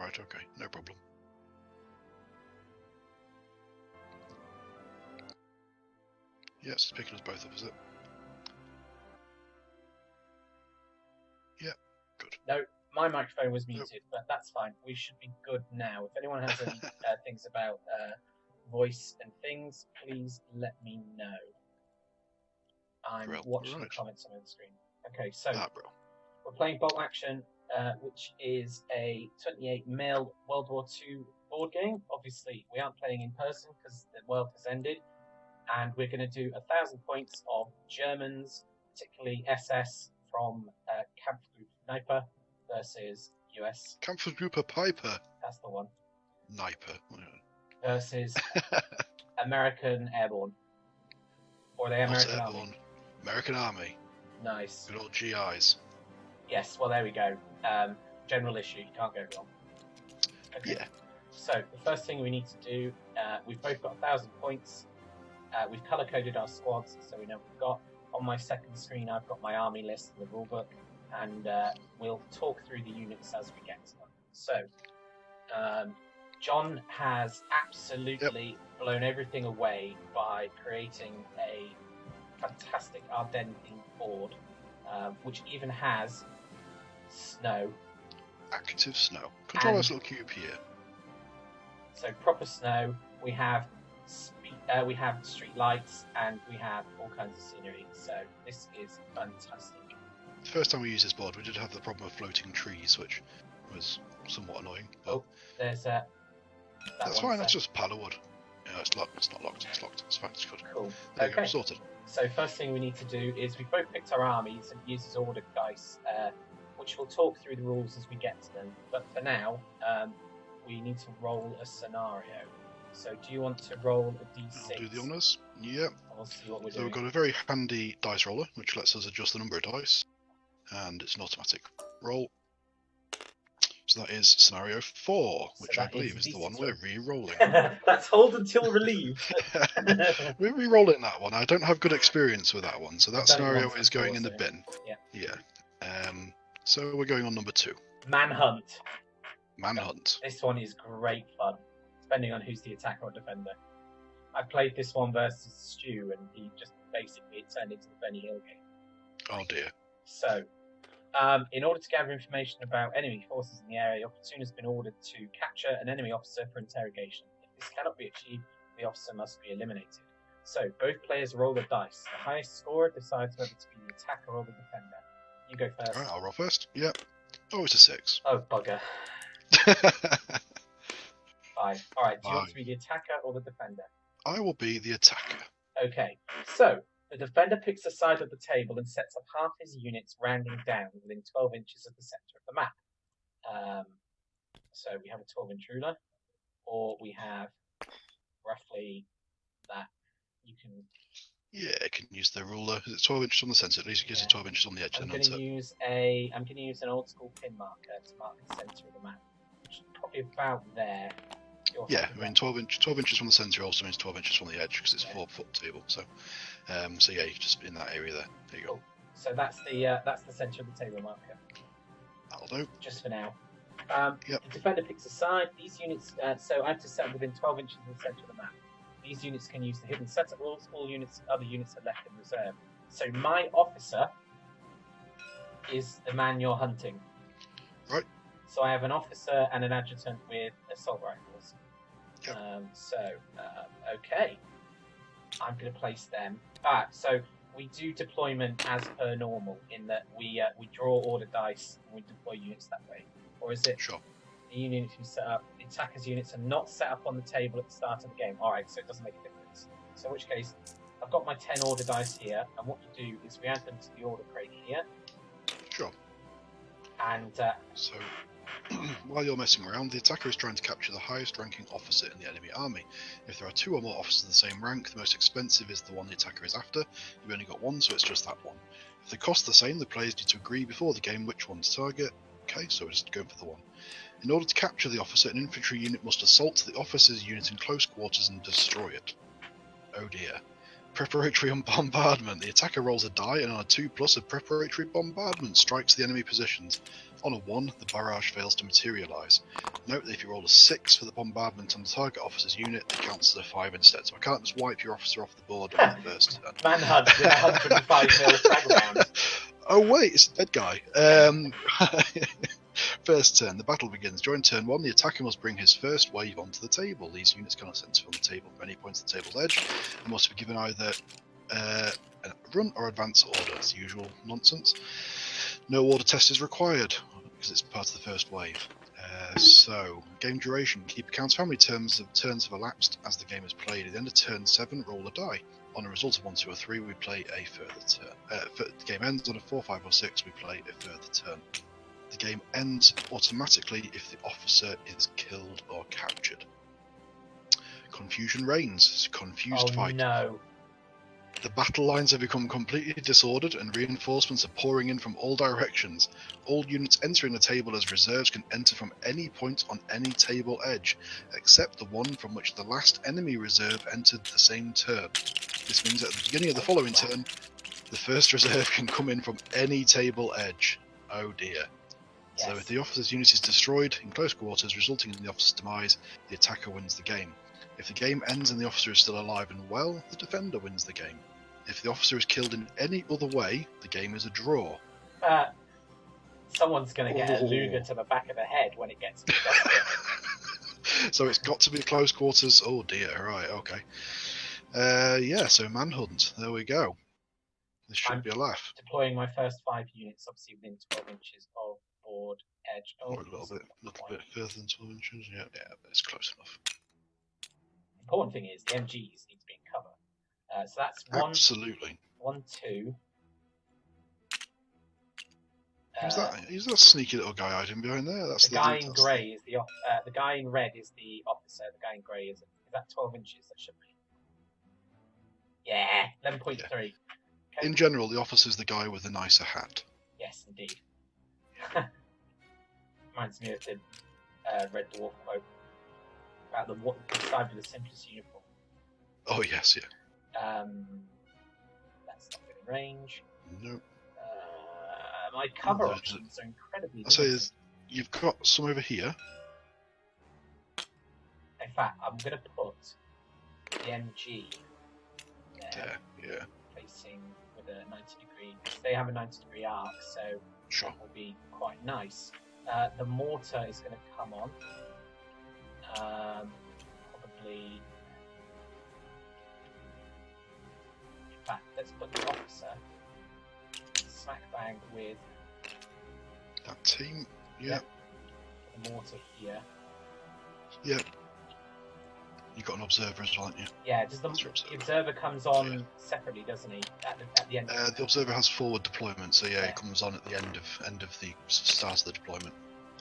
Right, okay, no problem. Yes, it's picking us both up, is it? Yeah, good. No, my microphone was muted, but that's fine. We should be good now. If anyone has any things about voice and things, please let me know. I'm watching the comments on the screen. Okay, so we're playing Bolt Action, which is a 28 mil World War II board game. Obviously, we aren't playing in person because the world has ended, and we're going to do 1,000 points of Germans, particularly SS from Kampfgruppe Sniper versus US. Kampfgruppe Piper. That's the one. Sniper. Versus American Airborne. Or the American Army. American Army. Nice. Good old GIs. Yes, well, there we go. General issue, you can't go wrong. Okay. Yeah. So, the first thing we need to do, we've both got 1,000 points. We've colour-coded our squads, so we know what we've got. On my second screen, I've got my army list and the rulebook, and we'll talk through the units as we get to them. So, John has absolutely blown everything away by creating a fantastic Ardenne-themed board, which even has snow. Active snow. Control this little cube here. So proper snow. We have street lights, and we have all kinds of scenery. So this is fantastic. The first time we used this board, we did have the problem of floating trees, which was somewhat annoying. But there's that's fine. That's just a pile of wood. Yeah, it's locked. It's not locked. It's locked. It's fine. It's good. Cool. There you go. Sorted. So first thing we need to do is we've both picked our armies and uses ordered dice, which we'll talk through the rules as we get to them. But for now, we need to roll a scenario. So do you want to roll a d6? I'll do the honours. Yep. We'll see what we're So doing. we've got a very handy dice roller, which lets us adjust the number of dice, and it's an automatic roll. So that is scenario 4, which I believe is the one we're re-rolling. That's hold until relieved. We're re-rolling that one. I don't have good experience with that one, so that scenario is going in the bin. Yeah. So we're going on number 2. Manhunt. Manhunt. This one is great fun, depending on who's the attacker or defender. I played this one versus Stu, and he just basically turned into the Benny Hill game. Oh dear. So, in order to gather information about enemy forces in the area, your platoon has been ordered to capture an enemy officer for interrogation. If this cannot be achieved, the officer must be eliminated. So, both players roll the dice. The highest scorer decides whether to be the attacker or the defender. You go first. Alright, I'll roll first. Yep. Oh, it's a 6. Oh, bugger. 5. Alright, do you want to be the attacker or the defender? I will be the attacker. Okay, so the defender picks a side of the table and sets up half his units rounding down within 12 inches of the centre of the map. So we have a 12-inch ruler, or we have roughly that. You can. Yeah, I can use the ruler. Is it 12 inches on the centre? At least it gives you 12 inches on the edge. I'm going to use an old school pin marker to mark the centre of the map, which is probably about there. Yeah, I mean 12 inches from the centre also means 12 inches from the edge because it's a 4-foot table. So, so yeah, you just in that area there. There you go. Cool. So that's the centre of the table marker. That'll do. Just for now. The defender picks a side. These units, so I have to set within 12 inches of the centre of the map. These units can use the hidden setup rules. All other units are left in reserve. So my officer is the man you're hunting. Right. So I have an officer and an adjutant with assault rifles. Yep. Okay. I'm going to place them. So we do deployment as per normal in that we draw order dice and we deploy units that way. Or is it the units you set up, the attacker's units are not set up on the table at the start of the game? Alright, so it doesn't make a difference. So in which case, I've got my 10 order dice here, and what you do is we add them to the order crate here. Sure. And so while you're messing around, the attacker is trying to capture the highest ranking officer in the enemy army. If there are 2 or more officers of the same rank, the most expensive is the one the attacker is after. You've only got 1, so it's just that one. If the cost are the same, the players need to agree before the game which one to target. Okay, so we're just going for the one. In order to capture the officer, an infantry unit must assault the officer's unit in close quarters and destroy it. Oh dear. Preparatory bombardment. The attacker rolls a die and on a 2+, a preparatory bombardment strikes the enemy positions. On a 1, the barrage fails to materialise. Note that if you roll a 6 for the bombardment on the target officer's unit, it counts as a 5 instead. So I can't just wipe your officer off the board on the first turn. Manhunt with 105mm frag round. Oh wait, it's a dead guy. First turn, the battle begins. During turn 1, the attacker must bring his first wave onto the table. These units cannot center from the table from any point at the table's edge and must be given either a run or advance order. It's the usual nonsense. No order test is required because it's part of the first wave. So, game duration. Keep account of how many turns have elapsed as the game is played. At the end of turn 7, roll a die. On a result of 1, 2, or 3, we play a further turn. The game ends on a 4, 5, or 6, we play a further turn. The game ends automatically if the officer is killed or captured. Confusion reigns. It's a confused fight. No. The battle lines have become completely disordered and reinforcements are pouring in from all directions. All units entering the table as reserves can enter from any point on any table edge, except the one from which the last enemy reserve entered the same turn. This means that at the beginning of the following turn, the first reserve can come in from any table edge. Oh dear. Yes. So if the officer's unit is destroyed in close quarters, resulting in the officer's demise, the attacker wins the game. If the game ends and the officer is still alive and well, the defender wins the game. If the officer is killed in any other way, the game is a draw. Someone's going to get a Luger to the back of the head when it gets exhausted. So it's got to be close quarters. Oh dear, right, okay. Yeah, so manhunt, there we go. This should be a laugh. Deploying my first 5 units, obviously within 12 inches of board edge. Or a little bit further than 12 inches. Yeah, but it's close enough. The important thing is the MGs need to be in cover. So that's one. Absolutely. 1, 2. Who's that sneaky little guy hiding behind there? That's the guy in grey is the guy in red is the officer. The guy in grey is that 12 inches? That should be. Yeah, 11.3. Yeah. Okay. In general, the officer's the guy with the nicer hat. Yes, indeed. Reminds me of the Red Dwarf quote about the side with the simplest uniform. Oh yes, yeah. That's not within range. Nope. My cover options are incredibly limited. I'll say you've got some over here. In fact, I'm going to put the MG there. Yeah. Facing with a 90-degree. They have a 90-degree arc, so sure. That will be quite nice. The mortar is going to come on. Probably. In fact, let's put the officer smack bang with that team. Yeah. The mortar here. Yep. You've got an observer as well, haven't you? Yeah, does the observer comes on separately, doesn't he? At the end. The observer has forward deployment, so yeah, it comes on at the end of the start of the deployment.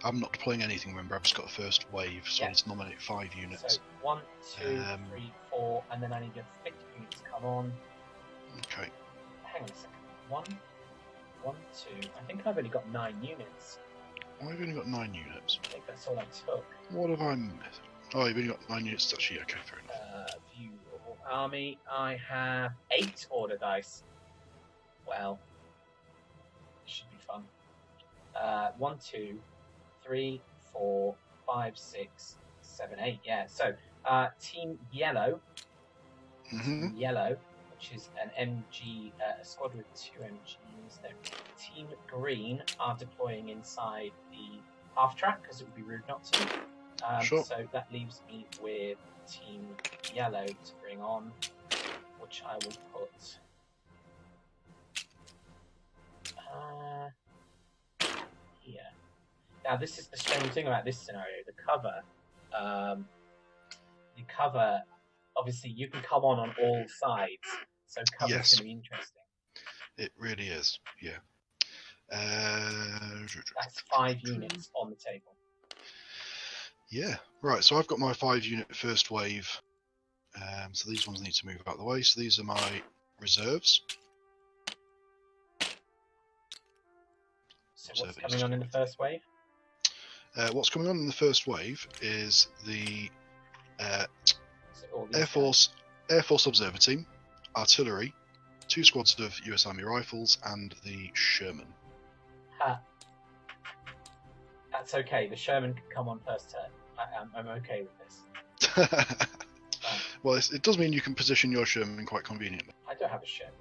I'm not deploying anything. Remember, I've just got a first wave, so I need to nominate 5 units. So 1, 2, 3, 4, and then I need a 50 units to come on. Okay. Hang on a second. 1, 2. I think I've only got 9 units. I've only got 9 units. I think that's all I took. What have I missed? Oh, you've only got 9 units. Actually, okay, fair enough. View of army. I have 8 order dice. Well, this should be fun. 1, 2, 3, 4, 5, 6, 7, 8. Yeah. So, Team Yellow. Mm-hmm. Yellow, which is an MG, a squad with 2 MGs. No. Team Green are deploying inside the half track because it would be rude not to. Sure. So that leaves me with Team Yellow to bring on, which I will put here. Now, this is the strange thing about this scenario. The cover, obviously, you can come on all sides, so cover's going to be interesting. It really is, yeah. That's 5 units on the table. Yeah, right, so I've got my 5 unit first wave. So these ones need to move out of the way. So these are my reserves. So what's coming on in the first wave? What's coming on in the first wave is the Air Force Observer Team, artillery, 2 squads of US Army rifles, and the Sherman. That's okay. The Sherman can come on first turn. I'm okay with this. Well, it does mean you can position your Sherman quite conveniently. I don't have a Sherman.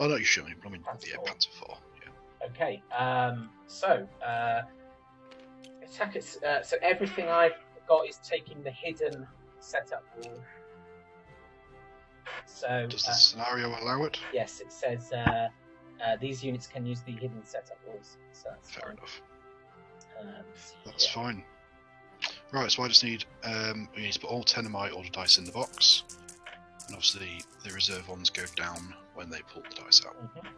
Oh, not your Sherman. I mean, Panzer IV. Panzer IV. Yeah. Okay. So attack. So everything I've got is taking the hidden setup rule. So Does the scenario allow it? Yes, it says these units can use the hidden setup rules. So that's Fair fine. enough. That's fine. Right, so I just need we need to put all 10 of my order dice in the box, and obviously the reserve ones go down when they pull the dice out. Mm-hmm.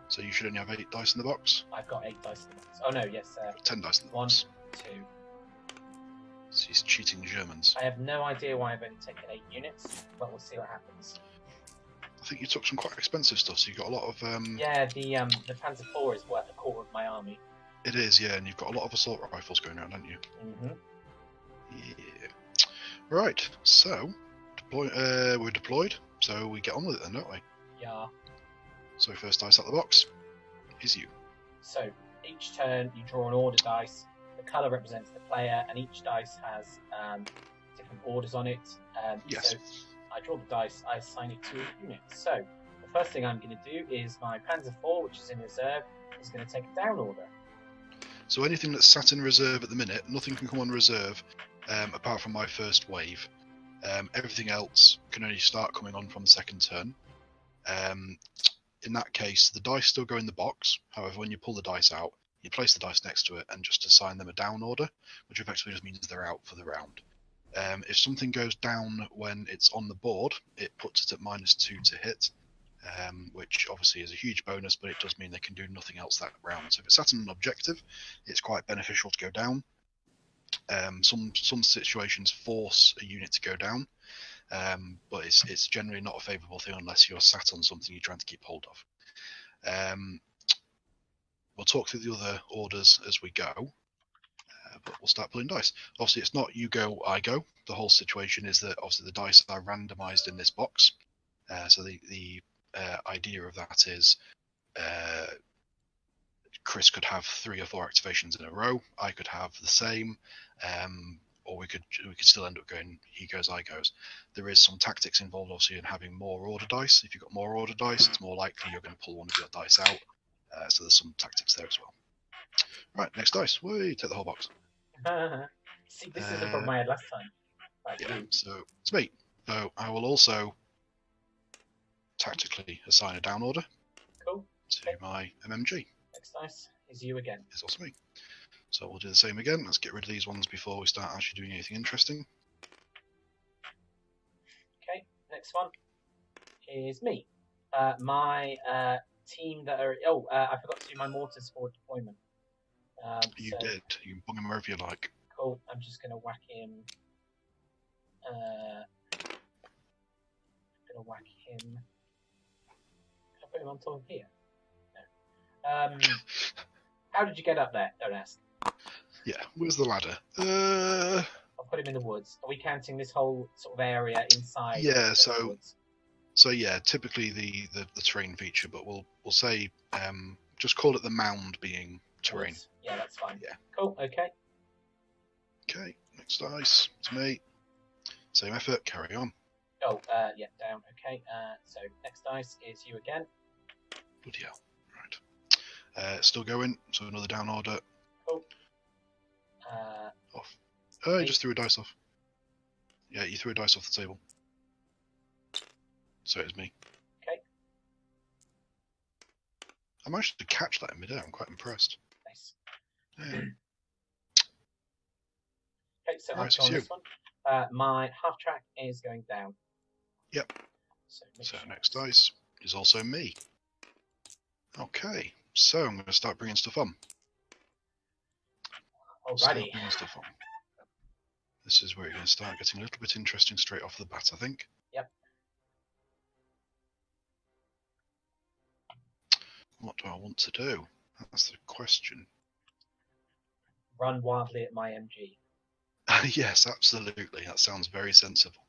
So you should only have 8 dice in the box. I've got 8 dice in the box. Oh no, yes. 10 dice in the 1, box. 2. So he's cheating the Germans. I have no idea why I've only taken 8 units, but we'll see what happens. I think you took some quite expensive stuff, so you got a lot of. Yeah, the Panzer IV is worth a quarter of my army. It is, yeah, and you've got a lot of assault rifles going around, haven't you? Mm-hmm. Yeah. Right, so we're deployed, so we get on with it then, don't we? Yeah. So first dice out the box is you. So each turn you draw an order dice. The colour represents the player, and each dice has different orders on it. Yes. So I draw the dice, I assign it to a unit. So the first thing I'm going to do is my Panzer IV, which is in reserve, is going to take a down order. So anything that's sat in reserve at the minute, nothing can come on reserve apart from my first wave. Everything else can only start coming on from the second turn. In that case, the dice still go in the box. However, when you pull the dice out, you place the dice next to it and just assign them a down order, which effectively just means they're out for the round. If something goes down when it's on the board, it puts it at -2 to hit, which obviously is a huge bonus, but it does mean they can do nothing else that round. So if it's sat on an objective, it's quite beneficial to go down. Some situations force a unit to go down, but it's generally not a favourable thing unless you're sat on something you're trying to keep hold of. We'll talk through the other orders as we go, but we'll start pulling dice. Obviously, it's not you go, I go. The whole situation is that obviously the dice are randomised in this box. So the idea of that is Chris could have 3 or 4 activations in a row. I could have the same, or we could still end up going he goes, I goes. There is some tactics involved, obviously, in having more order dice. If you've got more order dice, it's more likely you're going to pull one of your dice out. So there's some tactics there as well. Right, next dice. Whee, take the whole box. See, this is the problem I had last time. Yeah, so it's me. So I will also tactically assign a down order. Cool. To my MMG. Next dice is you again. It's also me. So we'll do the same again. Let's get rid of these ones before we start actually doing anything interesting. Okay, next one is me. My team that are... I forgot to do my mortars for deployment. You did. You can bung him wherever you like. Cool. I'm just going to whack him... Can I put him on top of here? No. How did you get up there? Don't ask. Yeah, where's the ladder? I'll put him in the woods. Are we counting this whole sort of area inside? Yeah, the woods? So yeah, typically the terrain feature, but we'll say just call it the mound being terrain. Woods. Yeah, that's fine. Yeah. Cool. Okay. Okay, next dice. It's me. Same effort. Carry on. Oh, yeah, down. Okay. So next dice is you again. Bloody hell. Right. Still going. So another down order. Cool. Off. Oh, you just threw a dice off. Yeah, you threw a dice off the table. So it was me. Okay. I managed to catch that in midair. I'm quite impressed. Nice. Yeah. Okay, so Right, I'm on this one. My half track is going down. Yep. So next dice is also me. Okay, so I'm going to start bringing stuff on. Alrighty. Bringing stuff on. This is where you're going to start getting a little bit interesting straight off the bat, I think. Yep. What do I want to do? That's the question. Run wildly at my MG. Yes, absolutely. That sounds very sensible.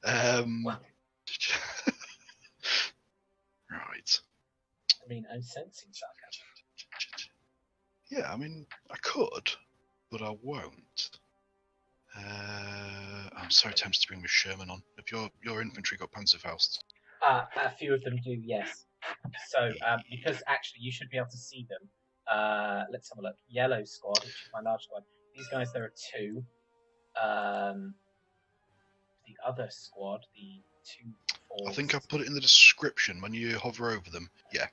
Well. I mean, I'm sensing sarcasm. Yeah, I mean, I could, but I won't. I'm so tempted to bring my Sherman on. If your infantry got Panzerfausts. A few of them do, yes. So, because actually you should be able to see them. Let's have a look. Yellow squad, which is my large squad. These guys, there are 2. The other squad, the 2 4. I think I put it in the description when you hover over them. Yeah.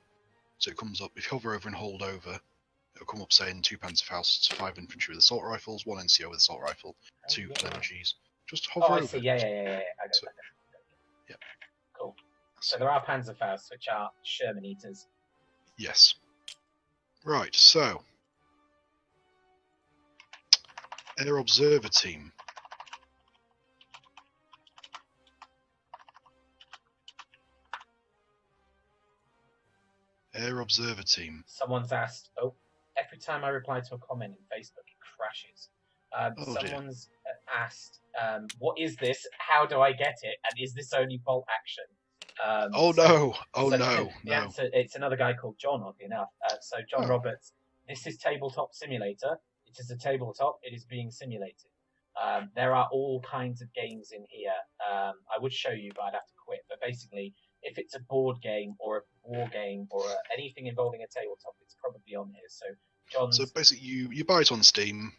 So it comes up, if you hover over and hold over, it'll come up saying 2 Panzerfausts, 5 infantry with assault rifles, 1 NCO with assault rifle, 2 LMGs. Just hover over. I see. Yeah. I got So, that. yeah. Cool. So there are Panzerfausts, which are Sherman eaters. Yes. Right, so. Air Observer Team. Air Observer Team. Someone's asked, every time I reply to a comment in Facebook, it crashes. Someone's asked, what is this? How do I get it? And is this only bolt action? No! The answer, it's another guy called John, oddly enough. So John Roberts, this is Tabletop Simulator. It is a tabletop. It is being simulated. There are all kinds of games in here. I would show you, but I'd have to quit. But basically, if it's a board game or a war game or anything involving a tabletop, it's probably on here. So John's... So basically, you buy it on Steam.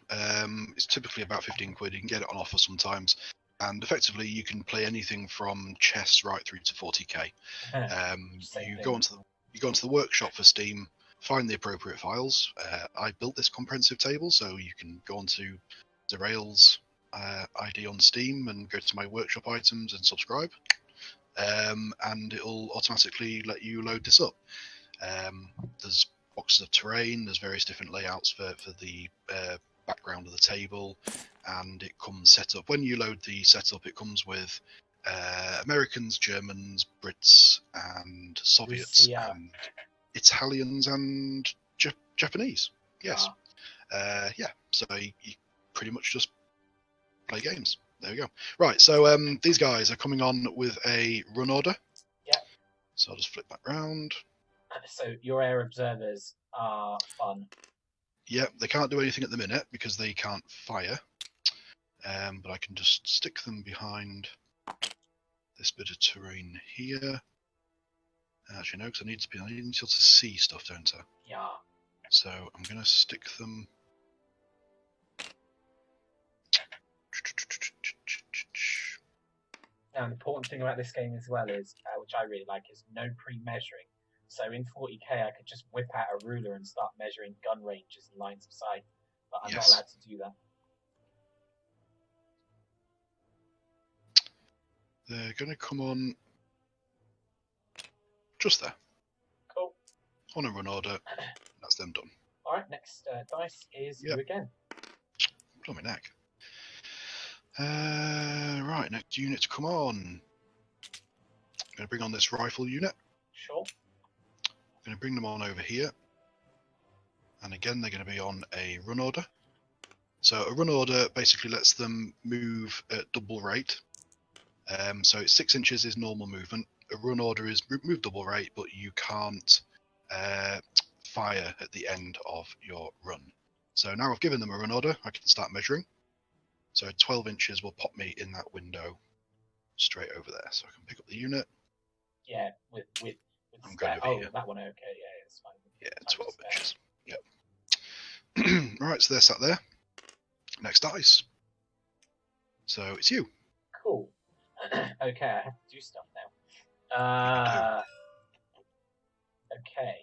It's typically about 15 quid. You can get it on offer sometimes. And effectively, you can play anything from chess right through to 40k. You go onto the workshop for Steam, find the appropriate files. I built this comprehensive table, so you can go onto Derail's ID on Steam and go to my workshop items and subscribe. And it'll automatically let you load this up. There's boxes of terrain, there's various different layouts for the background of the table, and it comes set up. When you load the setup, it comes with Americans, Germans, Brits, and Soviets, and Italians, and Japanese. Yes. Yeah, so you pretty much just play games. There we go. Right, so these guys are coming on with a run order. Yeah. So I'll just flip that round. So your air observers are fun. Yeah, they can't do anything at the minute because they can't fire. But I can just stick them behind this bit of terrain here. Actually, no, because I need to be able to see stuff, don't I? Yeah. So I'm going to stick them. Now, an important thing about this game as well is, which I really like, is no pre-measuring. So in 40k, I could just whip out a ruler and start measuring gun ranges and lines of sight, but I'm not allowed to do that. They're going to come on just there. Cool. On a run order. That's them done. All right, next dice is you again. Blow my neck. Right, next unit to come on. I'm going to bring on this rifle unit. Sure. I'm going to bring them on over here. And again, they're going to be on a run order. So a run order basically lets them move at double rate. So it's 6 inches is normal movement. A run order is move double rate, but you can't fire at the end of your run. So now I've given them a run order, I can start measuring. So 12 inches will pop me in that window straight over there. So I can pick up the unit. Yeah, with I'm going over here. That one, okay, yeah, it's fine. Yeah, 12 inches. Yep. Right, so they're sat there. Next dice. So it's you. Cool. Okay, I have to do stuff now. Okay.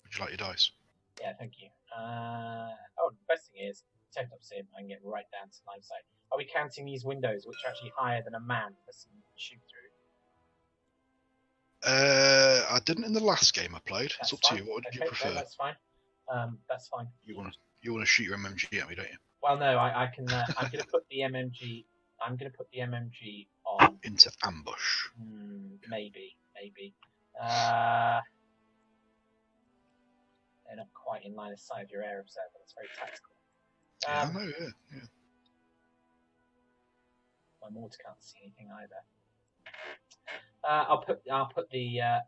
Would you like your dice? Yeah, thank you. The best thing is, Tabletop Sim, I can get right down to line sight. Are we counting these windows, which are actually higher than a man for some shoot through? I didn't in the last game I played. That's it's up fine. to you. What would you No, prefer? that's fine. That's fine. You want to shoot your MMG at me, don't you? Well, no, I can. I'm going to put the MMG. I'm going to put the MMG on into ambush. Maybe. They're not quite in line of sight of your air observer. That's very tactical. Yeah, I know. Yeah. My mortar can't see anything either. I'll put the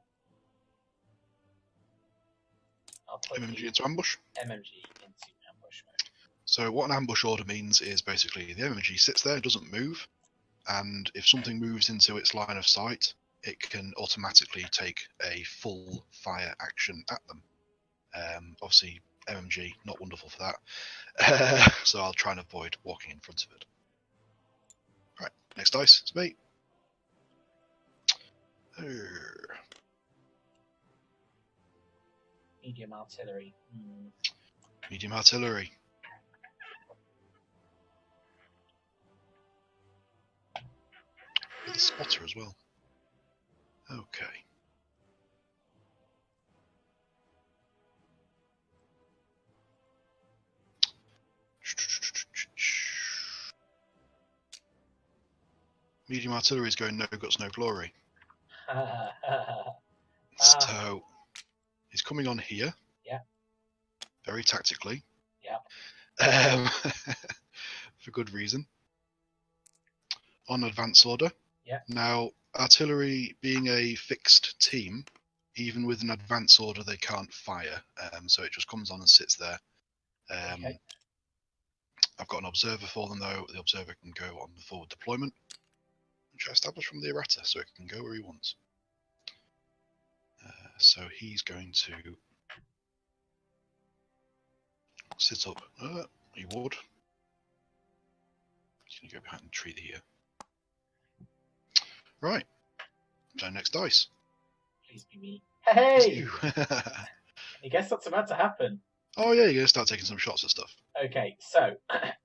I'll put MMG into ambush. MMG into ambush mode. So what an ambush order means is basically the MMG sits there, doesn't move, and if something moves into its line of sight, it can automatically take a full fire action at them. Obviously, MMG, not wonderful for that. So I'll try and avoid walking in front of it. Right, next dice, it's me. Medium artillery. Medium artillery. With a spotter as well. Okay. Medium artillery is going no guts, no glory. So he's coming on here. Yeah. Very tactically. Yeah. For good reason. On advance order. Yeah. Now, artillery being a fixed team, even with an advance order, they can't fire. So it just comes on and sits there. Okay. I've got an observer for them though. The observer can go on the forward deployment, which I established from the errata, so it can go where he wants. So he's going to sit up. He would. He's going to go behind the tree here. Right. So next dice. Please be me. Hey! You. You guess what's about to happen? Oh yeah, you're going to start taking some shots at stuff. Okay, so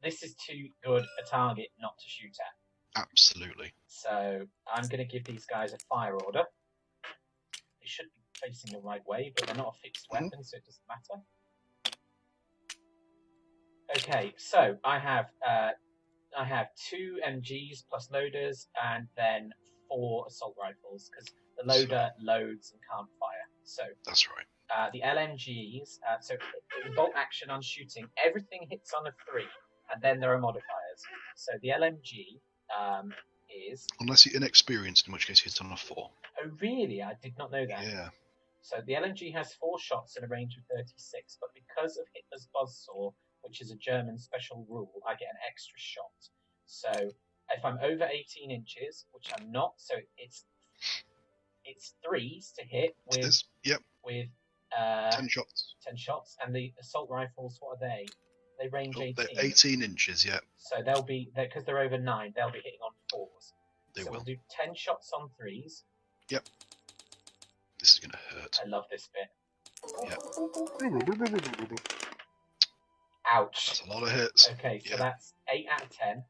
this is too good a target not to shoot at. Absolutely. So I'm going to give these guys a fire order. They should be facing the right way, but they're not a fixed weapon, so it doesn't matter. Okay, so I have 2 MGs plus loaders, and then 4 assault rifles because the loader loads and can't fire. So that's right. The LMGs, so bolt action on shooting, everything hits on a 3, and then there are modifiers. So the LMG is... Unless you're inexperienced, in which case it's on a 4. Oh, really? I did not know that. Yeah. So the LMG has 4 shots in a range of 36, but because of Hitler's buzzsaw, which is a German special rule, I get an extra shot. So if I'm over 18 inches, which I'm not, so it's 3s to hit with... Yep. With 10 shots. 10 shots, and the assault rifles, what are they? They range 18. They're 18 inches, yeah. So they'll be, because they're over 9, they'll be hitting on 4s. They will. We'll do 10 shots on 3s. Yep. This is going to hurt. I love this bit. Yep. Ouch. That's a lot of hits. Okay, so that's 8 out of 10.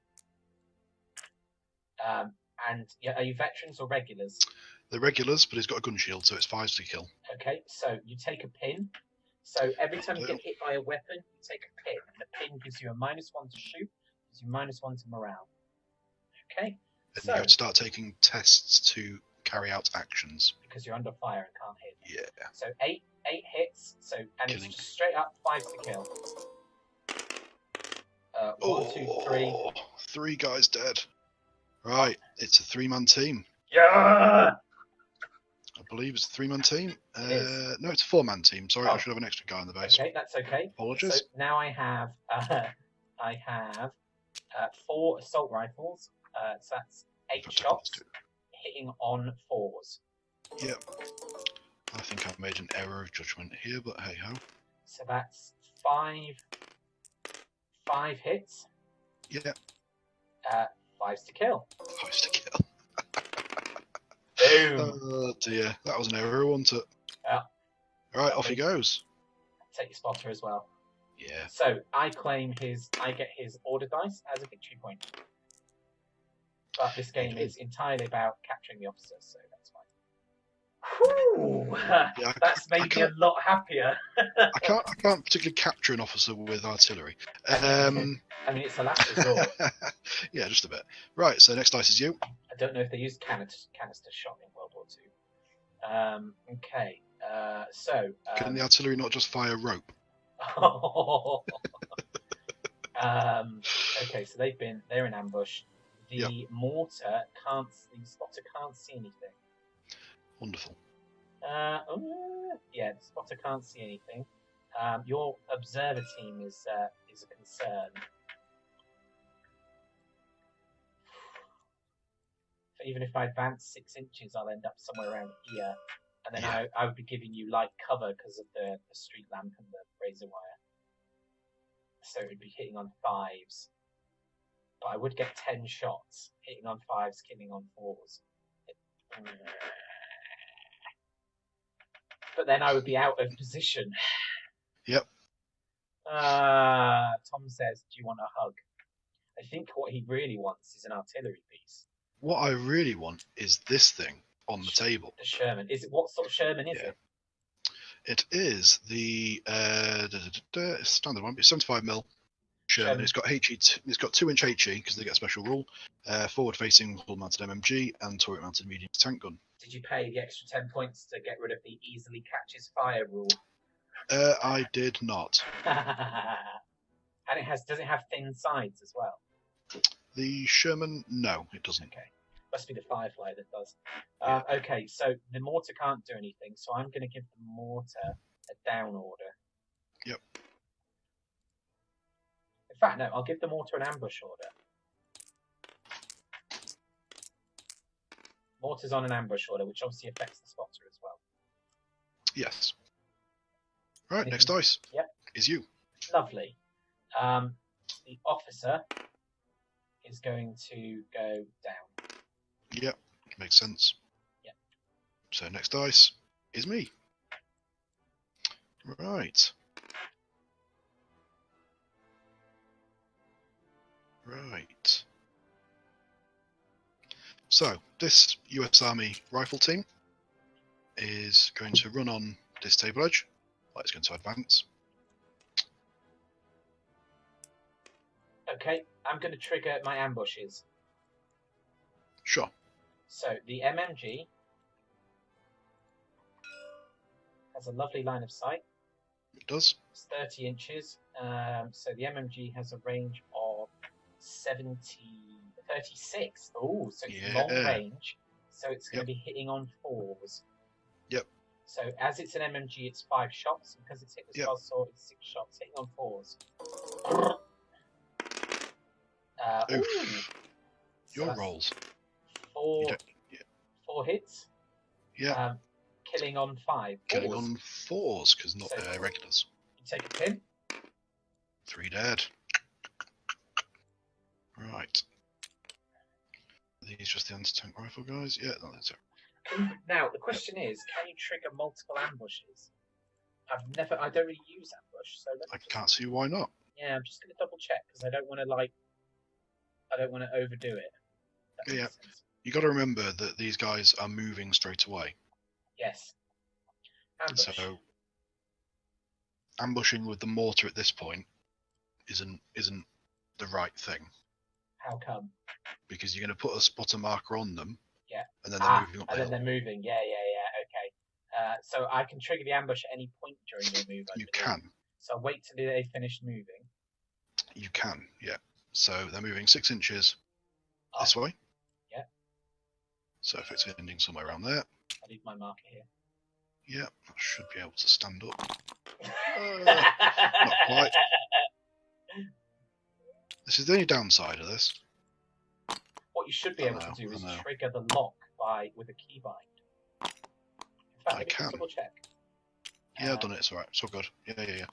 And are you veterans or regulars? They're regulars, but he's got a gun shield, so it's 5s to kill. Okay, so you take a pin. So every time you get hit by a weapon, you take a pin. And the pin gives you a -1 to shoot, gives you -1 to morale. Okay. And you have to start taking tests to carry out actions. Because you're under fire and can't hit. Yeah. So 8 hits, and Killing. it's just straight up 5 to kill. 1, 2, 3. 3 guys dead. Right, it's a 3-man team. Yeah! I believe it's a 3-man team. No, it's a 4-man team. Sorry, I should have an extra guy in the base. Okay, that's okay. Apologies. So now I have 4 assault rifles. So that's 8 shots hitting on 4s. Yep. I think I've made an error of judgment here, but hey ho. So that's 5 hits. Yeah. 5s to kill. 5s to kill. Boom. Oh dear, that was an error, wasn't it? Yeah. Right, off he goes. Take your spotter as well. Yeah. So I get his order dice as a victory point. But this game is entirely about capturing the officers, so that's fine. Whew! Yeah, that's made me a lot happier. I can't particularly capture an officer with artillery. I mean, it's a last resort. Yeah, just a bit. Right, so next dice is you. I don't know if they used canister shot in World War II. Okay, so... Can the artillery not just fire rope? Okay, so they're in ambush. The mortar the spotter can't see anything. Wonderful. Yeah, the spotter can't see anything. Your observer team is a concern. Even if I advance 6 inches, I'll end up somewhere around here, and then I would be giving you light cover because of the street lamp and the razor wire. So it would be hitting on 5s, but I would get 10 shots, hitting on 5s, killing on 4s. But then I would be out of position. Yep. Tom says, "Do you want a hug?" I think what he really wants is an artillery piece. What I really want is this thing on the table. The Sherman. What sort of Sherman is it? It is the standard one. It's 75mm Sherman. It's got It's got 2-inch HE because they get a special rule. Forward-facing hull-mounted MMG and turret-mounted medium tank gun. Did you pay the extra 10 points to get rid of the easily catches fire rule? I did not. And does it have thin sides as well? The Sherman, no, it doesn't. Okay, must be the Firefly that does. Okay, so the mortar can't do anything, so I'm going to give the mortar a down order. Yep. In fact, no, I'll give the mortar an ambush order. Mortar's on an ambush order, which obviously affects the spotter as well. Yes. Right, next dice. Yep. Is you. Lovely. The officer is going to go down. Yep, makes sense. Yep. So next dice is me. Right. Right. So this US Army rifle team is going to run on this table edge. Well, it's going to advance. Okay, I'm going to trigger my ambushes. Sure. So the MMG has a lovely line of sight. It does. It's 30 inches. So the MMG has a range of 36. Oh, so it's long range. So it's going to be hitting on 4s. Yep. So as it's an MMG, it's 5 shots. Because it's hit the buzzsaw, it's 6 shots, hitting on 4s. Your rolls. 4 hits. Yeah. Killing on 5. Killing on 4s, because not regulars. You take a pin. 3 dead. Right. Are these just the anti-tank rifle guys? Yeah, no, that's it. Now the question is, can you trigger multiple ambushes? I don't really use ambush, so I can't see why not. Yeah, I'm just going to double check because I don't want to overdo it. Yeah. You got to remember that these guys are moving straight away. Yes. Ambush. So ambushing with the mortar at this point isn't the right thing. How come? Because you're going to put a spotter marker on them. Yeah. And then they're moving up. And then they're moving. Yeah. Okay. So I can trigger the ambush at any point during their move. You can. So I'll wait till they finish moving. You can, yeah. So they're moving 6 inches this way. Yeah. So if it's ending somewhere around there. I'll leave my marker here. Yeah, I should be able to stand up. Not quite. This is the only downside of this. What you should be able to do is trigger the lock with a keybind. In fact, I can. Double check. Yeah, I've done it. It's alright. It's all good. Yeah.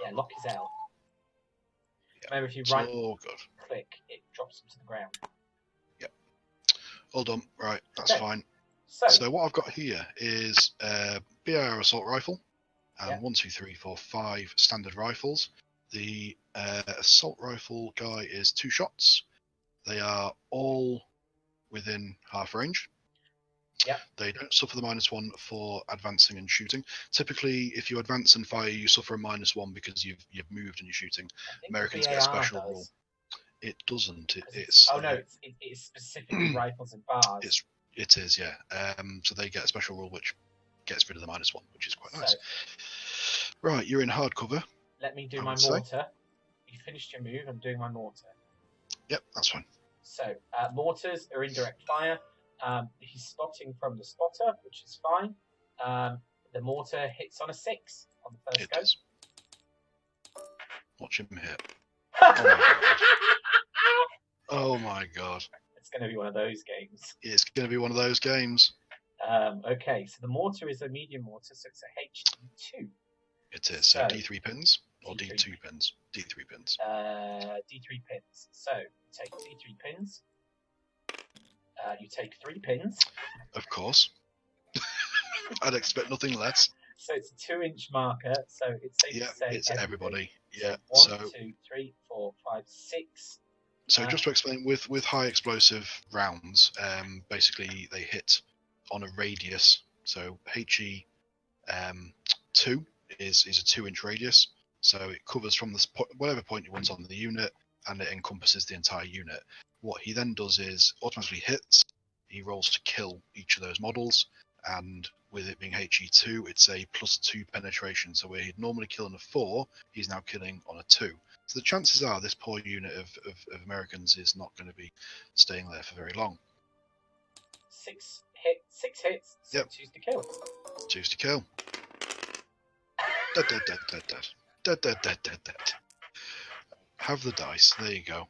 Yeah, lock is L. Yeah. Remember, if you click, it drops them to the ground. Yep. All done. Right, that's fine. So what I've got here is a BIR assault rifle and 1, 2, 3, 4, 5 standard rifles. The assault rifle guy is 2 shots. They are all within half range. Yeah. They don't suffer the -1 for advancing and shooting. Typically, if you advance and fire, you suffer a -1 because you've moved and you're shooting. Americans get a special rule. It doesn't. It's specifically rifles and bars. It is, yeah. So they get a special rule which gets rid of the -1, which is quite nice. Right, you're in hard cover. Let me do my mortar. You finished your move. I'm doing my mortar. Yep, that's fine. So mortars are indirect fire. He's spotting from the spotter, which is fine. The mortar hits on a 6 on the first It go. does. Watch him hit. Oh my god. It's going to be one of those games. It's going to be one of those games. Okay, so the mortar is a medium mortar, so it's a HD2. It is. So D3 pins or D3. D2 pins? D3 pins. D3 pins. So you take D3 pins. You take 3 pins. Of course. I'd expect nothing less. So it's a 2-inch marker. So it's safe to say it's everybody. Yeah. So 1, 2, 3, 4, 5, 6. So just to explain, with high explosive rounds, basically they hit on a radius. So HE 2 is a 2-inch radius. So it covers from the whatever point you want on the unit, and it encompasses the entire unit. What he then does is automatically hits. He rolls to kill each of those models, and with it being HE2, it's a +2 penetration. So where he'd normally kill on a 4, he's now killing on a 2. So the chances are this poor unit of Americans is not going to be staying there for very long. 6 hits. So Yep. 2's to kill. 2's to kill. Dead, dead, dead, dead, dead. Dead, dead, dead, dead, dead. Have the dice. There you go.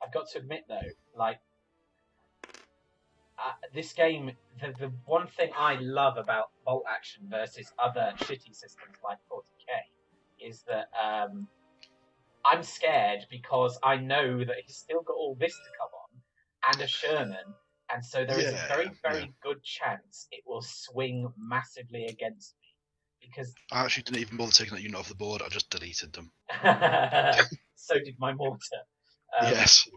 I've got to admit though, like this game, the one thing I love about bolt action versus other shitty systems like 40k is that I'm scared because I know that he's still got all this to come on and a Sherman, and so there is a very good chance it will swing massively against me. Because I actually didn't even bother taking that unit off the board. I just deleted them. So did my mortar. Yes,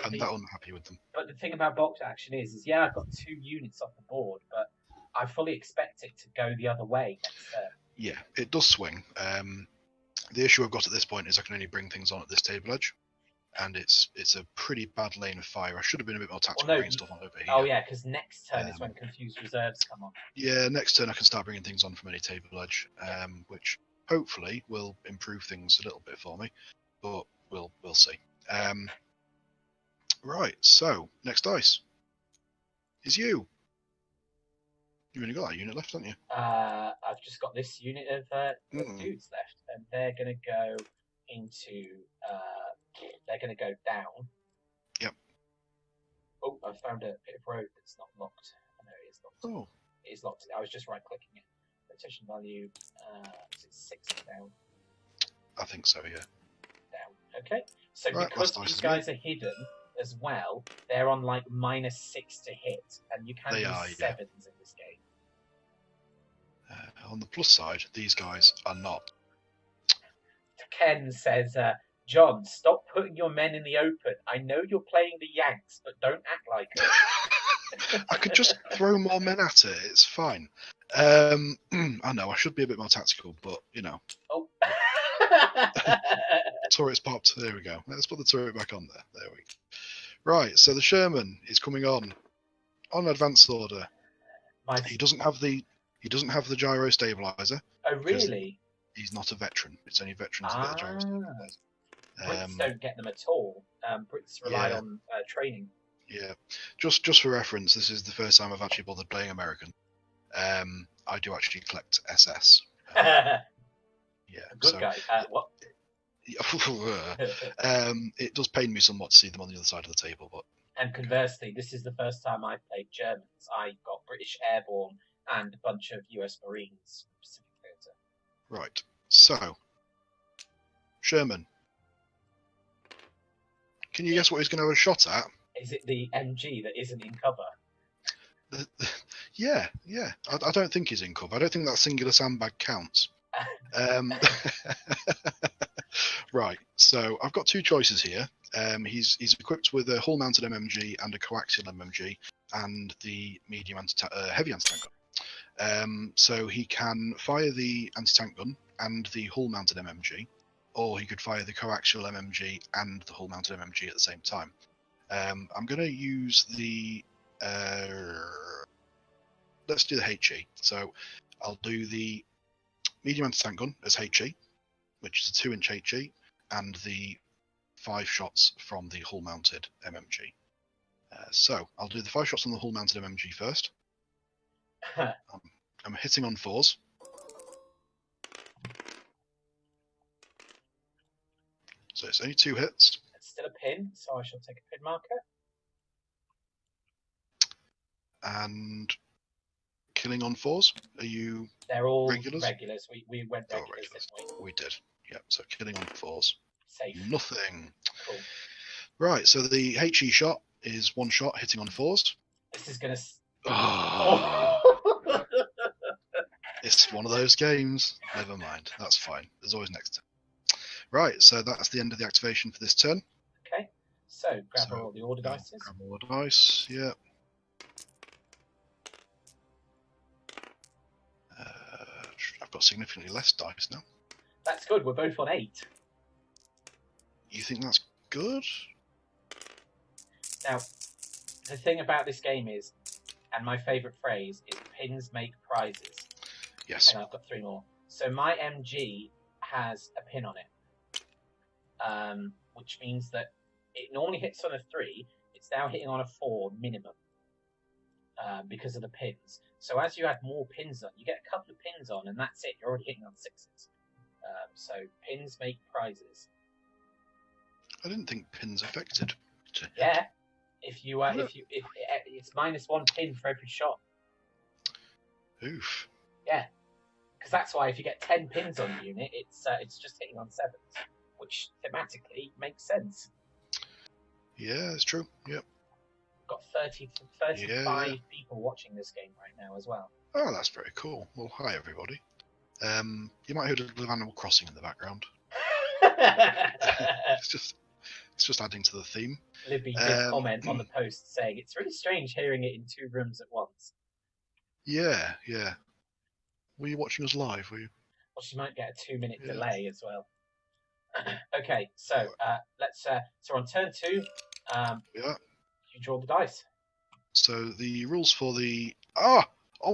I'm that unhappy with them. But the thing about bolt action is I've got 2 units off the board, but I fully expect it to go the other way next turn. Yeah, it does swing. The issue I've got at this point is I can only bring things on at this table edge, and it's a pretty bad lane of fire. I should have been a bit more tactical bringing stuff on over here. Oh yeah, because next turn is when confused reserves come on. Yeah, next turn I can start bringing things on from any table edge, which hopefully will improve things a little bit for me, but we'll see. Right, so next dice is you. You've only got that unit left, haven't you? I've just got this unit of dudes left, and they're going to go into. They're going to go down. Yep. Oh, I found a bit of road that's not locked. I know it is locked. Oh. It is locked. I was just right-clicking it. Rotation value. Is it 6 down? I think so. Yeah. Down. Okay. So right, because these guys are hidden as well, they're on like -6 to hit, and you can use 7s in this game. On the plus side, these guys are not. Ken says, John, stop putting your men in the open. I know you're playing the Yanks, but don't act like it. I could just throw more men at it. It's fine. I know I should be a bit more tactical, but you know. Oh. Turret's popped. There we go. Let's put the turret back on there. There we go. Right. So the Sherman is coming on advanced order. He doesn't have the gyro stabilizer. Oh really? He's not a veteran. It's only veterans that get the gyro stabilizer. Brits don't get them at all. Brits rely on training. Yeah. Just for reference, this is the first time I've actually bothered playing American. I do actually collect SS. Yeah. Good guy. What? It does pain me somewhat to see them on the other side of the table, but. And conversely, this is the first time I played Germans. I got British Airborne and a bunch of US Marines from Pacific Theatre. Right. So, Sherman. Can you guess what he's going to have a shot at? Is it the MG that isn't in cover? Yeah. I don't think he's in cover. I don't think that singular sandbag counts. Right. So I've got 2 choices here. He's equipped with a hull-mounted MMG and a coaxial MMG and the medium heavy anti-tank gun. So he can fire the anti-tank gun and the hull-mounted MMG, or he could fire the coaxial MMG and the hull-mounted MMG at the same time. I'm going to use the... let's do the HE. So I'll do the medium anti-tank gun as HE, which is a 2-inch HE, and the 5 shots from the hull-mounted MMG. So I'll do the 5 shots on the hull-mounted MMG first. I'm hitting on 4s. So it's only 2 hits. It's still a pin, so I shall take a pin marker. And killing on 4s. Are you? They're all regulars? We went Oh, regulars, didn't we? We did. Yep. So killing on 4s. Safe. Nothing. Cool. Right. So the HE shot is 1 shot hitting on 4s. This is gonna. Oh. It's one of those games. Never mind. That's fine. There's always next turn. Right. So that's the end of the activation for this turn. Okay. So grab all the order dice. Grab all the dice. Yeah. I've got significantly less dice now. That's good. We're both on 8. You think that's good? Now, the thing about this game is, and my favourite phrase is, pins make prizes. Yes. And I've got 3 more. So my MG has a pin on it, which means that it normally hits on a 3. It's now hitting on a 4 minimum because of the pins. So as you add more pins on, you get a couple of pins on, and that's it. You're already hitting on 6s. So pins make prizes. I didn't think pins affected. Yeah. If it's -1 pin for every shot. Oof. Yeah. Because that's why if you get 10 pins on the unit, it's just hitting on 7s, which thematically makes sense. Yeah, it's true. Yep. Got 30 to 35 people watching this game right now as well. Oh, that's very cool. Well, hi everybody. You might hear a little Animal Crossing in the background. it's just adding to the theme. Libby did comment on the post saying it's really strange hearing it in 2 rooms at once. Yeah. Were you watching us live? Were you? Well, she might get a 2-minute delay as well. Okay, so let's. So on turn 2, Yeah. you draw the dice. So the rules for the oh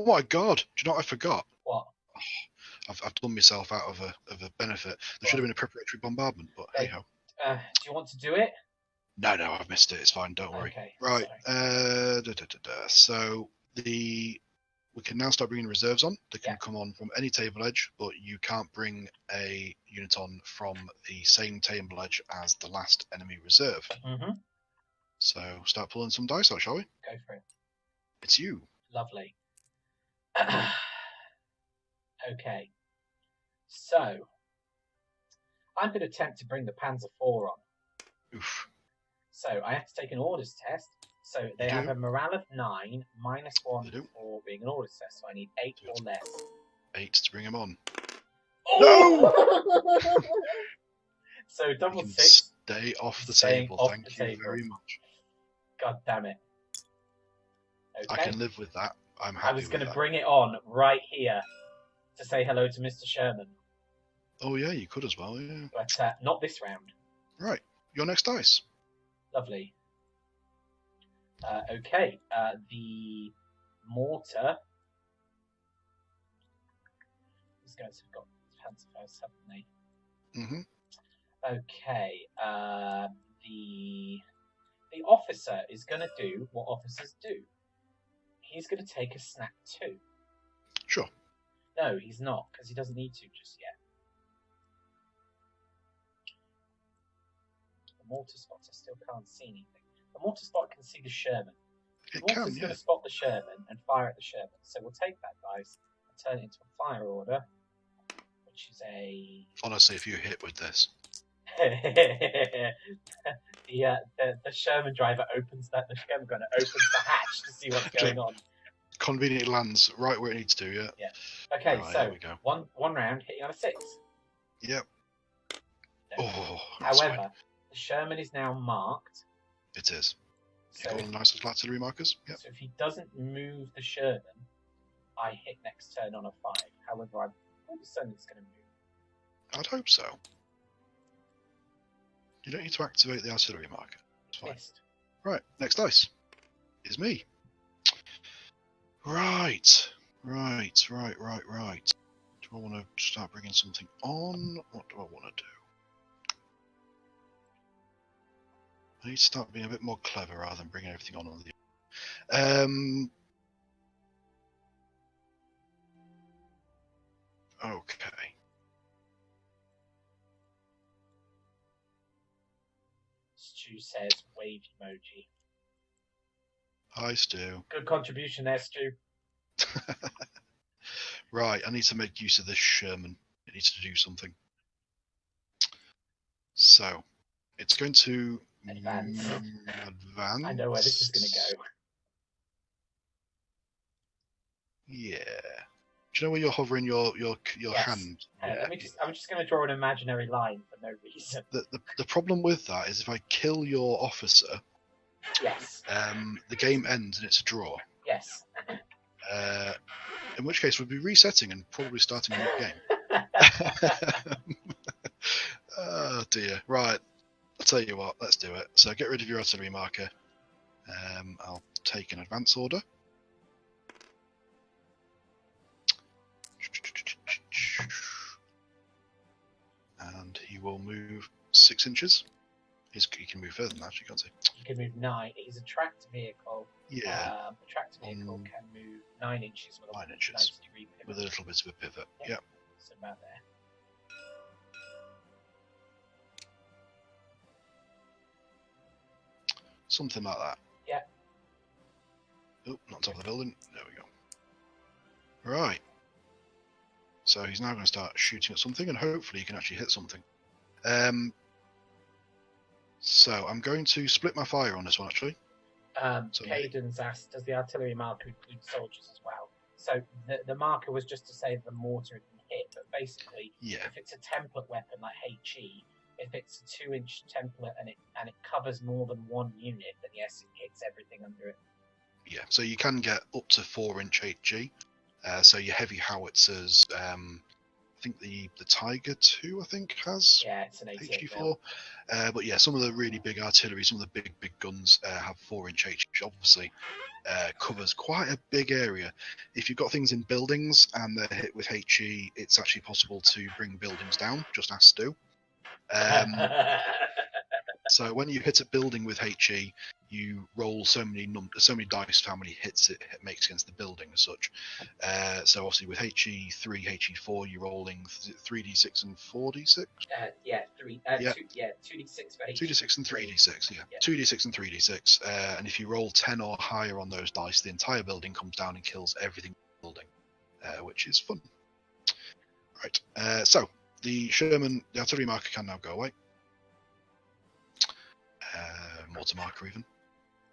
my god! Do you know what I forgot? What? I've done myself out of a benefit. There should have been a preparatory bombardment, but hey ho. Do you want to do it? No, I've missed it. It's fine. Don't worry. Okay, right. So we can now start bringing reserves on. They can come on from any table edge, but you can't bring a unit on from the same table edge as the last enemy reserve. Mm-hmm. So start pulling some dice out, shall we? Go for it. It's you. Lovely. Okay. So I'm going to attempt to bring the Panzer IV on. Oof. So I have to take an orders test. So they have a morale of 9, -1 for being an orders test. So I need 8 or less. 8 to bring him on. Oh! No! So double 6. Stay off the table. Thank you very much. God damn it. Okay. I can live with that. I'm happy. I was going to bring it on right here to say hello to Mr. Sherman. Oh yeah, you could as well. Yeah. But not this round. Right. Your next dice. Lovely. Okay. The mortar. These guys have got fancy first, haven't they? Mm-hmm. Okay. The officer is going to do what officers do. He's going to take a snap 2. Sure. No, he's not, because he doesn't need to just yet. The mortar spots, I still can't see anything. The mortar spot can see the Sherman. The mortar's going to spot the Sherman and fire at the Sherman. So we'll take that dice and turn it into a fire order, which is a... Honestly, if you hit with this. The Sherman driver opens that. The Sherman gunner opens the hatch to see what's going on. Conveniently lands right where it needs to. Yeah. Yeah. Okay, right, so one round hitting on a 6. Yep. No. Oh. However, the Sherman is now marked. It is. So got all the nice little artillery markers. Yep. So if he doesn't move the Sherman, I hit next turn on a 5. However, I'm pretty certain it's going to move. I'd hope so. You don't need to activate the artillery marker. It's fine. Missed. Right, next dice is me. Right. Do I want to start bringing something on? What do I want to do? I need to start being a bit more clever rather than bringing everything on the... Okay. Stu says wave emoji. Hi, Stu. Good contribution there, Stu. Right, I need to make use of this Sherman. It needs to do something. So, it's going to Advance. advance. I know where this is going to go. Yeah. Do you know where you're hovering your Yes. hand? I'm just going to draw an imaginary line for no reason. The problem with that is if I kill your officer, Yes. the game ends and it's a draw. Yes. In which case we'll be resetting and probably starting a new game. Oh dear. Right. I'll tell you what, let's do it. So get rid of your artillery marker. I'll take an advance order. And he will move 6 inches. He can move further than that, you can't see. He can move 9. He's a tracked vehicle. Yeah. A tracked vehicle can move 9 inches with a 9 inches. 90-degree pivot. With a little bit of a pivot. Yep. So about there. Something like that. Yeah. Oh, not top of the building. There we go. Right. So he's now going to start shooting at something, and hopefully he can actually hit something. So I'm going to split my fire on this one, actually. Caden's asked, does the artillery marker include soldiers as well? So the marker was just to say the mortar had been hit, but basically, if it's a template weapon like HE, if it's a 2-inch template and it covers more than one unit, then yes, it hits everything under it. Yeah, so you can get up to 4-inch HG. So your heavy howitzers, I think the Tiger 2, I think, has it's an HG4. But yeah, some of the really big artillery, some of the big guns have 4-inch HG, which obviously covers quite a big area. If you've got things in buildings and they're hit with HE, it's actually possible to bring buildings down. Just ask Stu. So when you hit a building with HE, you roll so many dice for how many hits it makes against the building as such. So obviously with HE3, HE4, you're rolling 3d6 and 4d6. 2d6 for HE. 2d6 and 3d6. Yeah. 2d6 and 3d6. And if you roll 10 or higher on those dice, the entire building comes down and kills everything in the building, which is fun. Right. So the Sherman, the artillery marker can now go away. Mortar marker even.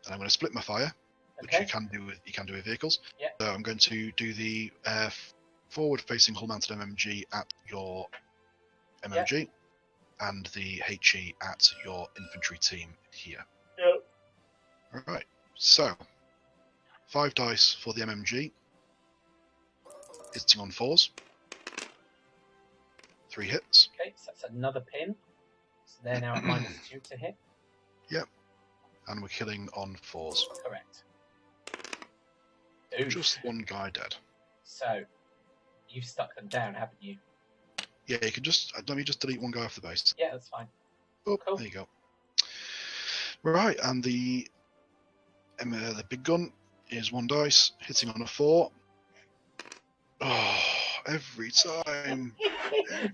And I'm going to split my fire, which you can do with vehicles. Yep. So I'm going to do the forward-facing hull-mounted MMG at your MMG, and the HE at your infantry team here. Yep. All right. So 5 dice for the MMG. Hitting on 4s. 3 hits. Okay, so that's another pin. So they're now at -2 to hit. Yep. And we're killing on 4s. Correct. Just one guy dead. So, you've stuck them down, haven't you? Yeah, you can just... Let me just delete one guy off the base. Yeah, that's fine. Oh, cool. There you go. Right, and the big gun is 1 dice, hitting on a 4. Oh, every time.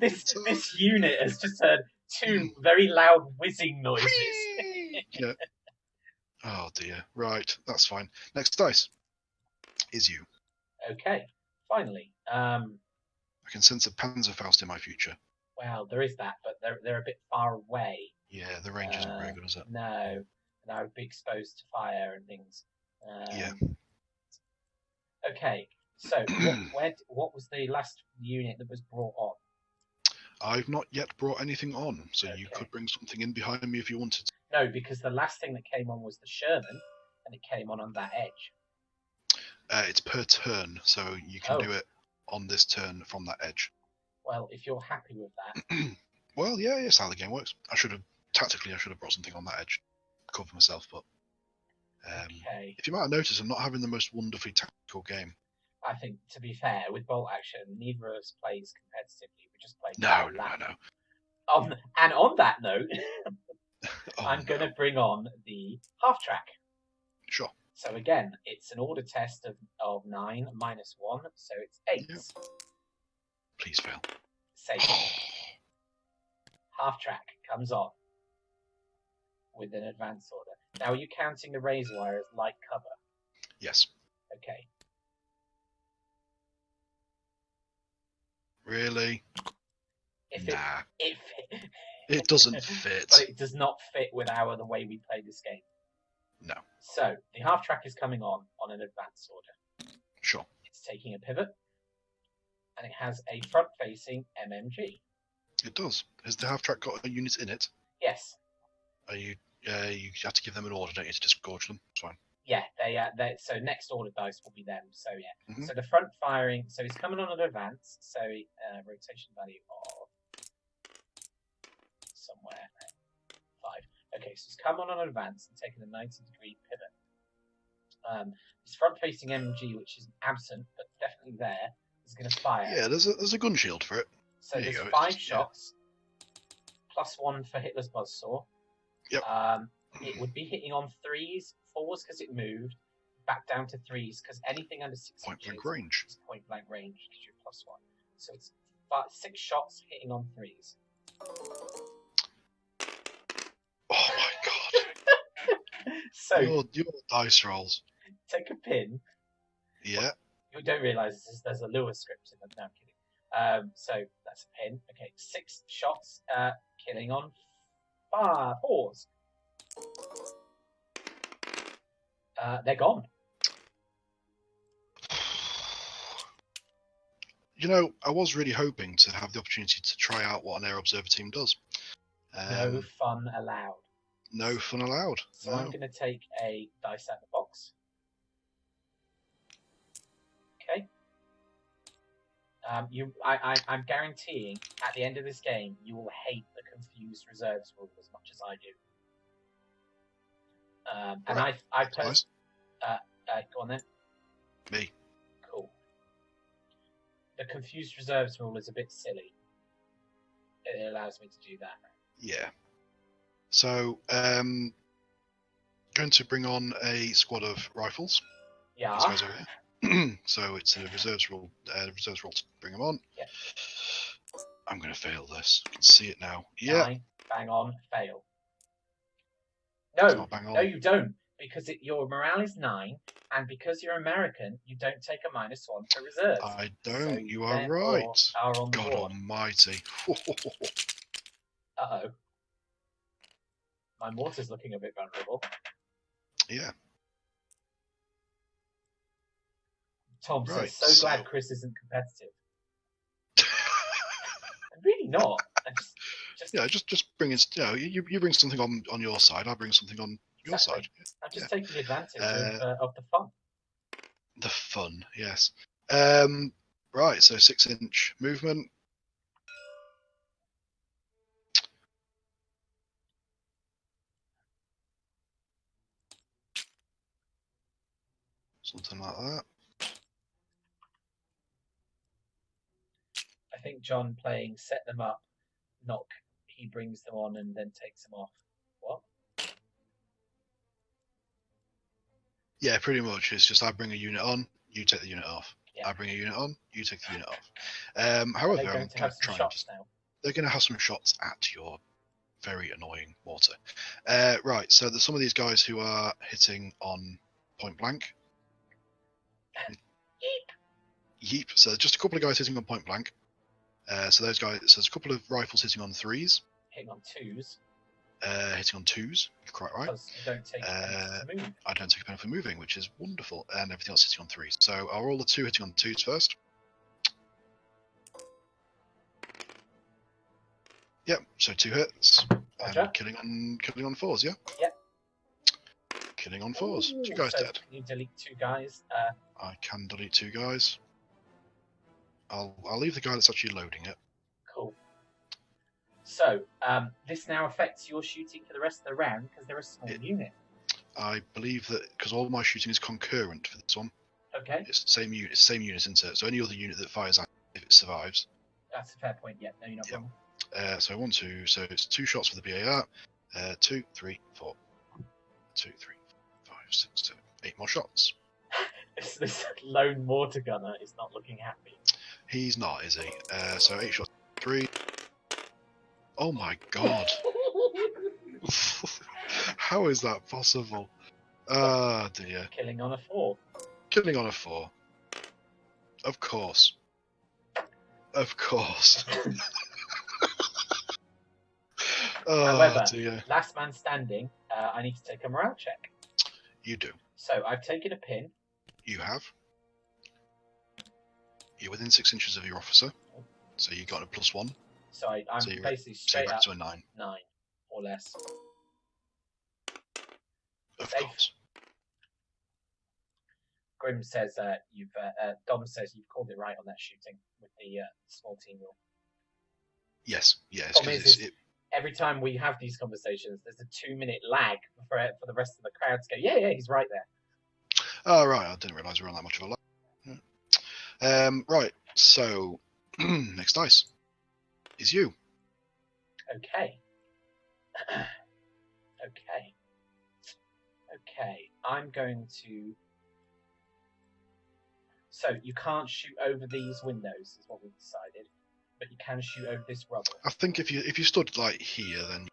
This unit has just heard 2 very loud whizzing noises. Yeah. Oh dear. Right, that's fine. Next dice is you. Okay, finally. I can sense a Panzerfaust in my future. Well, there is that, but they're a bit far away. Yeah, the range isn't very good, is it? No, and I would be exposed to fire and things. Yeah. Okay, so what was the last unit that was brought on? I've not yet brought anything on, so you could bring something in behind me if you wanted to. No, because the last thing that came on was the Sherman, and it came on that edge. It's per turn, so you can do it on this turn from that edge. Well, if you're happy with that. Well, yeah, that's how the game works. I should have brought something on that edge, cover myself, but if you might have noticed, I'm not having the most wonderfully tactical game. I think, to be fair, with bolt action, neither of us plays competitively. We just play. No. And on that note, I'm going to no. bring on the half track. Sure. So again, it's an order test of 9 -1, so it's 8. Yep. Please fail. Save. Half track comes on with an advance order. Now, are you counting the razor wire as light cover? Yes. Okay. Really? Nah. It doesn't fit. But it does not fit with the way we play this game. No. So, the half track is coming on an advance order. Sure. It's taking a pivot, and it has a front-facing MMG. It does. Has the half track got a unit in it? Yes. Are you have to give them an order, don't you, to disgorge them? It's fine. Yeah, so next order dice will be them. So yeah. Mm-hmm. So the front firing. So he's coming on an advance. So rotation value of somewhere 5. Okay, so he's come on an advance and taken a 90-degree pivot. His front-facing MG, which is absent but definitely there, is going to fire. Yeah, there's a gun shield for it. So there's 5 shots, plus 1 for Hitler's buzzsaw. Yep. It would be hitting on 3s, 4s because it moved, back down to 3s because anything under 6 Point inches blank range. is point blank range because you're plus 1. So it's 6 shots hitting on 3s. Oh my god! So your dice rolls. take a pin. Yeah. You don't realise there's a Lewis script in them. No, I'm kidding. So that's a pin. Okay, 6 shots, killing on 4s. They're gone. You know, I was really hoping to have the opportunity to try out what an air observer team does. No fun allowed. No fun allowed. So no. I'm going to take a dice out of the box. Okay. I'm guaranteeing at the end of this game you will hate the confused reserves rule as much as I do. And right. I personally, go on then. Me. Cool. The confused reserves rule is a bit silly. It allows me to do that. Yeah. So, going to bring on a squad of rifles. Yeah. These guys over here. So it's a reserves rule. Reserves rule to bring them on. Yeah. I'm going to fail this. You can see it now. Yeah. 9, bang on, fail. No, no, you don't, because your morale is 9, and because you're American, you don't take a -1 for reserves. I don't. So you are right. Are on God board. almighty. Uh-oh. My mortar's looking a bit vulnerable. Yeah. Tom Right, says, glad Chris isn't competitive. I'm really not. Just bring it. You bring something on your side. I bring something on your side. I'm just taking advantage of the fun. The fun, yes. Right, so 6-inch movement. Something like that. I think John playing set them up, knock, he brings them on and then takes them off. What? Yeah, pretty much. It's just I bring a unit on, you take the unit off. Yeah. I bring a unit on, you take the unit off. However, they're going to have some shots now. They're going to have some shots at your very annoying mortar. Right, so there's some of these guys who are hitting on point blank. Yeep. So just a couple of guys hitting on point blank. So those guys. So there's a couple of rifles hitting on 3s. Hitting on 2s. Hitting on 2s. You're quite right. Because you don't take a penalty for moving. I don't take a penalty for moving, which is wonderful. And everything else hitting on 3s. So I'll roll the 2 hitting on 2s first. Yep. So 2 hits. And killing on 4s. Yeah. Yep. Killing on 4s. 2 guys dead. Can you delete 2 guys? I can delete 2 guys. I'll leave the guy that's actually loading it. Cool. So, this now affects your shooting for the rest of the round because they're a small unit. I believe that because all my shooting is concurrent for this one. Okay. It's the same unit, isn't it? So any other unit that fires at if it survives. That's a fair point. Yeah, no, you're not wrong. So 1, 2. So it's 2 shots for the BAR. 2, 3, 4. 2, 3, 5, 6, 7, 8 more shots. This lone mortar gunner is not looking happy. He's not, is he? So 8 shots, 3. Oh my god. How is that possible? Ah, dear. Killing on a 4. Killing on a 4. Of course. Of course. Oh, However, dear. last man standing, I need to take a morale check. You do. So I've taken a pin. You have. You're within 6 inches of your officer, so you got a +1. So I'm So you're basically So you're straight back up to a 9. 9 or less. Of Safe. course. Grim says Dom says you've called it right on that shooting with the small team rule. Yes. Yes. Problem is, every time we have these conversations, there's a 2-minute lag for the rest of the crowd to go, yeah, he's right there. Oh, right. I didn't realise we were on that much of a lag. Yeah. Right. So, next dice is you. Okay. Okay. I'm going to. So you can't shoot over these windows, is what we've decided, but you can shoot over this rubble. I think if you stood like here, then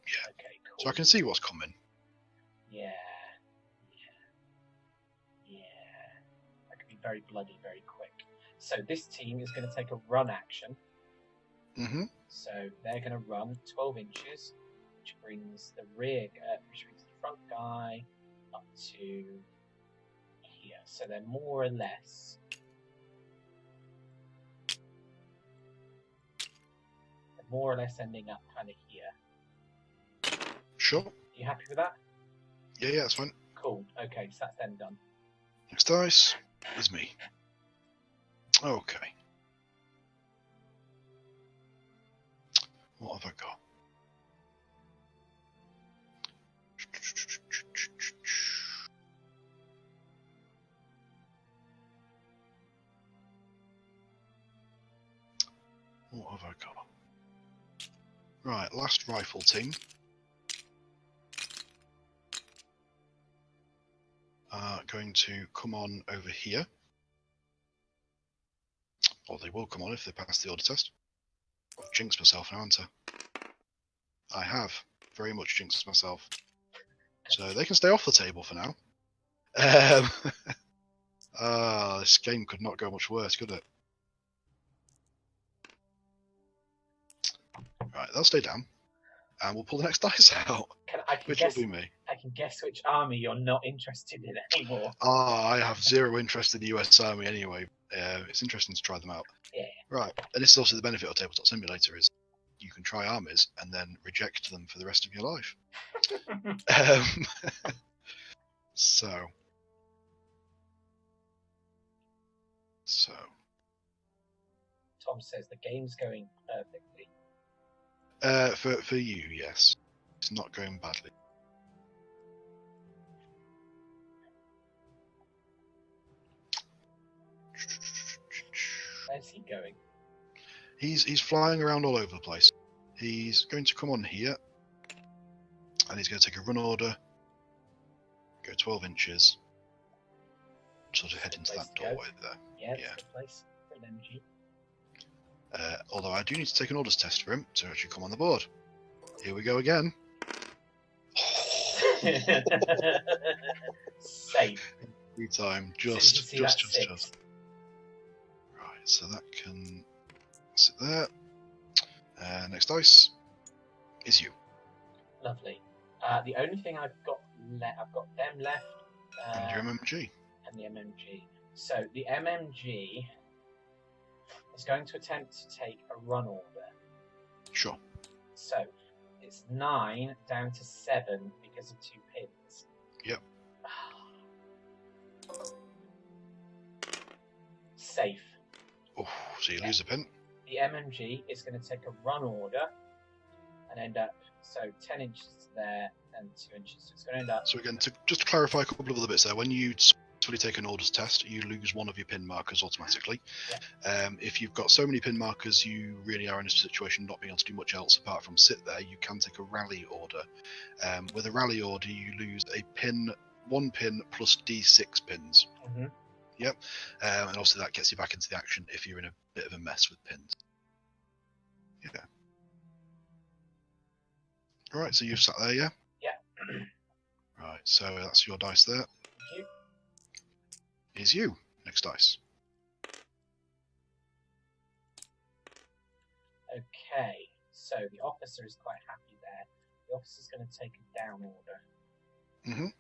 yeah. Okay, cool. So I can see what's coming. Yeah. That could be very bloody, very quick. So this team is going to take a run action. Mm-hmm. So they're going to run 12 inches, which brings the front guy up to here. So they're more or less. Ending up kind of here. Sure. You happy with that? Yeah, that's fine. Cool. Okay, so that's them done. Next dice is me. Okay. What have I got? What have I got? Right, last rifle team. Are going to come on over here. Or they will come on if they pass the order test. I've jinxed myself now, haven't I? I have. Very much jinxed myself. So they can stay off the table for now. This game could not go much worse, could it? Right, they'll stay down. And we'll pull the next dice out. Which will be me. I can guess which army you're not interested in anymore. I have zero interest in the US Army anyway. It's interesting to try them out. Yeah. Right, and this is also the benefit of Tabletop Simulator is you can try armies and then reject them for the rest of your life. So. Tom says the game's going perfectly. For you, yes. It's not going badly. Where's he going? He's flying around all over the place. He's going to come on here, and he's going to take a run order, go 12 inches, sort of head into that doorway there. Yeah, that's a good place for an MG. Although I do need to take an orders test for him to actually come on the board. Here we go again. Safe. Every time, just. Right, so that can sit there. Next dice is you. Lovely. The only thing I've got them left. And your MMG. And the MMG. So the MMG is going to attempt to take a run order. Sure. So it's 9 down to 7 because of 2 pins. Yep. Safe. Oh, so you lose a pin. The MMG is going to take a run order and end up 10 inches there and 2 inches. So it's going to end up. So again, just to clarify a couple of other bits there, when you successfully take an orders test, you lose one of your pin markers automatically. Yeah. If you've got so many pin markers, you really are in a situation not being able to do much else apart from sit there. You can take a rally order. With a rally order, you lose one pin plus D6 pins. Mm-hmm. Yep. And obviously that gets you back into the action if you're in a bit of a mess with pins. Yeah. Right, so you've sat there, yeah? Yeah. Right, so that's your dice there. Thank you. Is you. Next dice. Okay, so the officer is quite happy there. The officer's going to take a down order. Mm-hmm.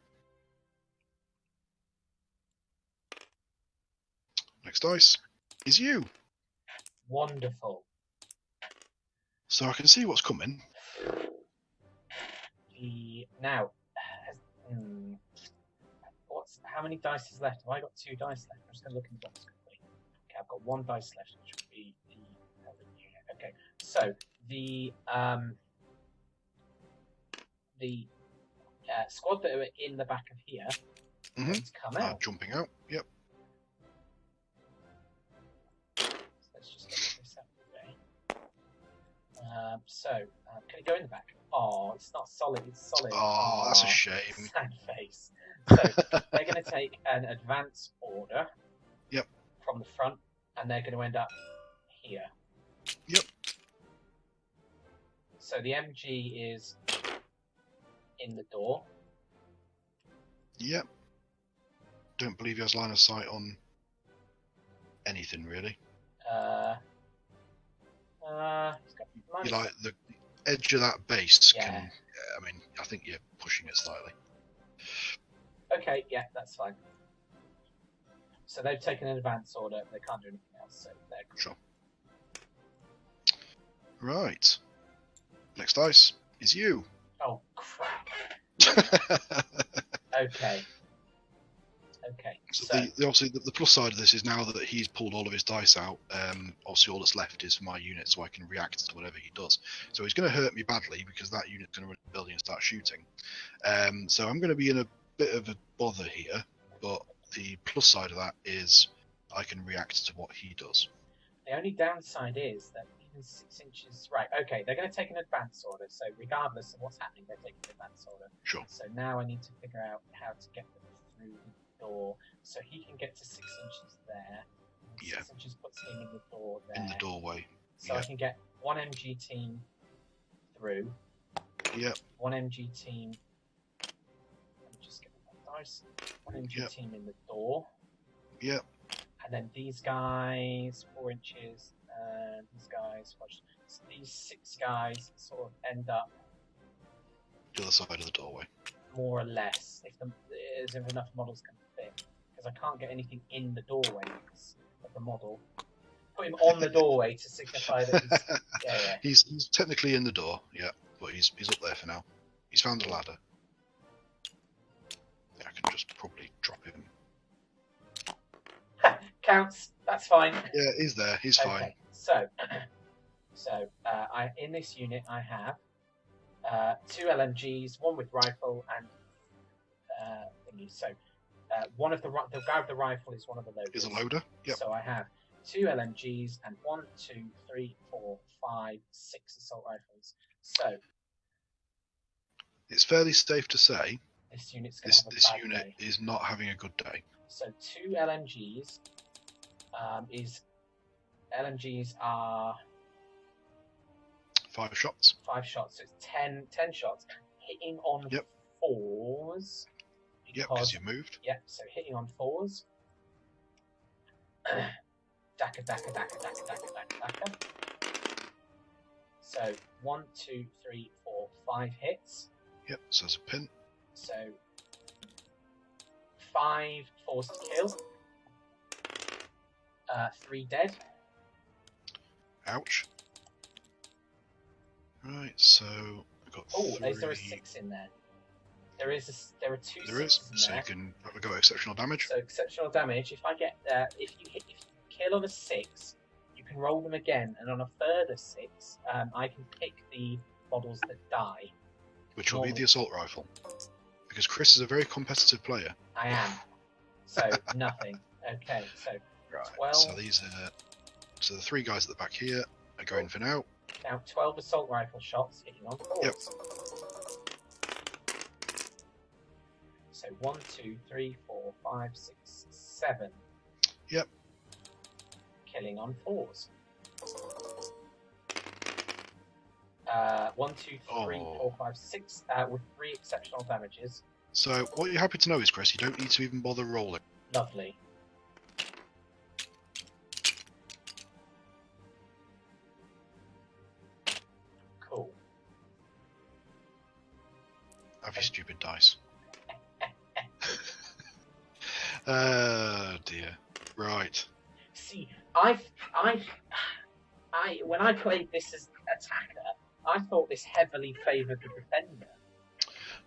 Next dice is you. Wonderful. So I can see what's coming. Now, how many dice is left? Have I got 2 dice left? I'm just going to look in the box quickly. Okay, I've got 1 dice left, which would be the other unit. Okay, so the squad that are in the back of here come out. Jumping out. Yep. So let's just get this out of the way. Can it go in the back? Oh, it's not solid. It's solid. Oh, that's a shame. Sad face. So they're going to take an advance order. Yep. From the front, and they're going to end up here. Yep. So the MG is in the door. Yep. Don't believe he has line of sight on anything really. He's got You like the edge of that base Yeah. can. I mean, I think you're pushing it slightly. Okay, yeah, that's fine. So they've taken an advance order. They can't do anything else. So they're Sure. Right. Next dice is you. Oh crap. Okay. Okay. So obviously the plus side of this is now that he's pulled all of his dice out, obviously all that's left is my unit, so I can react to whatever he does. So he's going to hurt me badly because that unit's going to run the building and start shooting. So I'm going to be in a bit of a bother here, but the plus side of that is I can react to what he does. The only downside is that even 6 inches... Right, okay, they're going to take an advance order, so regardless of what's happening, they're taking an advance order. Sure. So now I need to figure out how to get them through the door. So he can get to 6 inches there. 6 inches puts him in the door there. In the doorway. So I can get 1 MG team through. Yep. 1 MG team... Let me just get my dice. 1 MG team in the door. Yep. And then these guys, 4 inches, and these guys, so these 6 guys sort of end up The other side of the doorway. more or less, if enough models can fit. Because I can't get anything in the doorway of the model. Put him on the doorway to signify that he's... Yeah. He's technically in the door, yeah, but he's up there for now. He's found a ladder. Yeah, I can just probably drop him. Counts. That's fine. Yeah, he's there. He's fine. Okay. So in this unit I have 2 LMGs, 1 with rifle and thingy. So one of the guy with the rifle is one of the loaders. Is a loader. Yep. So I have 2 LMGs and 1, 2, 3, 4, 5, 6 assault rifles. So it's fairly safe to say this unit is not having a good day. So 2 LMGs LMGs are 5 shots. 5 shots, so it's 10 shots. Hitting on 4s. Yep, because you moved. Yep, so hitting on 4s. Daka, daka, daka, daka, daka, daka, daka. So 1, 2, 3, 4, 5 hits. Yep, so there's a pin. So 5 forced to kill. 3 dead. Ouch. Right, so I've got 3. Is there a 6 in there? There are 2 6s There is, so there. you can go exceptional damage. So exceptional damage. If I get if you kill on a 6, you can roll them again, and on a further 6, I can pick the models that die. Which will be the assault rifle, because Chris is a very competitive player. I am. So nothing. Okay, so right. 12. So these are the 3 guys at the back here are going for now. Now 12 assault rifle shots hitting on 4s. Yep. So 1, 2, 3, 4, 5, 6, 7. Yep. Killing on 4s. 1, 2, 3, 4, 5, 6 with 3 exceptional damages. So what you're happy to know is, Chris, you don't need to even bother rolling. Lovely. Cool. Have your stupid dice. Oh dear. Right. See, when I played this as attacker, I thought this heavily favoured the defender.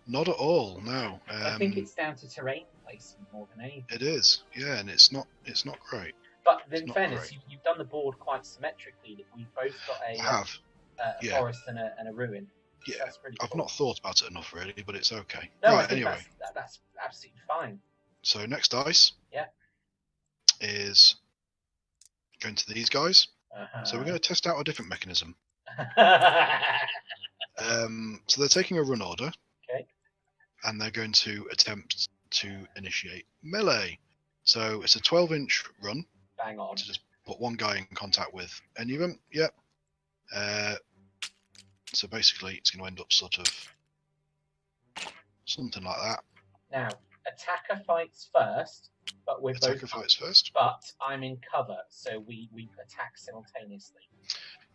Not at all. No. I think it's down to terrain placement more than anything. It is. Yeah, and it's not great. But in fairness, you've done the board quite symmetrically. That we've both got a forest and a ruin. Yeah, so that's pretty cool. I've not thought about it enough really, but it's okay. No, right. I think Anyway, that's absolutely fine. So next dice. Yeah. Is going to these guys. So we're going to test out a different mechanism. So they're taking a run order. Okay. And they're going to attempt to initiate melee. So it's a 12-inch run. Bang on. To just put one guy in contact with any of them. Yep. So basically, it's going to end up sort of something like that. Now, attacker fights first, but we're attacker fights first. But I'm in cover, so we attack simultaneously.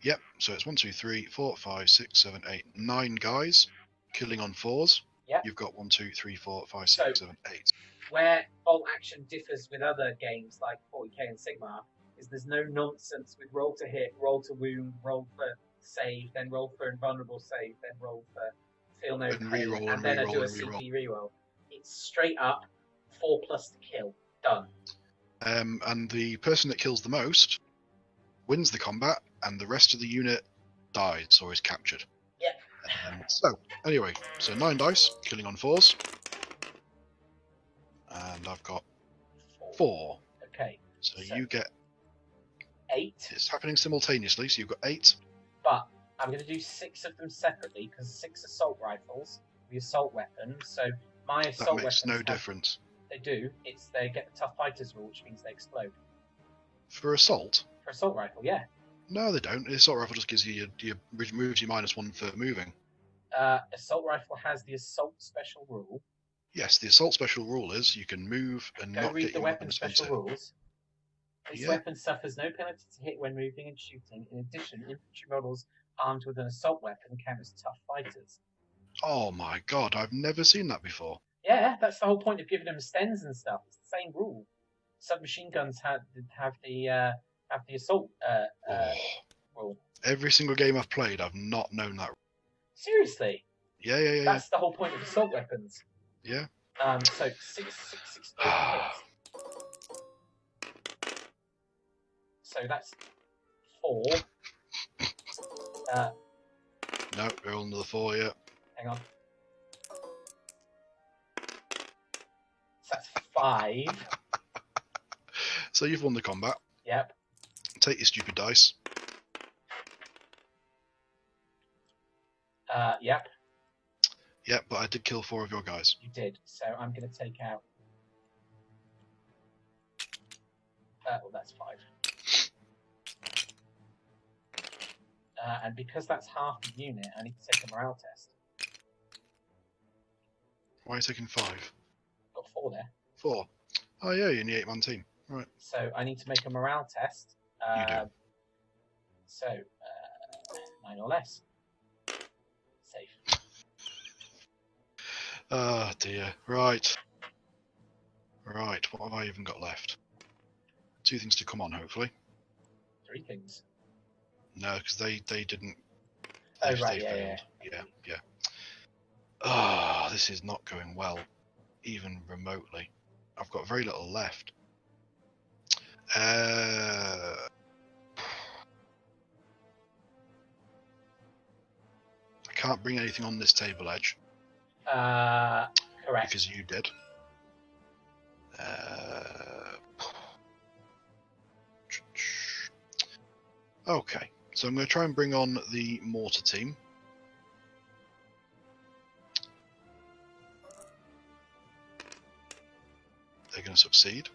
Yep. So it's 1, 2, 3, 4, 5, 6, 7, 8, 9 guys killing on 4s. Yep. You've got 1, 2, 3, 4, 5, 6, 7, 8. Where bolt action differs with other games like 40k and Sigmar is there's no nonsense with roll to hit, roll to wound, roll for save, then roll for invulnerable save, then roll for feel no pain, and then I do a CP reroll. It's straight up 4+ to kill. Done. And the person that kills the most wins the combat, and the rest of the unit dies or is captured. Yep. So, anyway, so 9 dice, killing on 4s. And I've got 4. Okay. So you get 8. It's happening simultaneously, so you've got 8. But I'm going to do 6 of them separately, because 6 assault rifles, the assault weapon, so my assault weapons... That makes no difference. They do. They get the tough fighters rule, which means they explode. For assault? For assault rifle, yeah. No, they don't. The assault rifle just gives you removes you -1 for moving. Assault rifle has the assault special rule. Yes, the assault special rule is you can move and not read get the your weapon special rules. This Yeah. weapon suffers no penalty to hit when moving and shooting. In addition, infantry models armed with an assault weapon count as tough fighters. Oh my god, I've never seen that before. Yeah, that's the whole point of giving them stens and stuff. It's the same rule. Submachine guns have the assault rule. Every single game I've played, I've not known that. Seriously? Yeah. That's the whole point of assault weapons. Yeah. So 6 hits. So that's 4. No, roll another 4, yeah. Hang on. So that's 5. So you've won the combat. Yep. Take your stupid dice. Yep. Yep, but I did kill 4 of your guys. You did. So I'm going to take out... well, that's 5. And because that's half the unit, I need to take a morale test. Why are you taking 5? Got 4 there. 4. Oh yeah, you're in the 8-man team. Right. So I need to make a morale test. You do. So 9 or less. Safe. Oh dear. Right. Right. What have I even got left? 2 things to come on, hopefully. 3 things. No, because they didn't. Oh they right, failed. Yeah. Oh, this is not going well, even remotely. I've got very little left. I can't bring anything on this table edge. Correct. Because you did. Okay, so I'm going to try and bring on the mortar team. They're going to succeed.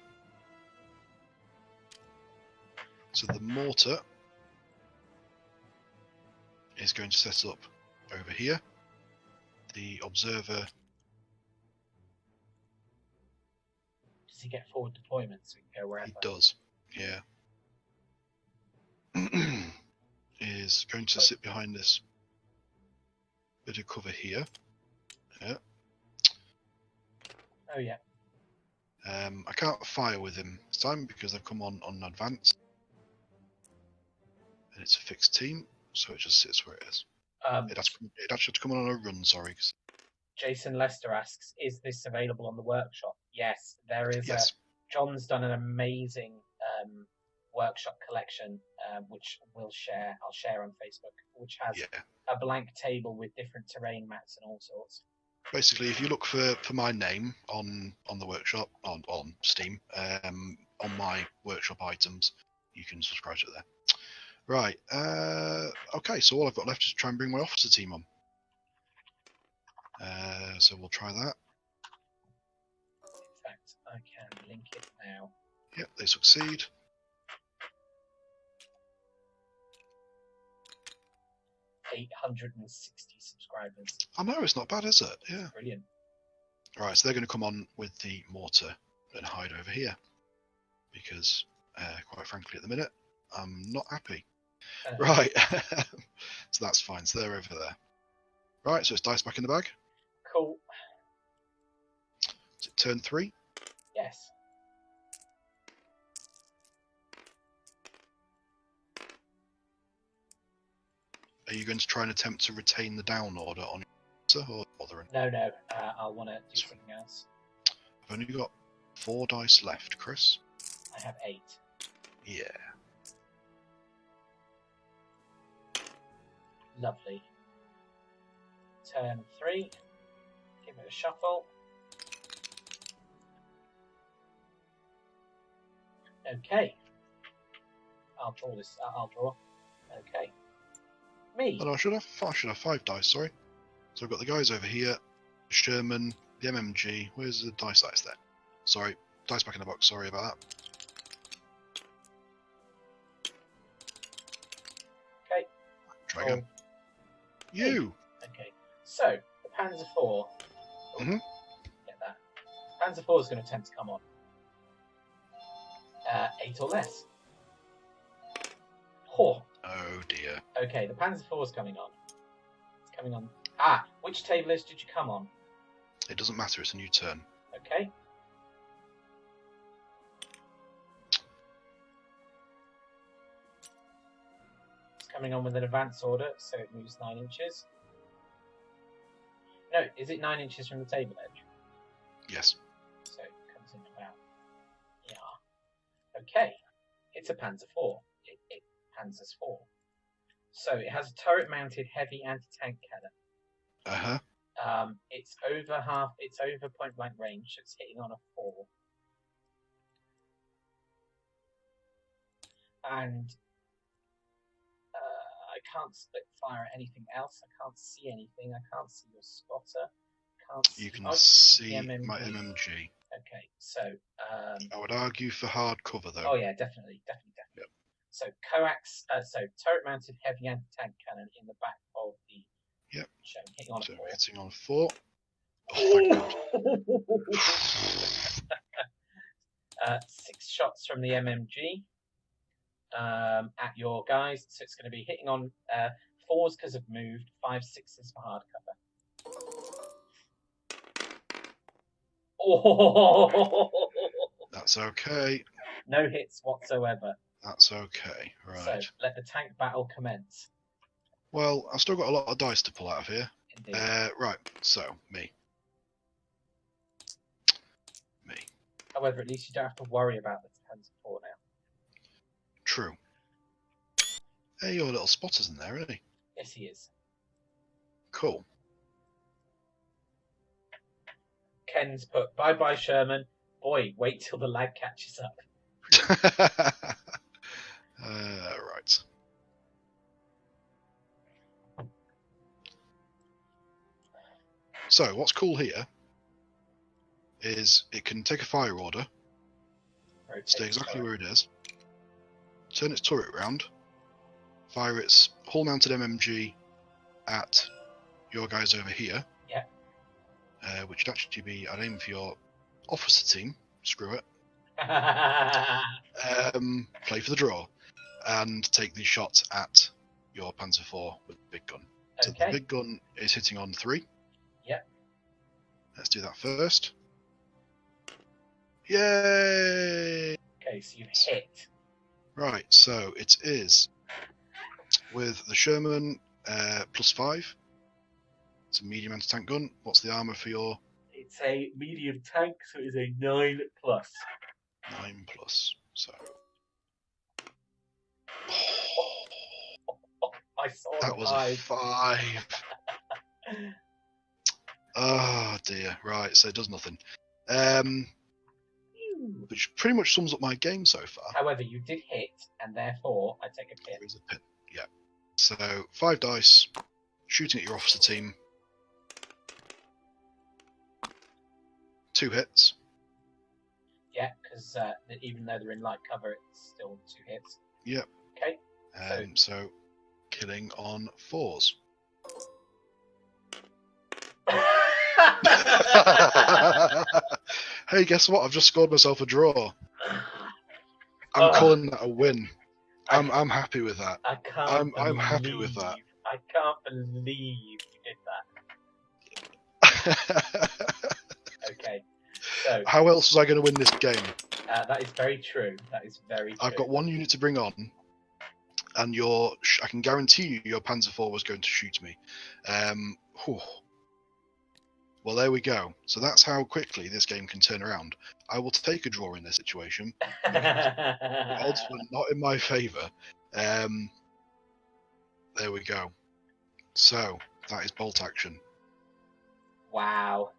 So the mortar is going to set up over here. The observer. Does he get forward deployment so he can go wherever? He does. Yeah. Is going to sit behind this bit of cover here. Yeah. Oh yeah. I can't fire with him this time because they've come on advance. And it's a fixed team, so it just sits where it is. It actually had to come on a run, sorry. Jason Lester asks, is this available on the workshop? Yes, there is. Yes. John's done an amazing workshop collection, which I'll share on Facebook, which has a blank table with different terrain mats and all sorts. Basically, if you look for my name on the workshop, on Steam, on my workshop items, you can subscribe to it there. Right, okay, so all I've got left is to try and bring my officer team on. So we'll try that. In fact, I can link it now. Yep, they succeed. $860 subscribers. I know, it's not bad, is it? Yeah. Brilliant. Right, so they're going to come on with the mortar and hide over here. Because, quite frankly, at the minute, I'm not happy. Right, so that's fine, so they're over there. Right, so it's dice back in the bag. Cool. Is it turn 3? Yes. Are you going to try and attempt to retain the down order on your or bothering? No, I'll want to do something else. I've only got 4 dice left, Chris. I have 8. Yeah. Lovely. Turn 3. Give it a shuffle. Okay. I'll draw this. I'll draw. Okay. Me. Oh, no, I should have 5 dice, sorry. So I've got the guys over here, Sherman, the MMG. Where's the dice that's there? Sorry, dice back in the box, sorry about that. Okay. Try again. You! Okay. So, the Panzer IV. Mm-hmm. Get that. Panzer IV is going to attempt to come on. 8 or less. Oh. Oh dear. Okay, the Panzer IV is coming on. It's coming on. Ah, which table list did you come on? It doesn't matter, it's a new turn. Okay. It's coming on with an advance order, so it moves 9 inches. No, is it 9 inches from the table edge? Yes. So it comes in about. Yeah. Okay. It's a Panzer IV. It Panzers IV. So it has a turret-mounted heavy anti-tank cannon. Uh-huh. It's over point-blank range, so it's hitting on a 4. And I can't split fire at anything else. I can't see anything. I can't see your spotter. You can see my MMG. Okay, so I would argue for hard cover though. Oh yeah, definitely. Yep. So coax, turret-mounted heavy anti-tank cannon in the back of the. Yep. Show, hitting on a 4. Hitting on a 4. Oh, thank God. 6 shots from the MMG at your guys, so it's going to be hitting on 4s because of moved, 5 6s for hard cover. Oh, That's okay. no hits whatsoever. That's okay. Right. So let the tank battle commence. Well, I've still got a lot of dice to pull out of here. Indeed. Right. So me. However, at least you don't have to worry about the Panzer IV now. True. Hey, your little spotter's in there, isn't he? Yes, he is. Cool. Ken's put, bye-bye, Sherman. Boy, wait till the lag catches up. Right. So, what's cool here is it can take a fire order, stay exactly where it is, turn its turret round, fire its hull-mounted MMG at your guys over here. Yeah. Which would actually be, I'd aim for your officer team. Screw it. Play for the draw, and take the shot at your Panzer IV with the big gun. So Okay. the big gun is hitting on 3. Yep. Let's do that first. Yay! Okay, so you've hit. Right, so it is with the Sherman +5. It's a medium anti-tank gun. What's the armor for your? It's a medium tank, so it's a 9+. 9+. So. I saw That was a 5. Oh dear. Right, so it does nothing. Which pretty much sums up my game so far. However, you did hit, and therefore I take a pin. There is a pin. Yeah. So 5 dice, shooting at your officer team. 2 hits. Yeah, because even though they're in light cover, it's still 2 hits. Yep. Okay. So killing on 4s. Hey, guess what? I've just scored myself a draw. I'm calling that a win. I'm happy with that. I can't. I'm happy with that. I can't believe you did that. Okay. So how else was I going to win this game? that is very true. That is very true. I've got 1 unit to bring on, and I can guarantee you your Panzer IV was going to shoot me. Well, there we go. So that's how quickly this game can turn around. I will take a draw in this situation. The odds were not in my favour. There we go. So that is bolt action. Wow.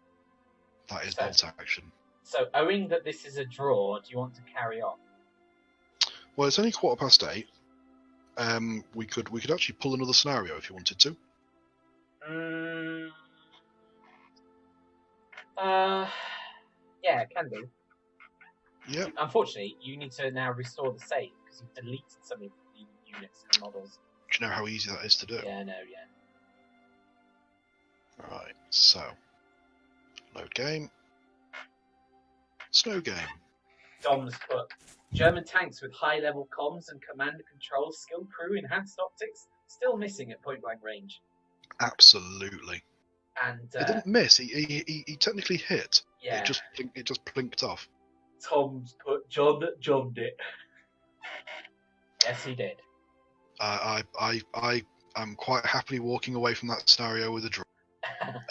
That is bolt action. So, owing that this is a draw, do you want to carry on? Well, it's only 8:15. We could actually pull another scenario if you wanted to. Yeah, it can do. Yeah. Unfortunately, you need to now restore the save because you've deleted some of the units and models. Do you know how easy that is to do? Yeah, no, yeah. Right, so load game. Snow game. Dom's put German tanks with high-level comms and command and control, skilled crew, enhanced optics, still missing at point-blank range. Absolutely. And it didn't miss. He technically hit. Yeah. It just blinked off. Tom's put John it. Yes, he did. I'm quite happily walking away from that scenario with a draw.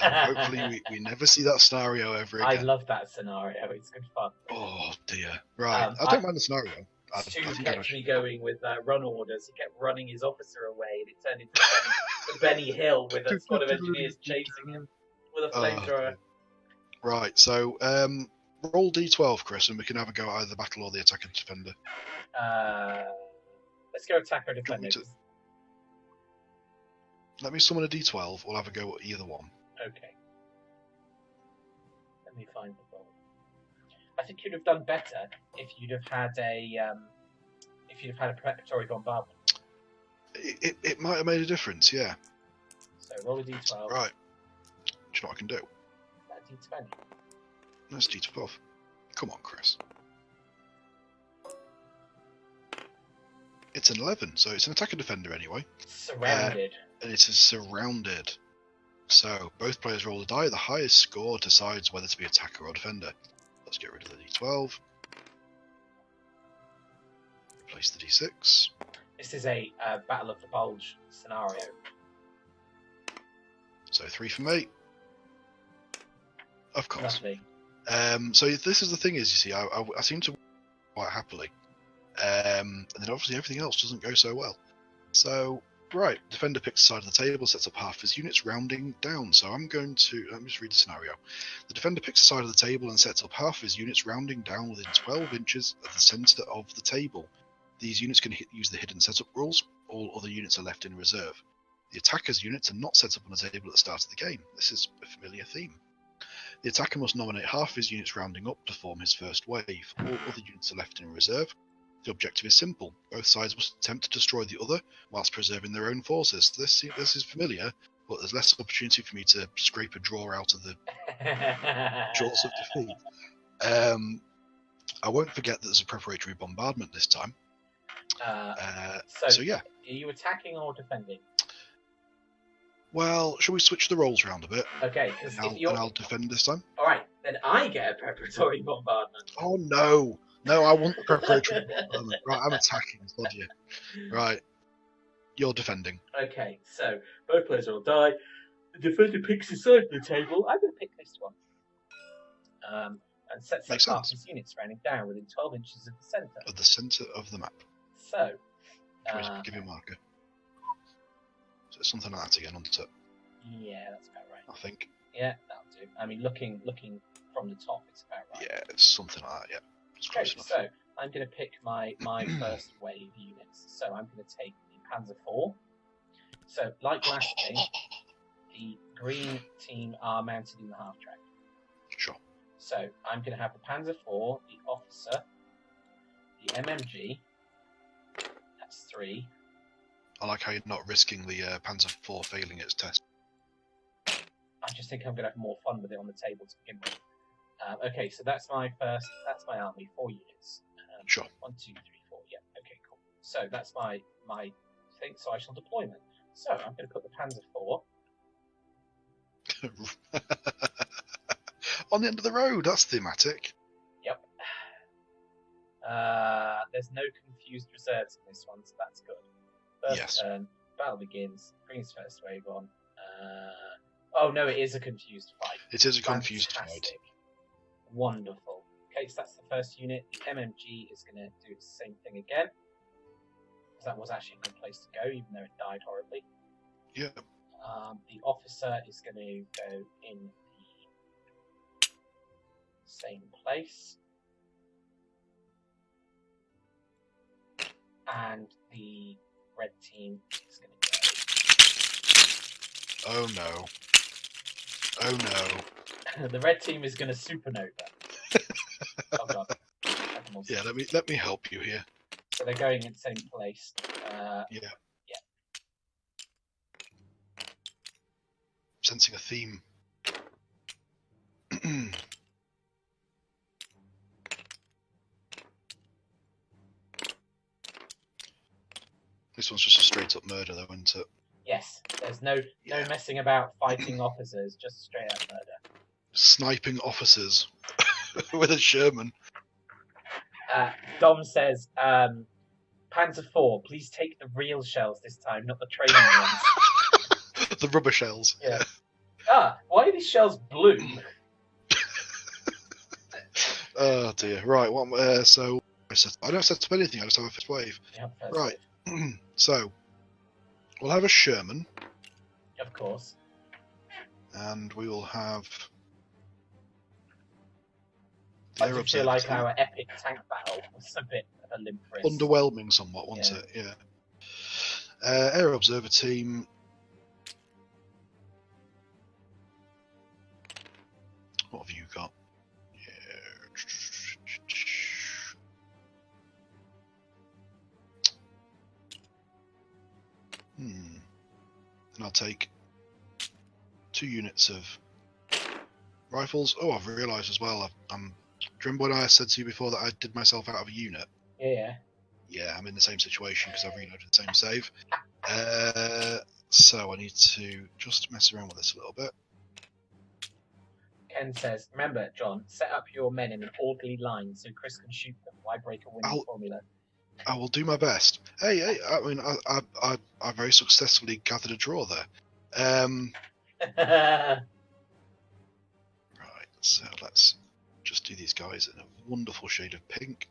Hopefully we never see that scenario ever again. I love that scenario. It's good fun. Oh dear. Right. I don't mind the scenario. Stu kept me going with run orders. He kept running his officer away, and it turned into Benny Hill with a squad of engineers chasing him with a flamethrower. Right. So roll D12, Chris, and we can have a go at either the battle or the attacker defender. Let's go attacker defender. Let me summon a D12. We'll have a go at either one. Okay. Let me find the roll. I think you'd have done better if you'd have had a preparatory bombardment. It might have made a difference, yeah. So roll a D12. Right. Do you know what I can do? D20. That's D12. Come on, Chris. It's an 11, so it's an attacker defender anyway. Surrounded. And it is surrounded. So both players roll a die. The highest score decides whether to be attacker or defender. Let's get rid of the D12. Replace the D6. This is a Battle of the Bulge scenario. So 3 for me. Of course. Lovely. So this is the thing is, you see, I seem to quite happily. And then obviously everything else doesn't go so well. So, right, defender picks the side of the table, sets up half his units, rounding down. So I'm going to, let me just read the scenario. The defender picks the side of the table and sets up half his units, rounding down within 12 inches of the centre of the table. These units can use the hidden setup rules. All other units are left in reserve. The attacker's units are not set up on the table at the start of the game. This is a familiar theme. The attacker must nominate half his units rounding up to form his first wave. All other units are left in reserve. The objective is simple. Both sides must attempt to destroy the other whilst preserving their own forces. This is familiar, but there's less opportunity for me to scrape a draw out of the jaws of defeat. I won't forget that there's a preparatory bombardment this time. So yeah. Are you attacking or defending? Well, shall we switch the roles around a bit? Okay, because I'll defend this time. All right, then I get a preparatory bombardment. Oh no! No, I want the preparatory bombardment. Right, I'm attacking. Bloody you. Right, you're defending. Okay, so both players will die. The defender picks a side of the table. I'm going to pick this one. And sets up half his units rounding down within 12 inches of the centre. Of the centre of the map. So, give you a marker. So it's something like that again, on top. Yeah, that's about right. I think. Yeah, that'll do. I mean, looking from the top, it's about right. Yeah, it's something like that. Yeah, it's close enough. So I'm going to pick my first wave units. So I'm going to take the Panzer IV. So, like last game, the green team are mounted in the half track. Sure. So I'm going to have the Panzer IV, the officer, the MMG. That's 3. I like how you're not risking the Panzer IV failing its test. I just think I'm going to have more fun with it on the table to begin with. Okay, so that's my army, 4 units. Sure. 1, 2, 3, 4. Yeah. Okay, cool. So that's my thing. So I shall deploy them. So I'm going to put the Panzer IV. On the end of the road. That's thematic. Yep. There's no confused reserves in this one, so that's good. First turn, battle begins. Brings first wave on. Oh no, it is a confused fight. It is a confused fight. Wonderful. Okay, so that's the first unit. The MMG is going to do the same thing again. Because that was actually a good place to go, even though it died horribly. Yeah. The officer is going to go in the same place. And the red team is going to go. Oh no. Oh no. The red team is going to supernova. Oh god. Yeah, let me help you here. So they're going in the same place. Yeah. Sensing a theme. This one's just a straight up murder though, isn't it? Yes. There's no messing about fighting officers, just straight up murder. Sniping officers with a Sherman. Dom says, Panzer IV, please take the real shells this time, not the training ones. The rubber shells. Yeah. Why are these shells blue? Oh dear. Right. So I don't set up anything. I just have a first wave. Yeah, right. So we'll have a Sherman. Of course. And we will have. I do feel like our epic tank battle was a bit of a limp wrist. Underwhelming somewhat, wasn't it? Yeah. Air Observer Team. What have you got? And I'll take 2 units of rifles. Oh, I've realised as well. Do you remember when I said to you before that I did myself out of a unit? Yeah. Yeah, I'm in the same situation because I've reloaded the same save. So I need to just mess around with this a little bit. Ken says, remember, John, set up your men in an orderly line so Chris can shoot them. Why break a winning formula? I will do my best. Hey, I mean, I very successfully gathered a draw there. Right, so let's just do these guys in a wonderful shade of pink.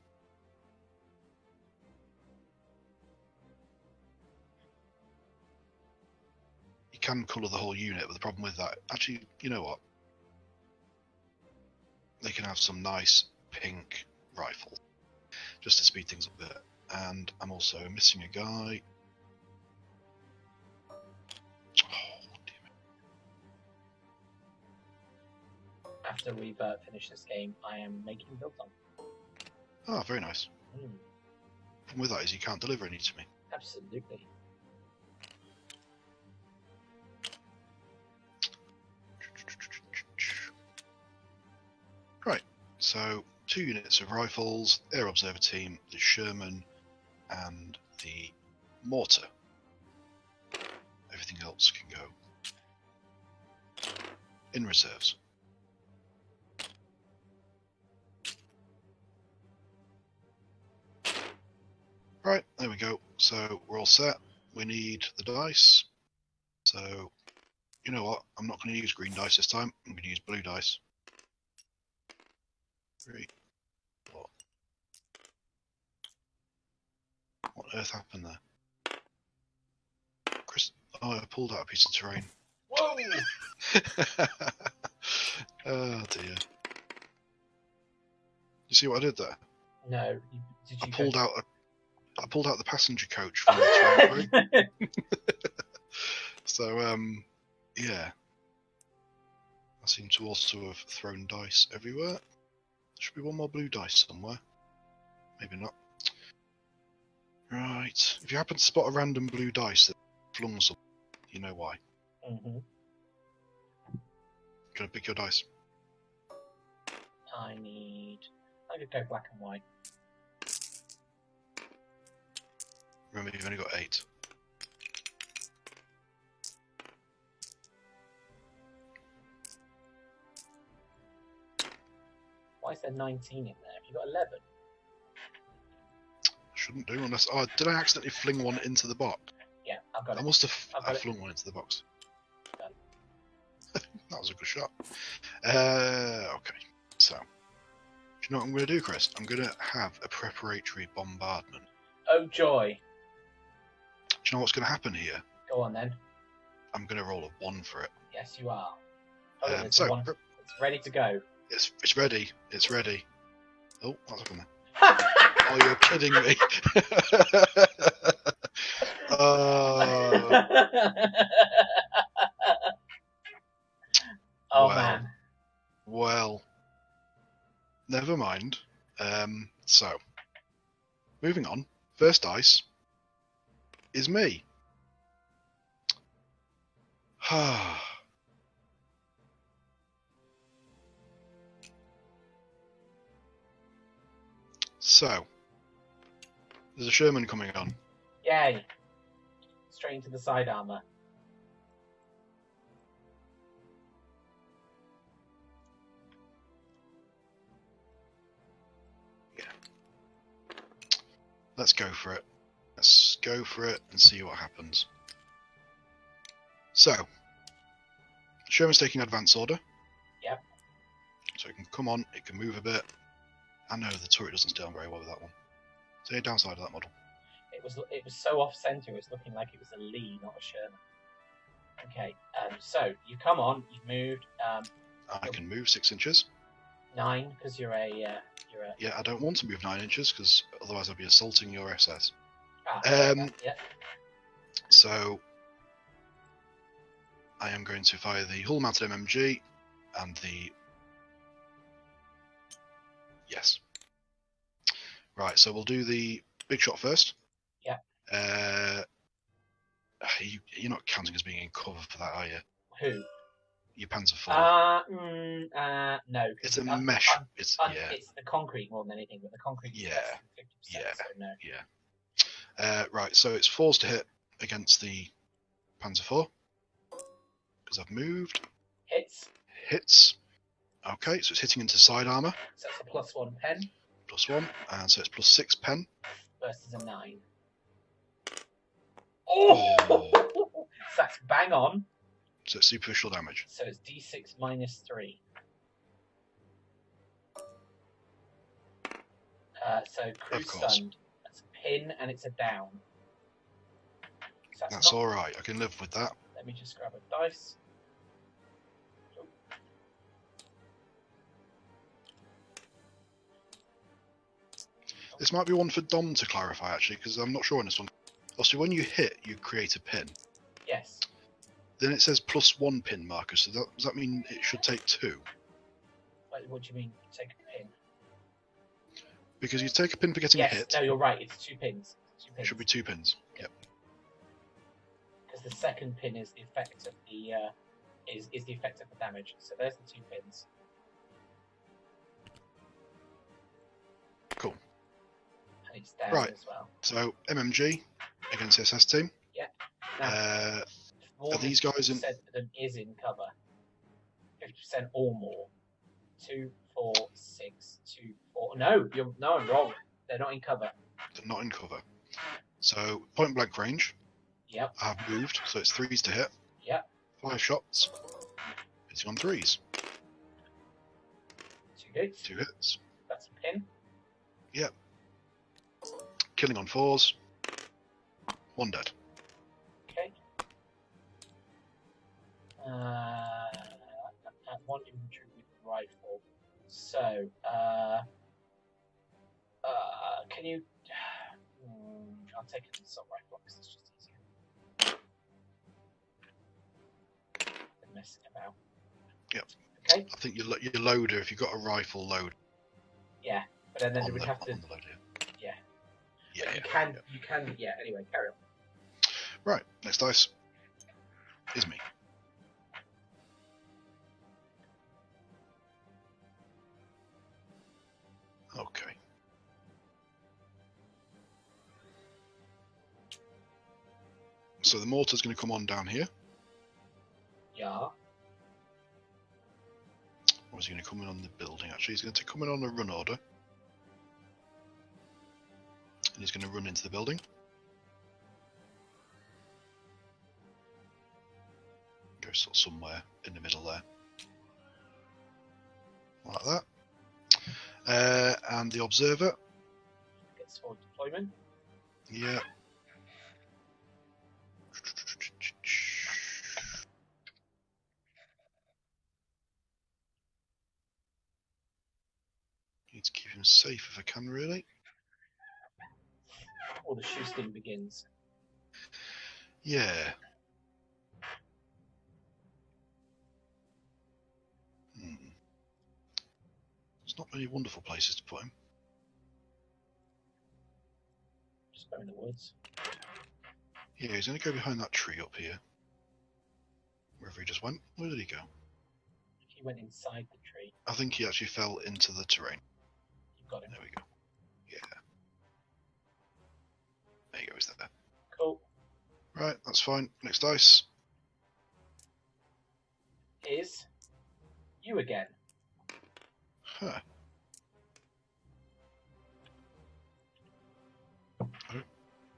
You can colour the whole unit, but the problem with that, actually, you know what? They can have some nice pink rifle, just to speed things up a bit. And I'm also missing a guy. Oh, damn it. After we've finished this game, I am making builds on. Oh, very nice. problem with that is you can't deliver any to me. Absolutely. Right, so 2 units of rifles, air observer team, the Sherman, and the mortar. Everything else can go in reserves. Right, there we go. So we're all set. We need the dice. So, you know what? I'm not going to use green dice this time. I'm going to use blue dice. 3, 4. What on earth happened there? Chris, oh, I pulled out a piece of terrain. Whoa! Oh dear. You see what I did there? No. Did you I pulled out the passenger coach from the terrain. So yeah. I seem to also have thrown dice everywhere. There should be one more blue dice somewhere. Maybe not. Right. If you happen to spot a random blue dice that flung somewhere, you know why. Mm-hmm. Gonna pick your dice. I could go black and white. Remember, you've only got 8. Why is there 19 in there? Have you got 11? Shouldn't do unless. Oh, did I accidentally fling one into the box? Yeah, I've got it. I must have. I flung one into the box. Done. That was a good shot. Okay. So, do you know what I'm going to do, Chris? I'm going to have a preparatory bombardment. Oh joy! Do you know what's going to happen here? Go on then. I'm going to roll a 1 for it. Yes, you are. Oh, there's So one. It's ready to go. it's ready. It's ready. Oh, what's happened there? Oh, you're kidding me. Oh well, man. Well, never mind. So, moving on. First dice is me. So, there's a Sherman coming on. Yay! Straight into the side armor. Yeah. Let's go for it. Let's go for it and see what happens. So, Sherman's taking advance order. Yep. So it can come on, it can move a bit. I know the turret doesn't stay on very well with that one. So the downside of that model. It was so off center. It was looking like it was a Lee, not a Sherman. Okay. So you come on. You've moved. I can move 6 inches. 9 because you're a. Yeah, I don't want to move 9 inches because otherwise I'd be assaulting your SS. Yeah. So I am going to fire the hull-mounted MMG and the. Yes. Right, so we'll do the big shot first. Yeah. You're not counting as being in cover for that, are you? Who? Your Panzer IV. No. It's a mesh. It's the concrete more than anything, but the concrete is less than 50%, yeah, so no. Yeah. Right, so it's 4s to hit against the Panzer IV. Because I've moved. Hits. Okay, so it's hitting into side armour. So that's a +1 pen. +1, and so it's +6 pen. Versus a 9. Oh! So that's bang on. So it's superficial damage. So it's D6 -3. So crew stunned. That's a pin and it's a down. So that's alright, I can live with that. Let me just grab a dice. This might be one for Dom to clarify, actually, because I'm not sure on this one. Also, when you hit, you create a pin. Yes. Then it says +1 pin marker, so does that mean it should take 2? What do you mean, take a pin? Because you take a pin for getting Yes, hit. no, you're right. It's 2 pins. It should be 2 pins. Yep. Because the second pin is the effect of the is the effect of the damage. So there's the 2 pins. Cool. And it's down Right. as well. So MMG against the SS team. Yeah. Now, Are these guys in? Percent of them is in cover. 50% or more. 2, 4, 6, 2, 4. No, I'm wrong. They're not in cover. They're not in cover. So point blank range. Yep. I've moved, so it's 3s to hit. Yep. 5 shots. Hitting on 3s. 2 hits. 2 hits. That's a pin. Yep. Killing on 4s. 1 dead. Okay. One infantry with rifle. So, can you? I'll take an assault rifle because it's just easier than messing about. Yep. Okay. I think your loader, if you've got a rifle load. Yeah, but then we'd have to. On the loader. Yeah. Yeah. You can. Yeah. Anyway, carry on. Right. Next dice is me. Okay. So the mortar's going to come on down here. Yeah. Or is he going to come in on the building? Actually, he's going to come in on a run order. And he's going to run into the building. Go sort of somewhere in the middle there. Like that. And the observer. Gets for deployment. Yeah. Need to keep him safe if I can, really. Or the shooting begins. Yeah. There's not many wonderful places to put him. Just go in the woods. Yeah, he's going to go behind that tree up here. Wherever he just went. Where did he go? He went inside the tree. I think he actually fell into the terrain. You've got him. There we go. Yeah. There you go, he's there. Cool. Right, that's fine. Next dice. Is you again. Huh. I don't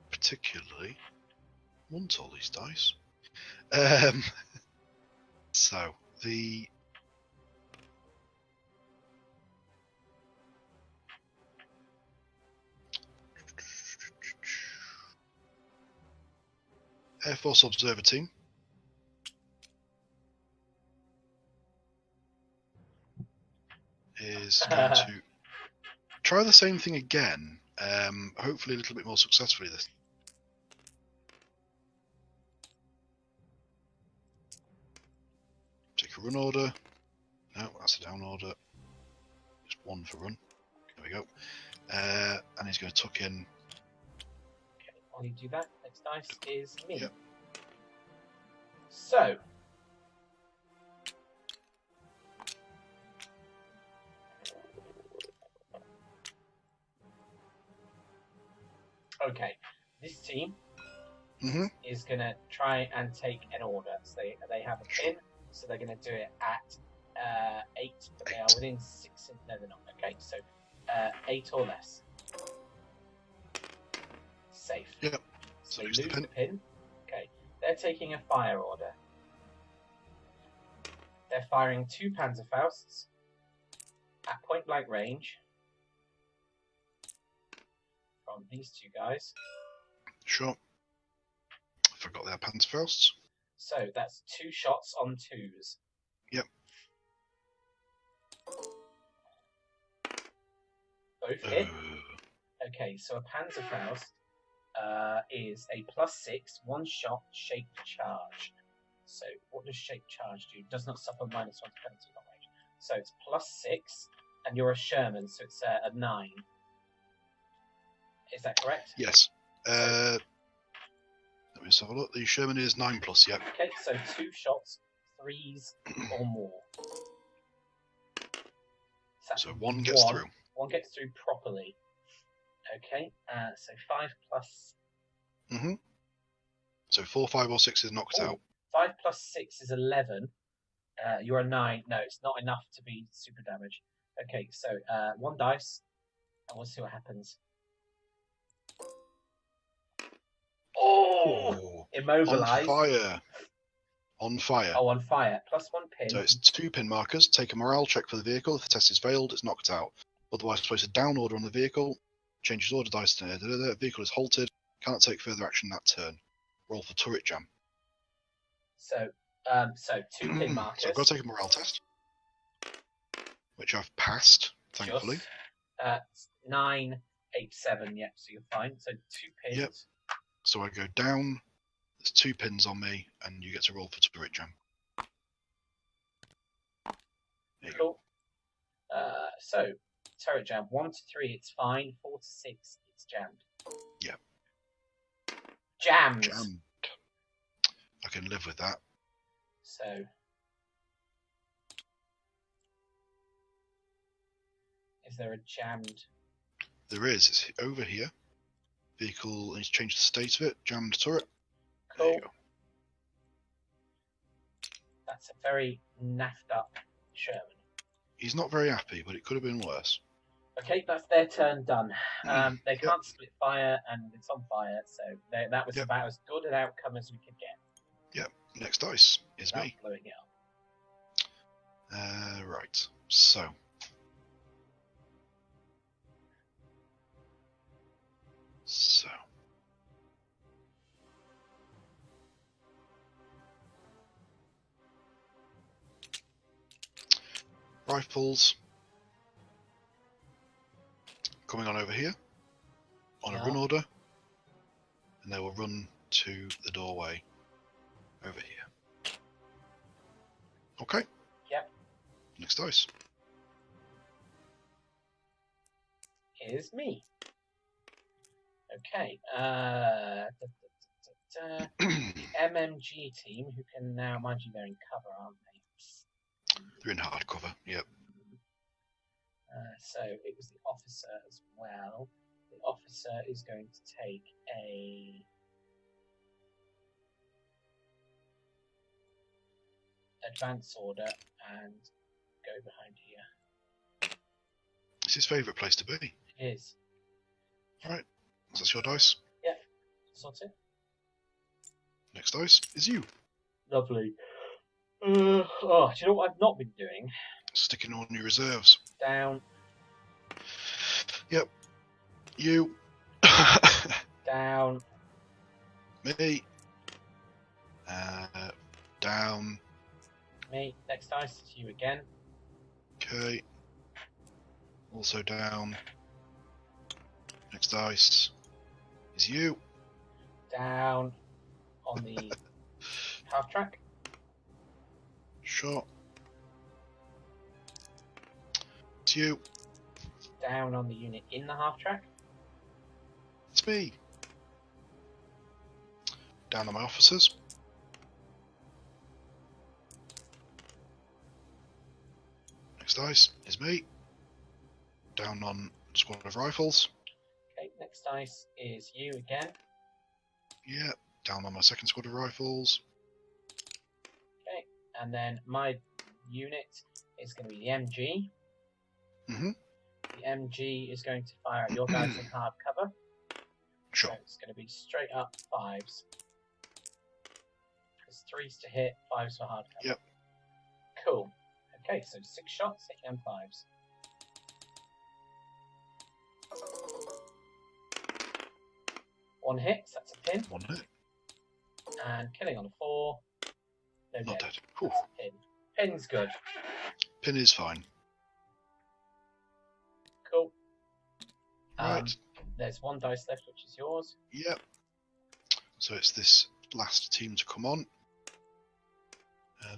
particularly want all these dice. So, the... Air Force Observer Team. Is going to try the same thing again, hopefully a little bit more successfully this. Take a run order. No, that's a down order. Just 1 for run. There we go. And he's going to tuck in. Okay, while you do that, next dice is me. Yep. So. Okay, this team is going to try and take an order. So they have a pin, so they're going to do it at 8, but they are within 6. No, they're not. Okay, so 8 or less. Safe. Yep. So you lose the pin. Okay, they're taking a fire order. They're firing 2 Panzerfausts at point blank range. From these 2 guys. Sure. Forgot their Panzerfausts. So that's 2 shots on 2s. Yep. Both hit. Okay, so a Panzerfaust is a +6, 1 shot, shaped charge. So what does shaped charge do? It does not suffer -1 to penalty long range. So it's +6, and you're a Sherman, so it's a 9. Is that correct? Yes. Let me just have a look. The Sherman is 9+, yep. Okay, so 2 shots, 3s or more. So 1 gets through. 1 gets through properly. Okay, so 5 plus... So 4, 5, or 6 is knocked out. 5 plus 6 is 11. You're a 9. No, it's not enough to be super damage. Okay, so 1 dice, and we'll see what happens. Oh! Immobilized. On fire. On fire. Oh, on fire. +1 pin. So it's 2 pin markers. Take a morale check for the vehicle. If the test is failed, it's knocked out. Otherwise, place a down order on the vehicle. Changes order dice to the vehicle is halted. Cannot take further action that turn. Roll for turret jam. So 2 pin markers. So I've got to take a morale test, which I've passed, thankfully. 9, 8, 7. Yep, so you're fine. So 2 pins. Yep. So I go down. There's 2 pins on me, and you get to roll for turret jam. There you cool. So turret jam 1 to 3, it's fine. 4 to 6, it's jammed. Yep. Jammed. I can live with that. So is there a jammed? There is. It's over here. Vehicle needs to change the state of it. Jammed turret. Cool. There you go. That's a very naffed up Sherman. He's not very happy, but it could have been worse. Okay, that's their turn done. They can't split fire, and it's on fire, so that was about as good an outcome as we could get. Yep. Next dice is me. Blowing it up. Right. So. Rifles. Coming on over here. On a run order. And they will run to the doorway over here. Okay. Yep. Next dice. Is me. Okay. The MMG team, who can now, mind you, they're in cover, aren't they? They're in hard cover, yep. So it was the officer as well. The officer is going to take a advance order and go behind here. It's his favourite place to be. It is. Alright, so that's your dice. Yep, sorted. Next dice is you. Lovely. Do you know what I've not been doing? Sticking on your reserves. Down. Yep. You. Down. Me. Down. Me. Next dice is you again. Okay. Also down. Next dice is you. Down on the half track. Shot. It's you. Down on the unit in the half track. It's me. Down on my officers. Next dice is me. Down on squad of rifles. Okay, next dice is you again. Yeah, down on my second squad of rifles. Okay, and then my unit is going to be the MG. The MG is going to fire at your guys in hard cover. Sure. So it's going to be straight up 5s. There's 3s to hit, 5s for hard cover. Yep. Cool. Okay, so 6 shots, hitting on 5s. One hit, so that's a pin. One hit. And killing on a 4. No Not dead. dead. Whew. That's a pin. Pin's good. Pin is fine. Cool. Right. There's 1 dice left, which is yours. Yep. So it's this last team to come on.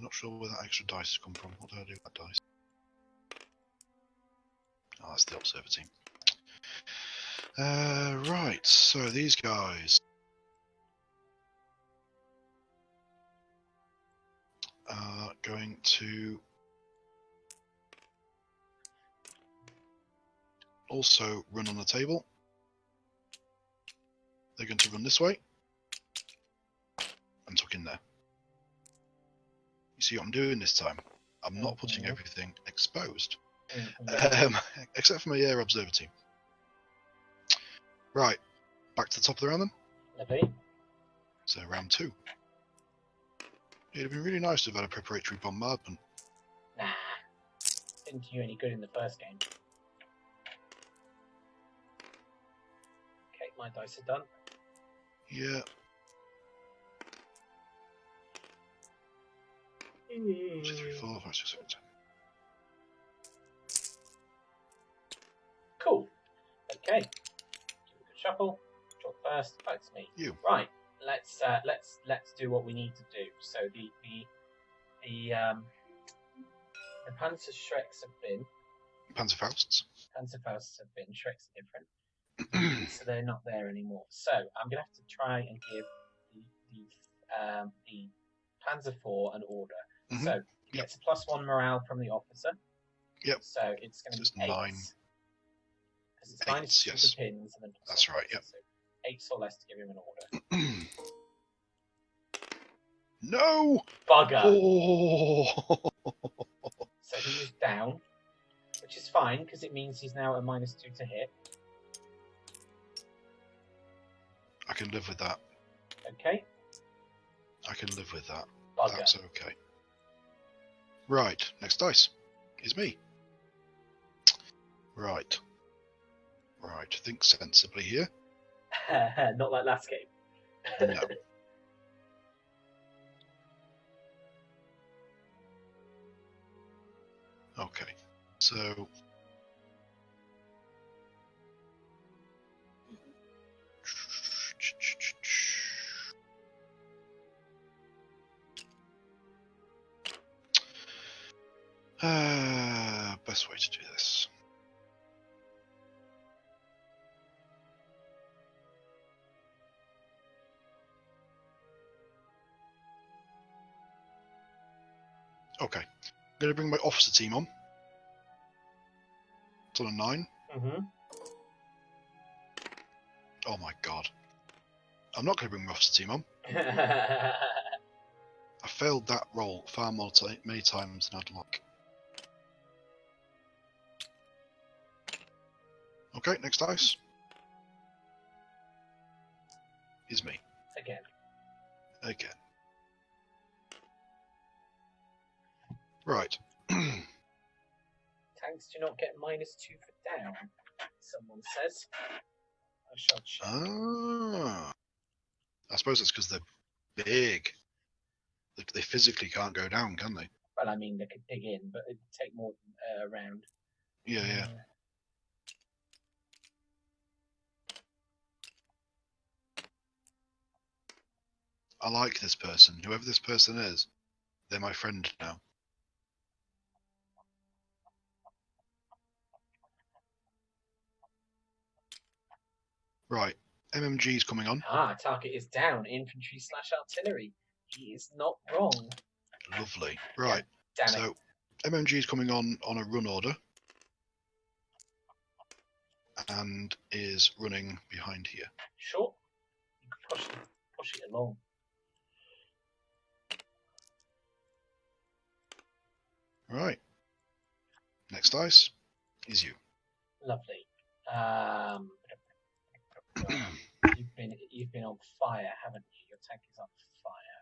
Not sure where that extra dice has come from. What did I do with that dice? Oh, that's the observer team. Right, so these guys are going to also run on the table. They're going to run this way and tuck in there. You see what I'm doing this time? I'm not putting everything exposed, except for my air observer team. Right, back to the top of the round then. Lovely. So round 2. It'd have been really nice to have had a preparatory bombardment. Nah. Didn't do you any good in the first game. Okay, my dice are done. Yeah. 2, 3, 4, 5, 6, 7, 10. Cool. Okay. Give a good shuffle. Talk first. Oh, it's me. You. Right. Let's do what we need to do. So the Panzerschrecks have been. Panzerfausts. Panzerfausts have been. Schrecks are different. So they're not there anymore. So I'm gonna have to try and give the Panzer IV an order. Mm-hmm. So it gets a +1 morale from the officer. Yep. So it's going to be 8. 9. Because it's minus 2 yes. for pins and then That's right. Yep. So 8 or less to give him an order. No! Bugger! Oh! So he is down, which is fine because it means he's now at a -2 to hit. I can live with that. Okay. I can live with that. Bugger. That's okay. Right, next dice is me. Right. Right, think sensibly here. Not like last game. No. Okay, so best way to do this. Okay, I'm going to bring my officer team on. It's on a 9. Mm-hmm. Oh my god. I'm not going to bring my officer team on. I failed that roll far more many times than I'd like. Okay, next dice is me. Again. Right. Tanks do not get -2 for down, someone says. I shall check. Ah. I suppose it's because they're big. They physically can't go down, can they? Well, I mean, they could dig in, but it'd take more than a round. Yeah. I like this person. Whoever this person is, they're my friend now. Right. MMG's coming on. Target is down. Infantry/artillery. He is not wrong. Lovely. Right. Damn so, it. MMG's coming on a run order. And is running behind here. Sure. You can push it along. Right. Next dice is you. Lovely. You've been on fire, haven't you? Your tank is on fire.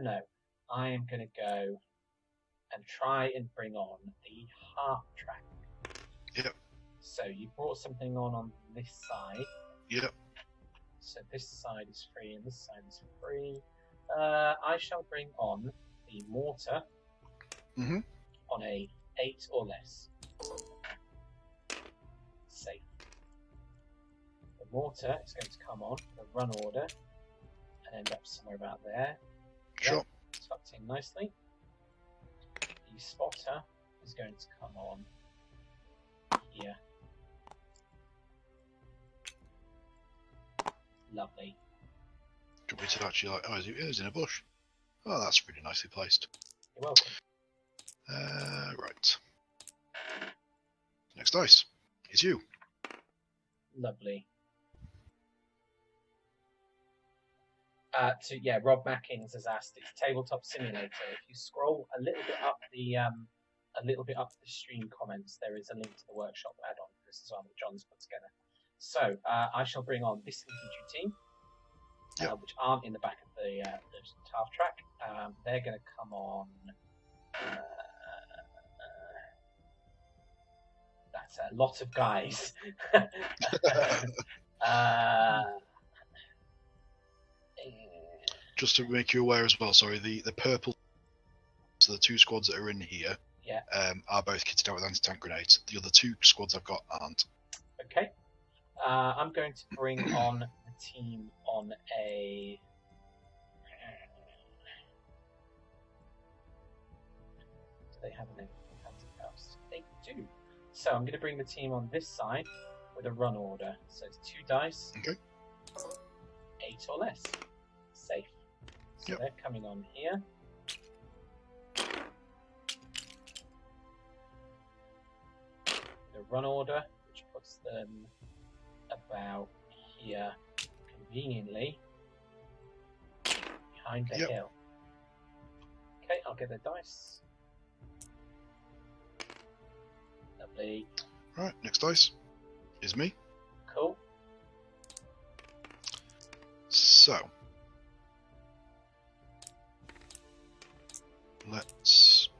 No. I am going to go and try and bring on the heart track. Yep. So you brought something on this side. Yep. So this side is free and this side is free. I shall bring on the mortar on a 8 or less. Safe. The mortar is going to come on the run order and end up somewhere about there. Sure. Tucked in nicely. spotter is going to come on here. Lovely. Do you want me to actually like? Oh, he's in a bush. Oh, that's pretty nicely placed. You're welcome. Right. Next dice is you. Lovely. Rob Mackins has asked. It's Tabletop Simulator. If you scroll a little bit up the stream comments, there is a link to the workshop add-on for this as well that John's put together. So I shall bring on this infantry team, which aren't in the back of the half track. They're going to come on. That's a lot of guys. Just to make you aware as well, sorry, the purple, so the 2 squads that are in here are both kitted out with anti-tank grenades. The other 2 squads I've got aren't. Okay. I'm going to bring on the team on a... Do they have an anti-post? They do. So I'm going to bring the team on this side with a run order. So it's 2 dice. Okay. 8 or less. Safe. So they're coming on here. The run order, which puts them about here conveniently behind the hill. Okay, I'll get the dice. Lovely. Right, next dice is me. Cool. So let's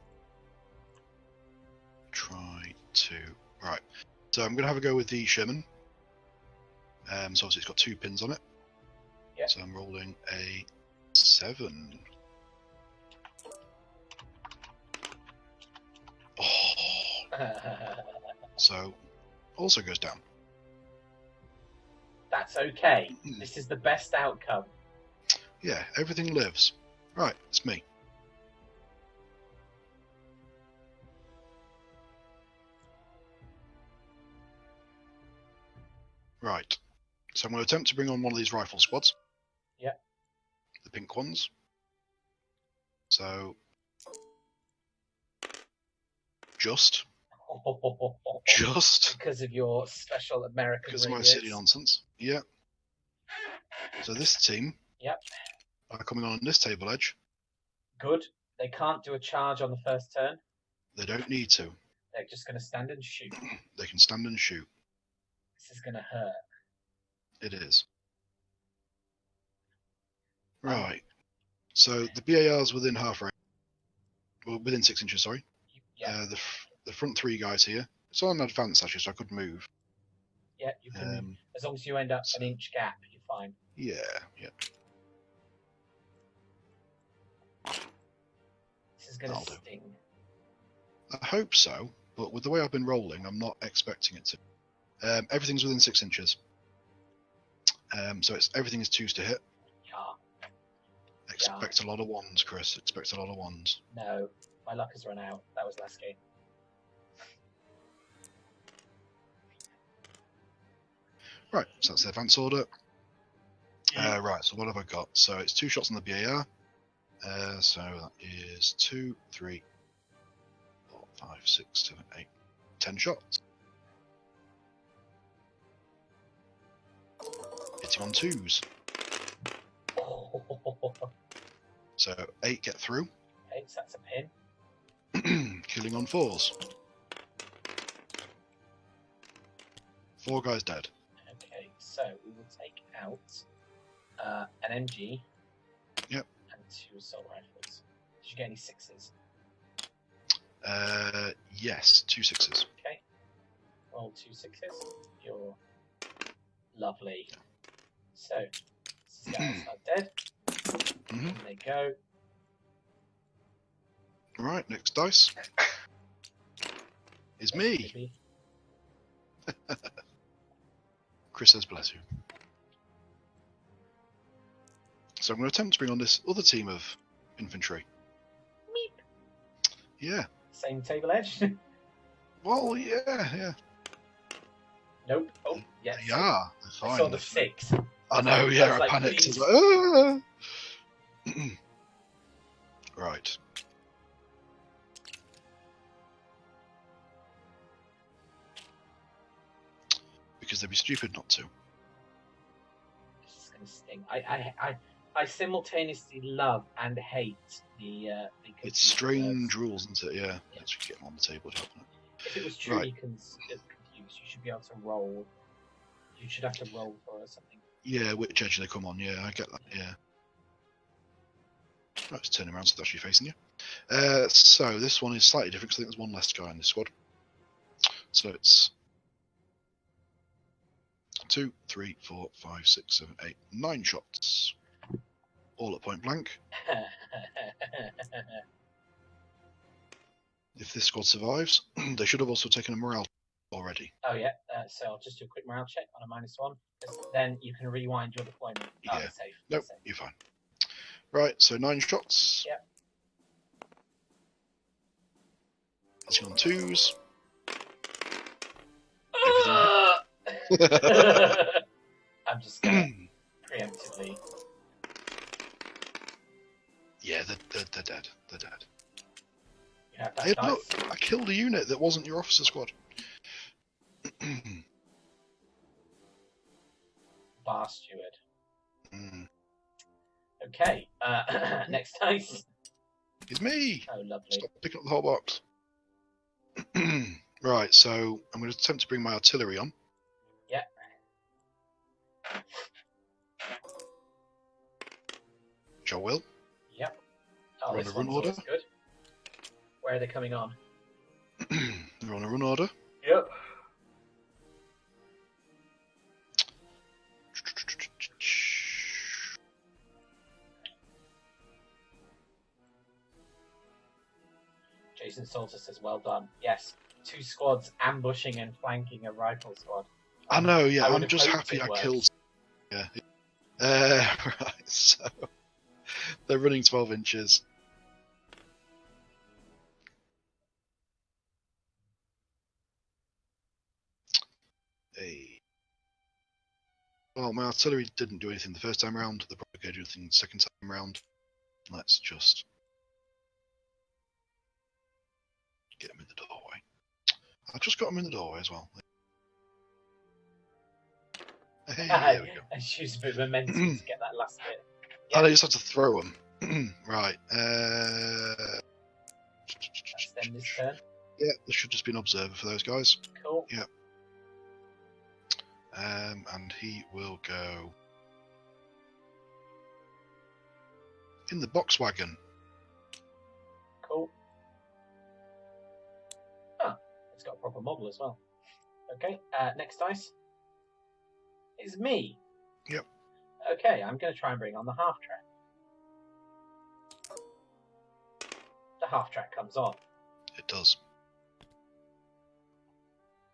try to... Right, so I'm going to have a go with the Sherman. So obviously it's got 2 pins on it. Yeah. So I'm rolling a 7. Oh. So also goes down. That's okay. This is the best outcome. Yeah, everything lives. Right, it's me. Right. So I'm going to attempt to bring on one of these rifle squads. Yeah. The pink ones. So just because of your special American because of my radius. silly nonsense. Yeah. So this team are coming on this table edge. Good. They can't do a charge on the first turn. They don't need to. They're just going to stand and shoot. They can stand and shoot. This is going to hurt. It is. Right. So the BAR's within half range. Well, within 6 inches, sorry. Yeah. The front 3 guys here. It's on advance actually, so I could move. Yeah, you can. As long as you end up an inch gap, you're fine. Yeah, yeah. This is going to sting. I hope so, but with the way I've been rolling, I'm not expecting it to. Everything's within 6 inches. So everything is 2s to hit. Yeah. Expect a lot of 1s, Chris. Expect a lot of 1s. No, my luck has run out. That was last game. Right, so that's the advance order. Right, so what have I got? So it's 2 shots on the BAR. So that is 2, 3, 4, 5, 6, 7, 8, 10 shots. Hitting on 2s. So 8 get through. 8, that's a pin. Killing on 4s. 4 guys dead. Okay, so we will take out an MG. Yep. And 2 assault rifles. Did you get any 6s? Yes, 2 6s. Okay. Roll 2 6s. You're lovely. Yeah. So, these guys are dead. Mm-hmm. And they go. Right, next dice is me. Chris says bless you. So I'm going to attempt to bring on this other team of infantry. Meep. Yeah. Same table edge. Well, yeah. Nope. Oh, yes. Yeah, I saw the 6. I know, yeah, I like, panicked. please. I was like, ah! Right. Because they'd be stupid not to. It's gonna sting. I simultaneously love and hate the. It's strange rules, isn't it? Yeah. Let's get them on the table. If it was truly confused, you should be able to roll. You should have to roll for something. Yeah, which edge they come on? Yeah, I get that. Yeah. Right, let's turn around so they're actually facing you. So this one is slightly different because I think there's one less guy in this squad. So it's 2, 3, 4, 5, 6, 7, 8, 9 shots, all at point blank. If this squad survives, they should have also taken a morale already. Oh yeah, so I'll just do a quick morale check on a -1. Then you can rewind your deployment. Oh, Yeah. safe. Nope, safe. you're fine. Right, so 9 shots. Yep. Hitting on 2s. I'm just gonna preemptively. Yeah, they're dead. They're dead. You have that Hey, dice. look, I killed a unit that wasn't your officer squad. Bar steward. Okay, next dice. It's me! Oh, lovely. Stop picking up the whole box. Right, so I'm going to attempt to bring my artillery on. Yeah. Which I will. Yep. Oh, We're on this a run one's order. always good. Where are they coming on? They're on a run order. Yep. Jason Salter says, well done. Yes, 2 squads ambushing and flanking a rifle squad. I know, yeah, I I'm just happy I killed. Yeah. Right, so they're running 12 inches. Hey. Well, my artillery didn't do anything the first time round. They're probably going to do anything the second time round. Let's just get them in the doorway. I've just got them in the doorway as well. Hey, there we go. I choose a bit of momentum to get that last bit. Yeah. And I just had to throw them. Right. That's then this turn. Yeah, there should just be an observer for those guys. Cool. Yeah. And he will go in the box wagon. Cool. Oh, it's got a proper model as well. Okay, next dice is me. Yep. Okay, I'm going to try and bring on the half track. The half track comes on. It does.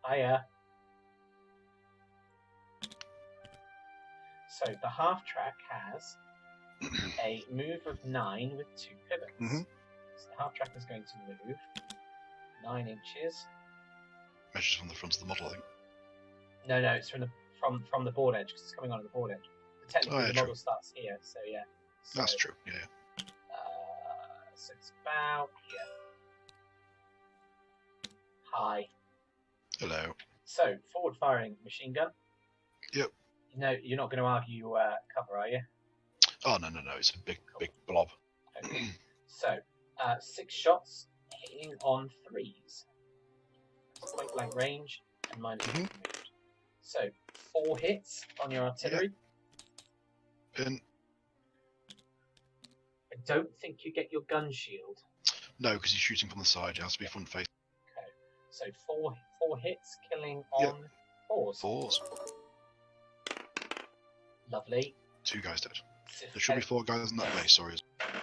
Hiya. So the half track has a move of 9 with 2 pivots. So the half track is going to move 9 inches. Measures from the front of the model, I think. No, it's from the board edge because it's coming on at the board edge. So technically, the model starts here. So yeah. So, that's true. Yeah. So it's about here. Hi. Hello. So forward firing machine gun. Yep. No, you're not going to argue cover, are you? Oh no! It's a big blob. Okay. So 6 shots hitting on 3s. Point blank range and minus movement. So 4 hits on your artillery. Pin. I don't think you get your gun shield. No, because he's shooting from the side. It has to be front face. Okay. So 4 hits, killing on 4s. 4s. Lovely. 2 guys dead. There should be 4 guys in that base. Sorry.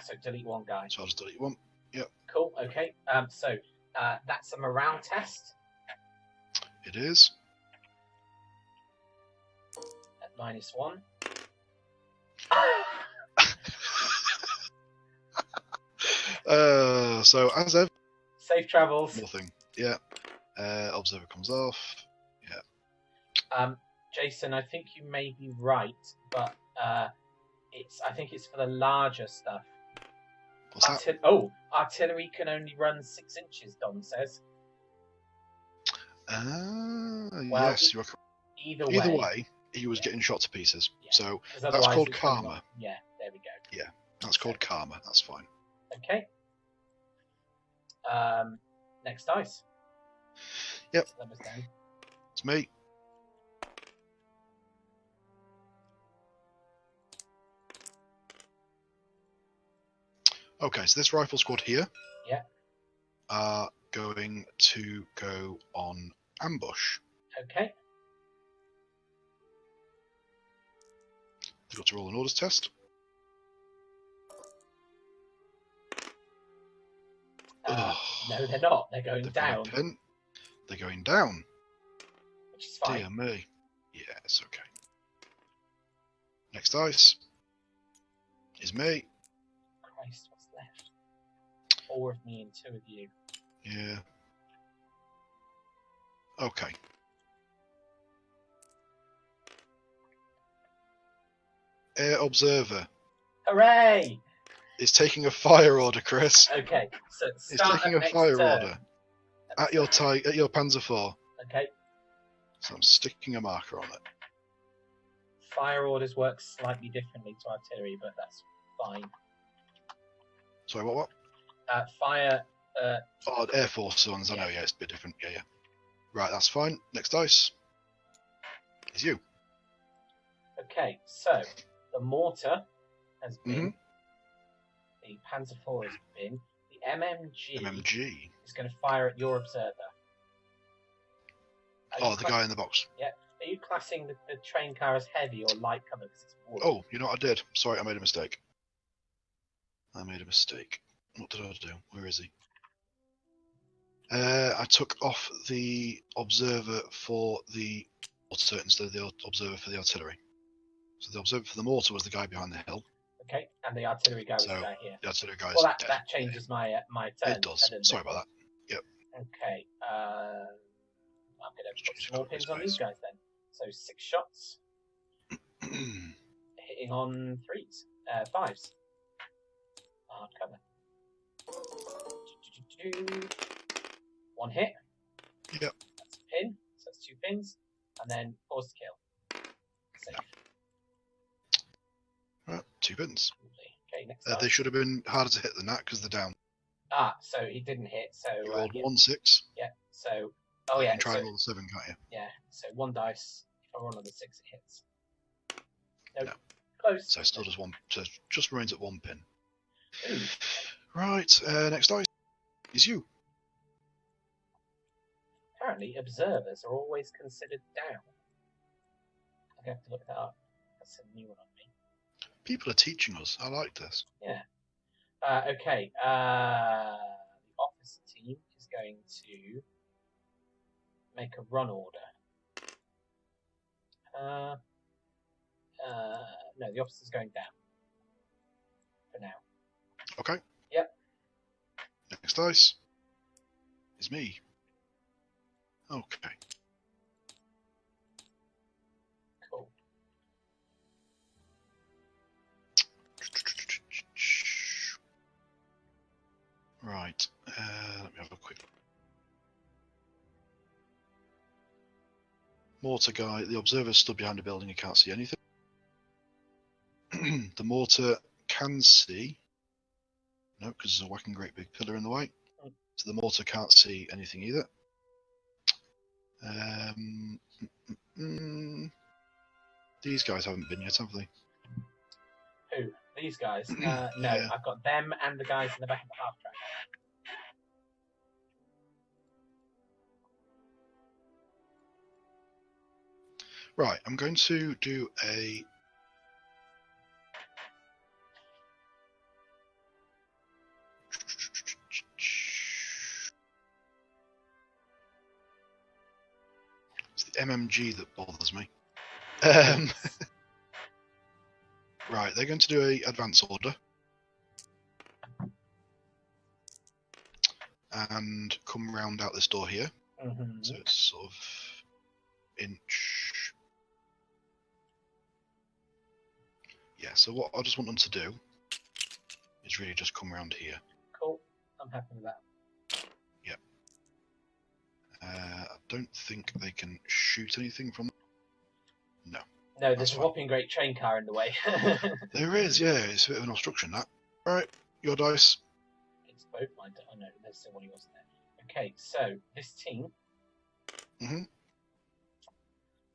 So delete 1 guy. So I'll just delete 1. Yep. Cool. Okay. So that's a morale test. It is. At -1. So as ever. Safe travels. Nothing. Yeah. Observer comes off. Jason, I think you may be right, but I think it's for the larger stuff. What's that? Artillery can only run 6 inches, Dom says. Well, Yes, you're correct. Either way, he was getting shot to pieces. Yeah. So 'Cause that's otherwise called it's gonna karma. run. Yeah, there we go. Yeah, that's called karma. That's fine. Okay. Next dice. Yep. Numbers down. It's me. Okay, so this rifle squad here are going to go on ambush. Okay. They've got to roll an orders test. No, they're not. They're going down. They're going down. Which is fine. Dear me. Yeah, it's okay. Next dice is me. Christ, what's left? 4 of me and 2 of you. Yeah. Okay. Air Observer Hooray! is taking a fire order, Chris. Okay, so He's start taking at a next fire turn. order at your Panzer IV. Okay. So I'm sticking a marker on it. Fire orders work slightly differently to artillery, but that's fine. Sorry, what? Fire. Oh, Air Force ones. I know. Yeah, it's a bit different. Yeah. Right, that's fine. Next dice is you. Okay, so the mortar has been. The Panzer IV has been. The MMG is going to fire at your observer. The guy in the box. Yeah. Are you classing the train car as heavy or light cover because it's wood? Oh, you know what I did? Sorry, I made a mistake. What did I do? Where is he? I took off the observer for the mortar instead of the observer for the artillery. So the observer for the mortar was the guy behind the hill. Okay, and the artillery guy was the guy here. The artillery guy Well, is dead. that changes my turn. It does. Sorry about that. Yep. Okay. I'm going to put some more pins on these guys then. So 6 shots. Hitting on 5s. Hard cover. 1 hit. Yep. That's a pin. So that's 2 pins. And then force to kill. Safe. Right, 2 pins. Okay, next they should have been harder to hit than that because they're down. So he didn't hit. So you rolled 1-6. Yeah. So you can try and roll a 7, can't you? Yeah. So 1 dice. If I roll on the 6, it hits. Nope. No. Close. So still just 1. So just remains at 1 pin. Ooh. Right. Next dice is you. Apparently, observers are always considered down. I'm going to have to look that up. That's a new one on me. People are teaching us. I like this. Yeah. Okay. The officer team is going to make a run order. No, the officer's going down. For now. Okay. Yep. Next dice is me. Okay. Cool. Right. Let me have a quick. Mortar guy. The observer stood behind a building. He can't see anything. The mortar can see. No, because there's a whacking great big pillar in the way. So the mortar can't see anything either. These guys haven't been yet, have they? Who? These guys? No, Yeah. I've got them and the guys in the back of the half track. Right, I'm going to do a... It's the MMG that bothers me. Right, they're going to do a advance order. and come round out this door here. Mm-hmm. So it's sort of inch. Yeah, so what I just want them to do is really just come around here. Cool. I'm happy with that. Yep. I don't think they can shoot anything from. No. No, there's a whopping great train car in the way. There is, yeah. It's a bit of an obstruction, that. Alright, your dice. It's both mine. Oh no, there's still one wasn't there. Okay, so this team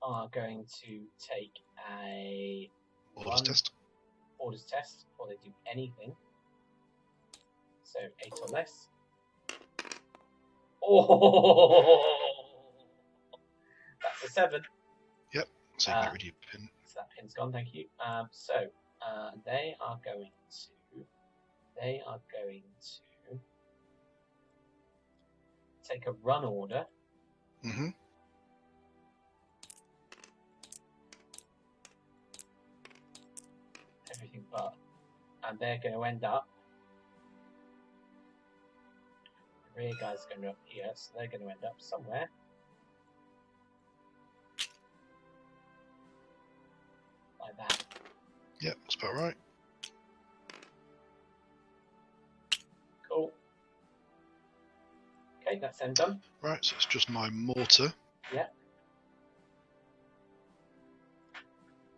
are going to take a Orders test. Orders test before they do anything. So 8 or less. Oh, that's a 7. Yep. So you can get rid of your pin. So that pin's gone. Thank you. So they are going to take a run order. Mm-hmm. Everything but, and they're going to end up. The rear guys are going to be up here, so they're going to end up somewhere. Like that. Yep, that's about right. Cool. Okay, that's them done. Right, so it's just my mortar. Yeah.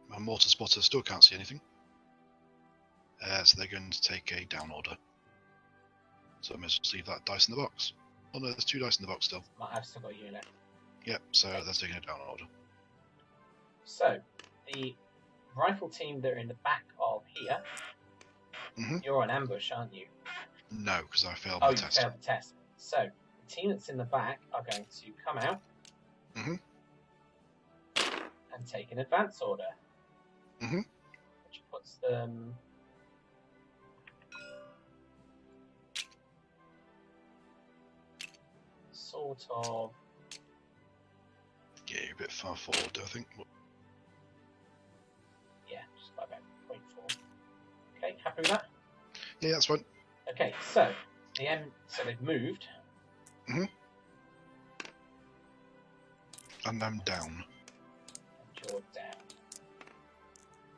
My mortar spotter still can't see anything. So they're going to take a down order. So I may as well leave that dice in the box. Oh no, there's 2 dice in the box still. I've still got you left. Yep, so they're taking a down order. So, the rifle team that are in the back of here, you're on ambush, aren't you? No, because I failed my test. Oh, you failed the test. So, the team that's in the back are going to come out and take an advance order. Which puts them... sort of... Yeah, you're a bit far forward, I think. Yeah, just about 0.4. Okay, happy with that? Yeah, that's fine. Okay, so so they've moved. And I'm down. And you're down.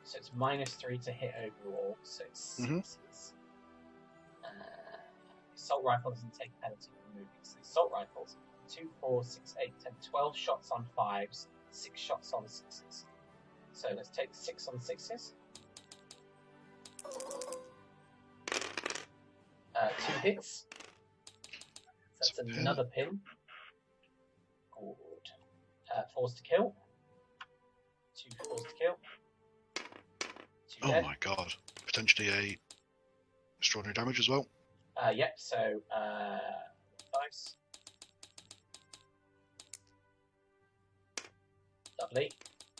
So it's -3 to hit overall. So it's 6. Assault rifle doesn't take penalty for moving. So the assault rifles 2, 4, 6, 8, 10, 12 shots on 5s, 6 shots on 6s. So let's take 6 on 6s. 2 hits. That's another pin. Good. Force to kill. 2 force to kill. 2 dead. Oh my god. Potentially a extraordinary damage as well. Yep, so dice. Lovely.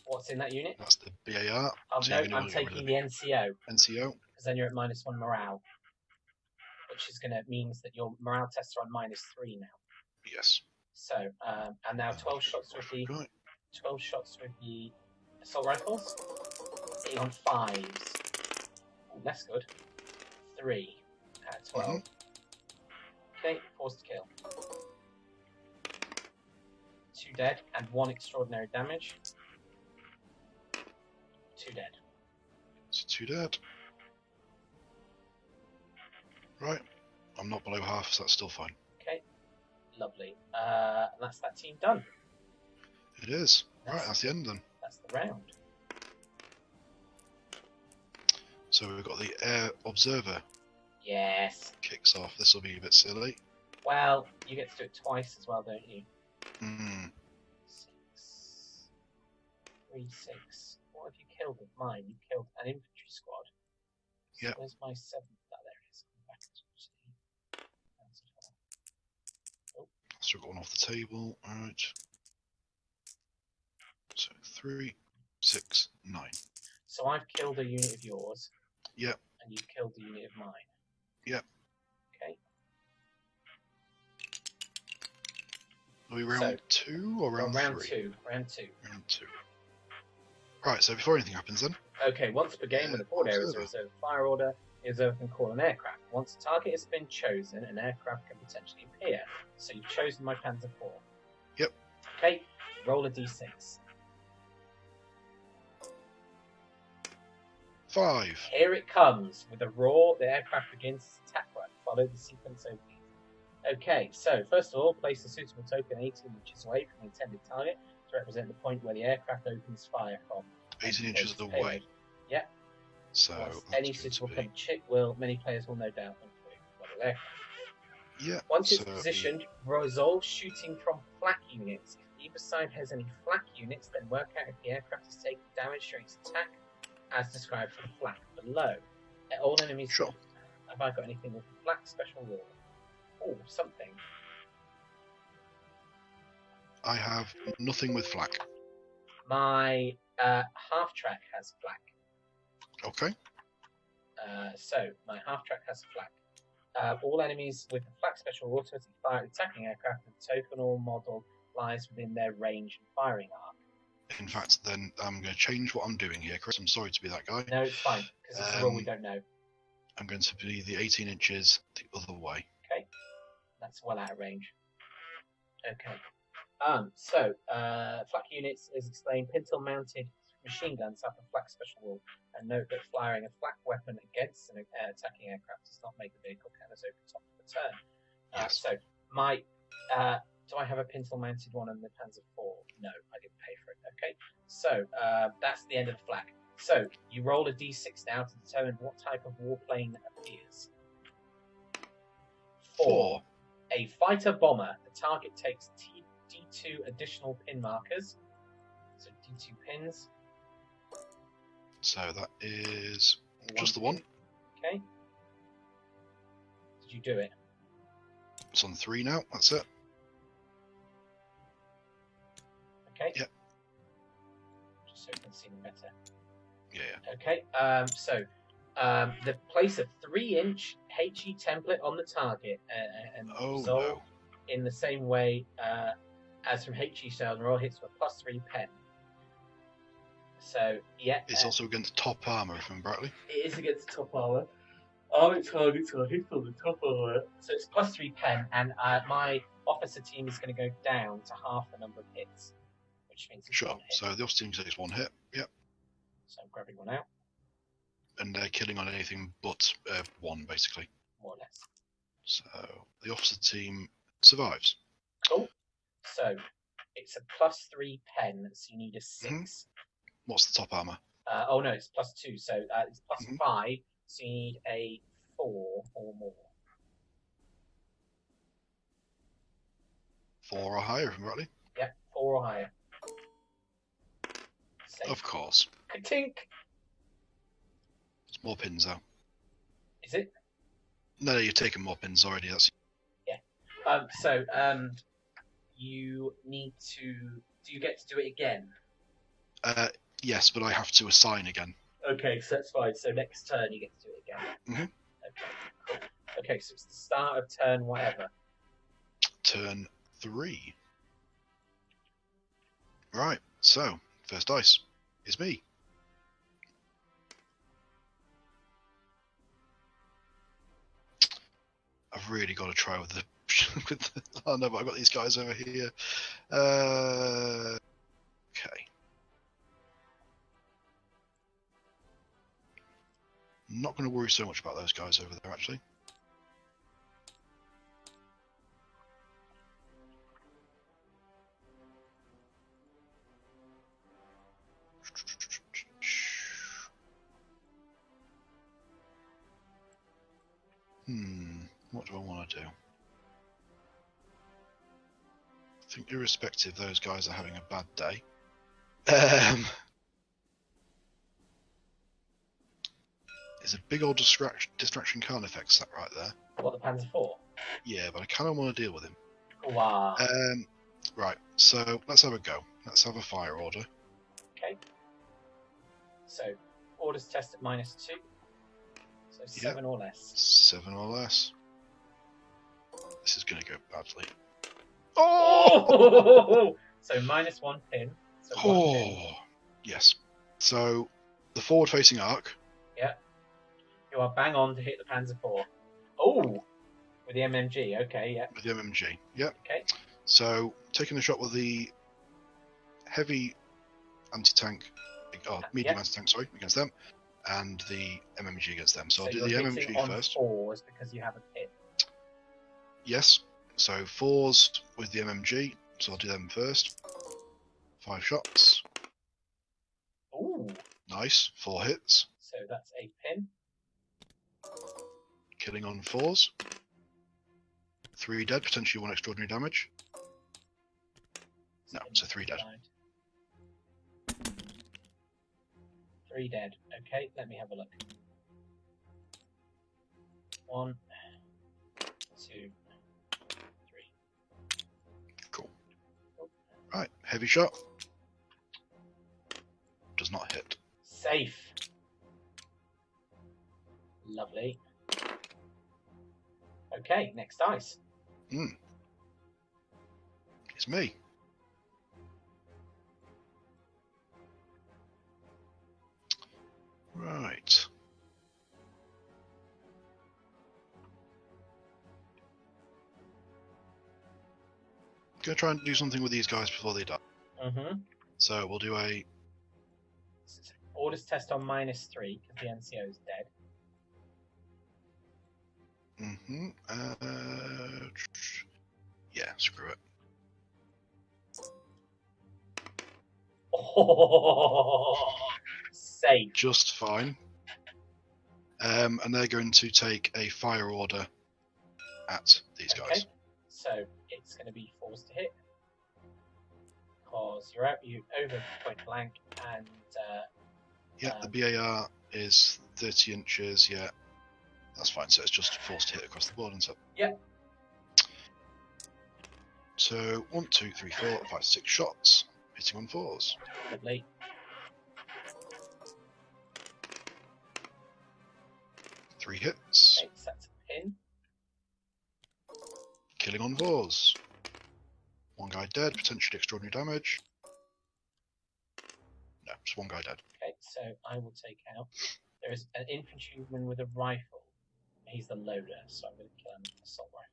What's in that unit? That's the BAR. Oh no, I'm taking the NCO. NCO. Because then you're at -1 morale. Which is going to means that your morale tests are on -3 now. Yes. So, and now 12 shots with the 12 shots with the assault rifles. 8 on 5s. Ooh, that's good. 3 out of 12. Okay, force to kill. 2 dead and 1 extraordinary damage. 2 dead. So 2 dead. Right. I'm not below half, so that's still fine. Okay. Lovely. That's that team done. It is. Right, that's the end then. That's the round. So we've got the air observer. Yes. Kicks off. This will be a bit silly. Well, you get to do it twice as well, don't you? 6, 3, 6. What have you killed with mine? You killed an infantry squad. So yep. Where's my 7th? Oh, there it is. Back to oh. Still got one off the table. Alright. So 3, 6, 9. So I've killed a unit of yours. Yep. And you've killed a unit of mine. Yep. Okay. Are we round 2 or round 3? Round 2. Round 2. Round 2. Right, so before anything happens then. Okay, once per game when the board area is a reserve fire order, The observer can call an aircraft. Once a target has been chosen, an aircraft can potentially appear. So you've chosen my Panzer IV. Yep. Okay, roll a d6. 5. Here it comes. With a roar, the aircraft begins its attack run. Follow the sequence over. Okay, so first of all, place a suitable token 18 inches away from the intended target to represent the point where the aircraft opens fire from. 18 inches away. Yeah. So any suitable many players will no doubt include model aircraft. Yeah. Once it's positioned, resolve shooting from flak units. If either side has any flak units, then work out if the aircraft has taken damage during its attack, as described for the flak below. All enemies. Sure. Have I got anything with the flak special rule? Oh, something. I have nothing with flak. My half track has flak. Okay. So my half track has flak. All enemies with the flak special will automatically fire at attacking aircraft, and the token or model lies within their range and firing arc. In fact, then I'm going to change what I'm doing here, Chris. I'm sorry to be that guy. No, it's fine, because it's a rule we don't know. I'm going to be the 18 inches the other way. Okay. That's well out of range. Okay. So, flak units, as explained, pintle-mounted machine guns have a flak special rule, and note that firing a flak weapon against an attacking aircraft does not make the vehicle count as open top of the turn. Yes. So, do I have a pintle-mounted one in the Panzer IV? No, I didn't pay for it. Okay, so that's the end of the flak. So you roll a d6 now to determine what type of warplane appears. 4. A fighter bomber. The target takes D2 additional pin markers. So D2 pins. So that is just the one. Okay. Did you do it? It's on 3 now. That's it. Okay. Yep. Just so you can see them better. Yeah. Okay. The place a 3-inch HE template on the target and resolve in the same way as from HE shells, and roll hits with a +3 pen. So yeah. It's also against top armor, if I'm rightly. It is against top armor. Armored targets are hit on the top armor. So it's +3 pen, and my officer team is going to go down to half the number of hits, which means it's Sure. 1 hit. So the officer team takes 1 hit. Yep. So I'm grabbing one out. And they're killing on anything but 1, basically. More or less. So the officer team survives. Cool. So it's a +3 pen, so you need a 6. Mm-hmm. What's the top armor? Oh no, it's +2, so it's +5, so you need a 4 or more. 4 or higher, if I'm rightly. Yep, 4 or higher. Save. Of course. Ka-tink! It's more pins though. Is it? No, you've taken more pins already. That's You need to. Do you get to do it again? yes, but I have to assign again. Okay, so that's fine. So next turn you get to do it again. Mhm. Okay, cool. Okay, so it's the start of turn whatever. Turn 3. Right. So first dice is me. I've really got to try with the. Oh no, but I've got these guys over here. Okay. Not going to worry so much about those guys over there, actually. What do I want to do? I think irrespective, those guys are having a bad day. There's a big old distraction card effect sat right there. What, the Panzer IV? Yeah, but I kind of want to deal with him. Wow. Right, so let's have a go. Let's have a fire order. Okay. So, orders test at -2. So 7 or less. 7 or less. This is going to go badly. Oh! So -1 pin. So 1 pin. Yes. So the forward-facing arc. Yeah. You are bang on to hit the Panzer IV. Oh, with the MMG. Okay, yeah. With the MMG. Yep. Okay. So taking a shot with the heavy anti-tank, medium anti-tank, sorry, against them, and the MMG against them. So I'll do the MMG on first. 4s because you haven't hit. Yes. So 4s with the MMG. So I'll do them first. 5 shots. Ooh. Nice. 4 hits. So that's a pin. Killing on 4s. 3 dead, potentially 1 extraordinary damage. No, so 3 dead. 3 dead. Okay, let me have a look. 1, 2, 3. Cool. Right, heavy shot. Does not hit. Safe. Lovely. Okay, next dice. It's me. Right. Gonna try and do something with these guys before they die. So we'll do a orders test on -3 because the NCO is dead. Yeah, screw it. Oh, safe. Just fine. And they're going to take a fire order at these guys. So it's going to be forced to hit because you're out. You over point blank and. Yeah, the BAR is 30 inches. Yeah, that's fine. So it's just forced to hit across the board and so. Yeah. So 1, 2, 3, 4, 5, 6 shots, hitting on 4s. Lovely. Three hits. Okay, so that's a pin. Killing on 4s. 1 guy dead, potentially extraordinary damage. No, just 1 guy dead. Okay, so I will take out. There is an infantryman with a rifle. He's the loader, so I'm going to kill him with an assault rifle.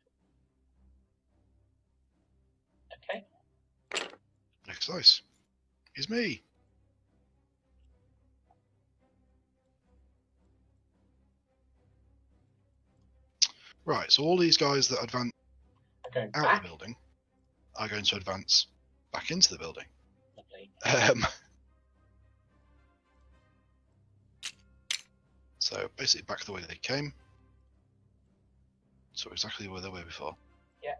Okay. Next dice is me. Right, so all these guys that advance out the building are going to advance back into the building. Lovely. So basically back the way they came. So exactly where they were before. Yeah.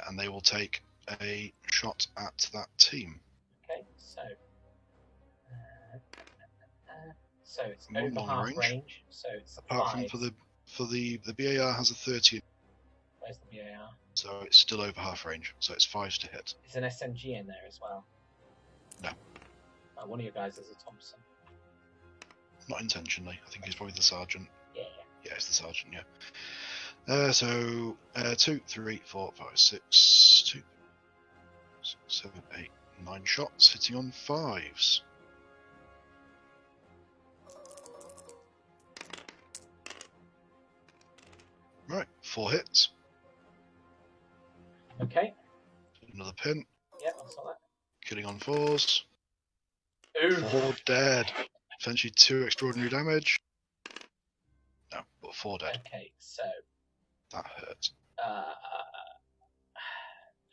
And they will take a shot at that team. Okay, so it's over half range. So it's apart 5. from for the BAR has a 30. Where's the BAR? So it's still over half range. So it's 5s to hit. Is an SMG in there as well? No. One of your guys is a Thompson. Not intentionally. I think he's probably the sergeant. Yeah. Yeah, it's the sergeant. Yeah. So 2, 3, 4, 5, 6, 2, 6, 7, 8, 9 shots hitting on 5s. Right, 4 hits. Okay. Another pin. Yeah, I saw that. Killing on 4s. Ooh. 4 dead. Potentially 2 extraordinary damage. No, but 4 dead. Okay, so. That hurt.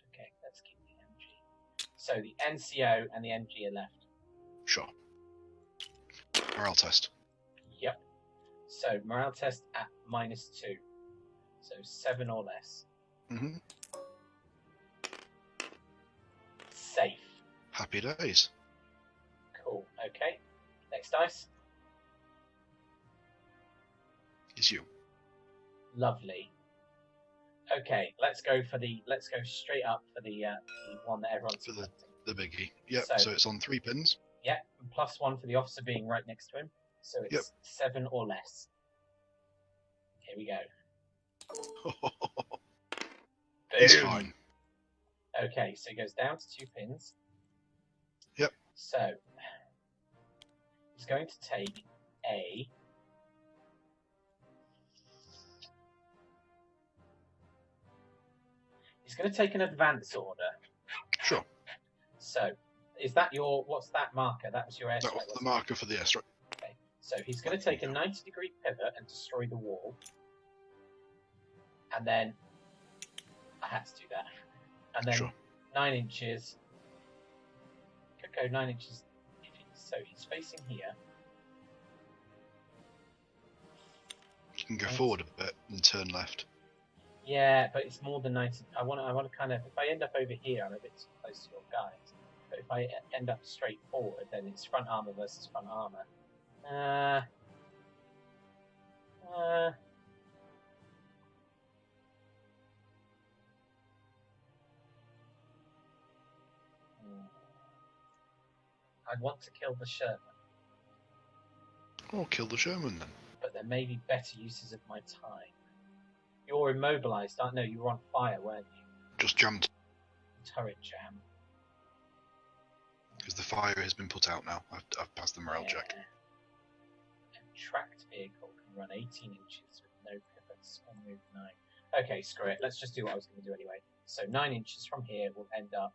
Okay, let's keep the MG. So the NCO and the MG are left. Sure. Morale test. Yep. So morale test at -2. So 7 or less. Safe. Happy days. Cool. Okay. Next dice. It's you. Lovely. Okay, let's go straight up for the one that everyone's for the biggie. Yep. So it's on 3 pins. Yep. +1 for the officer being right next to him. So it's 7 or less. Here we go. It's fine. Okay, so it goes down to 2 pins. Yep. So he's going to take a He's going to take an advance order. Sure. So, is that your... What's that marker? That was your airstrike. That was the marker for the airstrike. Okay. So he's going to take a 90-degree pivot and destroy the wall. And then... I had to do that. And then Sure. 9 inches... Could go 9 inches... So he's facing here. You can go forward a bit and turn left. Yeah, but it's more than 90. I want to kind of... If I end up over here, I'm a bit too close to your guys. But if I end up straight forward, then it's front armor versus front armor. I want to kill the Sherman. Oh, kill the Sherman then. But there may be better uses of my time. You're immobilized, aren't you? No, you were on fire, weren't you? Just jammed. Turret jam. Because the fire has been put out now. I've passed the morale check. A tracked vehicle can run 18 inches with no pivots or move 9. Okay, screw it. Let's just do what I was going to do anyway. So 9 inches from here will end up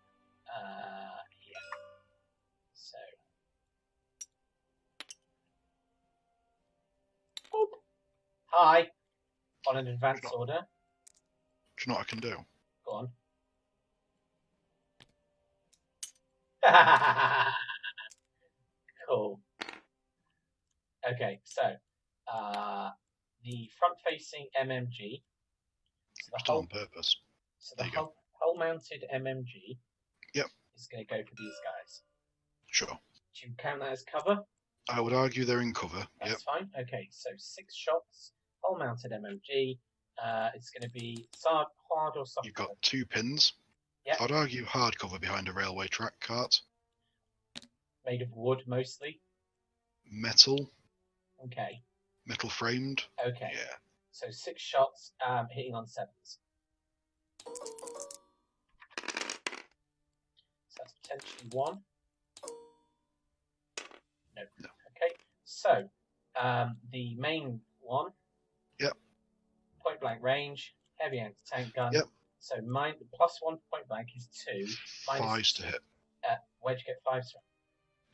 here. So. Boop. Hi. On an advance order. Do you know what I can do? Go on. Cool. Okay, so the front-facing MMG. So Still on purpose. So the hull-mounted MMG. Yep. Is going to go for these guys. Sure. Do you count that as cover? I would argue they're in cover. That's fine. Okay, so 6 shots, hull-mounted MMG. It's going to be hard or soft. You've got 2 pins. Yep. I'd argue hard cover behind a railway track cart. Made of wood, mostly. Metal. Okay. Metal framed. Okay. Yeah. So 6 shots, hitting on 7s. So that's potentially 1. No. Okay. So the main one. Yep. Point blank range, heavy anti-tank gun. Yep. So mine +1 point blank is 2. 5s to hit. Where'd you get 5s from?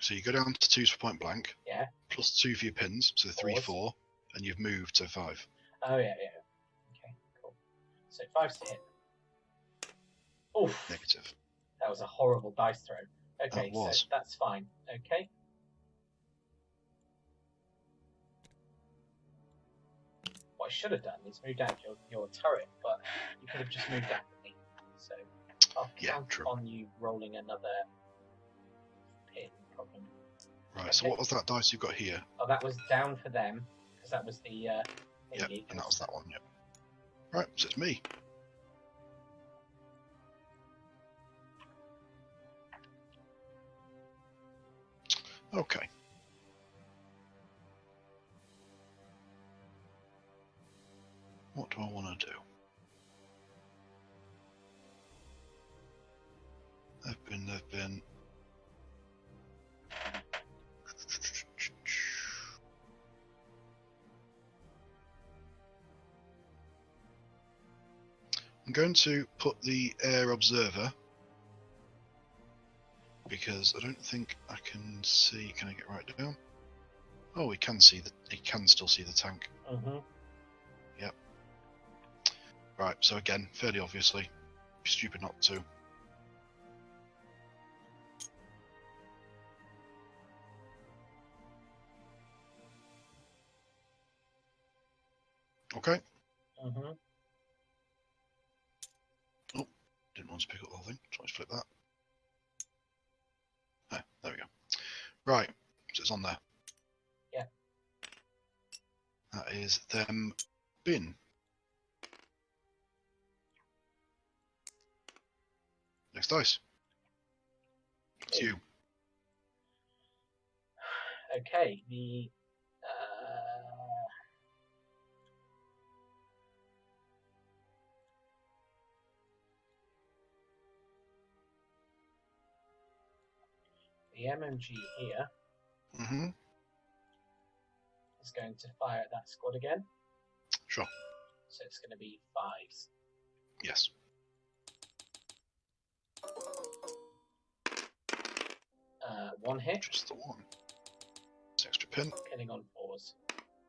So you go down to 2s for point blank. Yeah. +2 for your pins, so 3, 4, and you've moved to 5. Oh yeah. Okay, cool. So 5s to hit. Oof. Negative. That was a horrible dice throw. Okay, so that's fine. Okay. What I should have done is moved out your turret, but you could have just moved out with me. So I'll count on you rolling another pin problem. Right, okay. So what was that dice you've got here? Oh, that was down for them, because that was the yeah, and that was that one, yep. Right, so it's me. Okay. What do I want to do? They've been. I'm going to put the air observer because I don't think I can see. Can I get right down? Oh, he can see he can still see the tank. Mm-hmm. Yep. Right. So again, fairly obviously, stupid not to. Okay. Mm-hmm. Oh, didn't want to pick up the whole thing. Try to flip that. Ah, there we go. Right, so it's on there. Yeah. That is them bin. Next dice. It's you. Okay, the MMG here is going to fire at that squad again. Sure. So it's going to be 5s. Yes. One hit. Just the one. It's extra pin. Killing on 4s.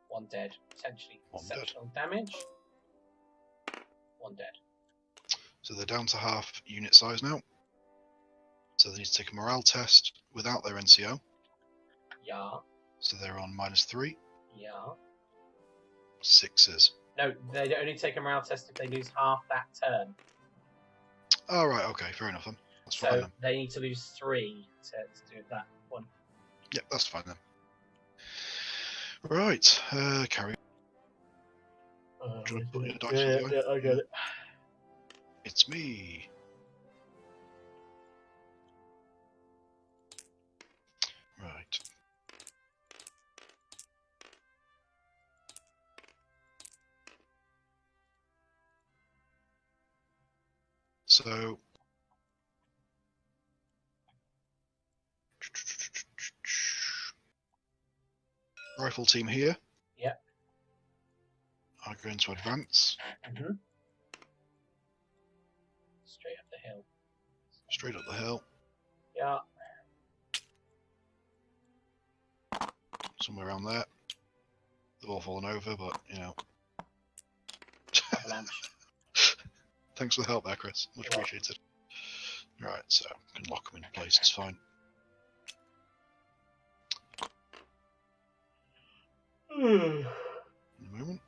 One dead. Potentially One exceptional damage. One dead. So they're down to half unit size now. So they need to take a morale test without their NCO. Yeah. So they're on -3. Yeah. 6s. No, they only take a morale test if they lose half that turn. Oh, right, okay, fair enough then. That's So fine then. they need to lose 3 to do that one. Yep, that's fine then. Right, carry on. Do you want to put your dice on the way? I get it. It's me. Right. So rifle team here. Yep. Are going to advance Mm-hmm. Straight up the hill. straight up the hill, Yeah. somewhere around there. They've all fallen over, but you know. Avalanche. Thanks for the help there, Chris. Much You're welcome. appreciated. Right, so I can lock them in place. It's fine. In a moment.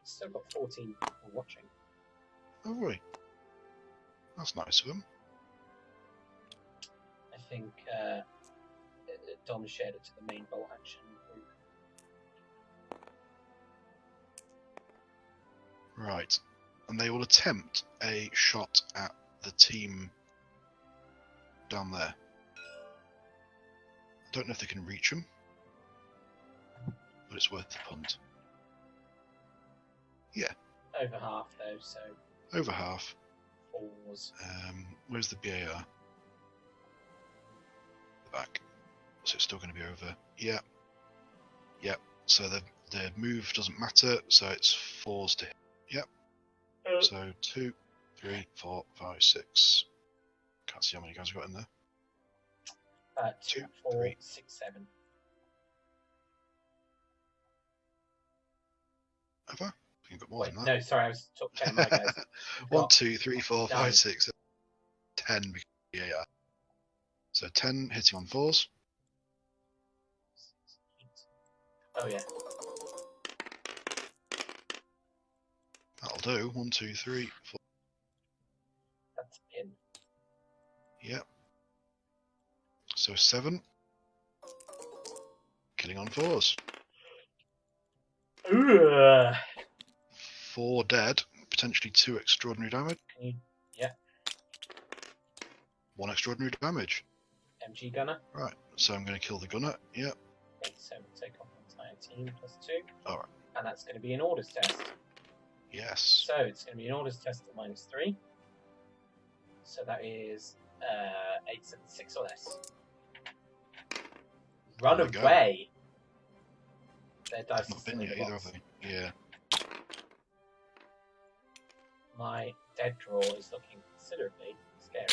Still got 14 people watching. Oh, right. That's nice of them. I think Dom shared it to the main bolt action group. Right. And they will attempt a shot at the team down there. I don't know if they can reach them, but it's worth the punt. Yeah. Over half though, so Over half. 4s. Where's the BAR? The back. So it's still going to be over. Yeah. Yep. So the move doesn't matter. So it's 4s to hit. Yep. So 2, 3, 4, 5, 6. Can't see how many guys we've got in there. 2, 2, 4, 3. 6, 7. Have I? You've got more Wait, than that. no, sorry, I was talking about my guys. 1, 2, 3, 4, 5, nine. 6, 10. Yeah. So 10 hitting on 4s. Oh yeah. That'll do. 1, 2, 3, 4. That's in. Yep. So 7. Killing on 4s. Ugh. 4 dead. Potentially 2 extraordinary damage. Can you? Yeah. 1 extraordinary damage. MG gunner. Right. So I'm going to kill the gunner. Yep. Okay, so we'll take off the entire team +2. All right. And that's going to be an orders test. Yes. So it's going to be an orders test at -3. So that is 8, 7, 6 or less. Run There we go. away. Their dice I've not is still been in yet the either, box. have they? Yeah. My dead draw is looking considerably scary.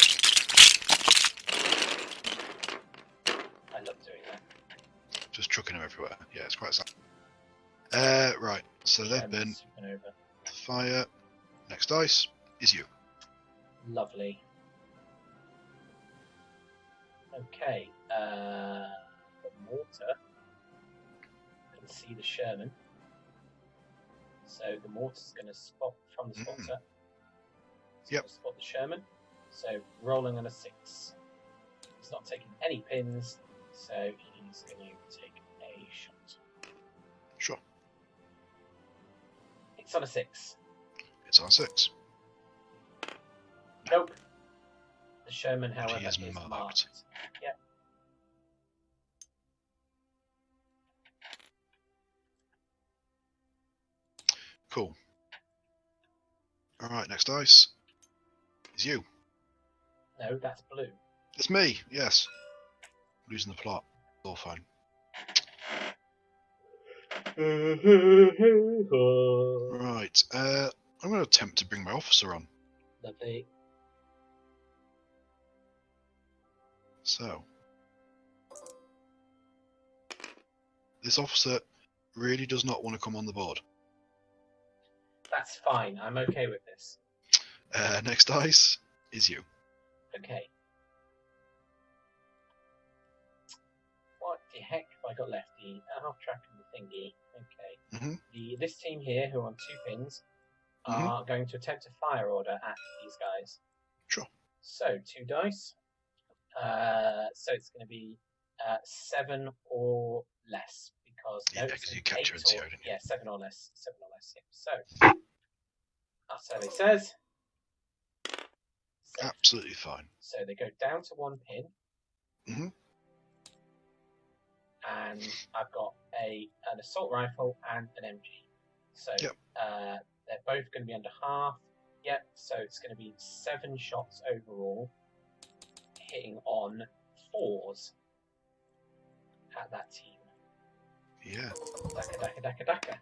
I love doing that. Just trucking them everywhere. Yeah, it's quite sad. Right. So they've been Supernova. fire. Next dice is you. Lovely. Okay. The mortar can see the Sherman. So the mortar's going to spot from the spotter. It's Yep. going to spot the Sherman. So rolling on a 6. He's not taking any pins, so he's going to take a shot. Sure. It's on a 6. It's on 6. Nope. The Sherman, But however, he is is marked. marked. Yep. Cool. All right. Next dice is you. No, that's blue. It's me. Yes. Losing the plot. All fine. Right. I'm going to attempt to bring my officer on. Lovely. So, this officer really does not want to come on the board. That's fine. I'm okay with this. Next dice is you. Okay. What the heck have I got left? The half track and the thingy. Okay. This team here, who are on 2 pins, are going to attempt a fire order at these guys. Sure. So 2 dice. So it's going to be 7 or less because Because you capture and zero, didn't you? Yeah, 7 or less. 7 or less. Yeah. So Artelle says. So, absolutely fine. So they go down to 1 pin. And I've got an assault rifle and an MG. So they're both going to be under half. Yep. So it's going to be 7 shots overall, hitting on 4s at that team. Yeah. Daka.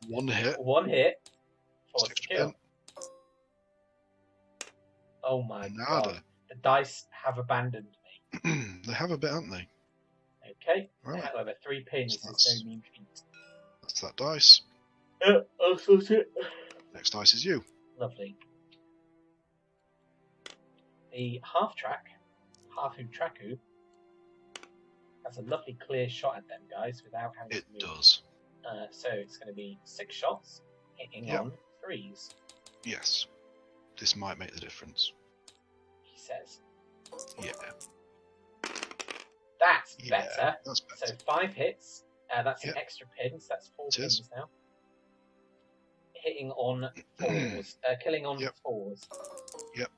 One hit. 1 hit. 4 Six to kill. pin. Oh my Nada. god. The dice have abandoned me. They have a bit, haven't they? Okay. Right. However, 3 pins So is no mean feat. That's that dice. I'll sort it. Next dice is you. Lovely. The half Traku has a lovely clear shot at them guys without having to move. It does. So it's going to be 6 shots hitting on 3s. Yes. This might make the difference. He says. Yeah. That's better. That's better. So 5 hits. That's an extra pin. So that's 4 pins now. Hitting on 4s. Killing on 4s. Yep.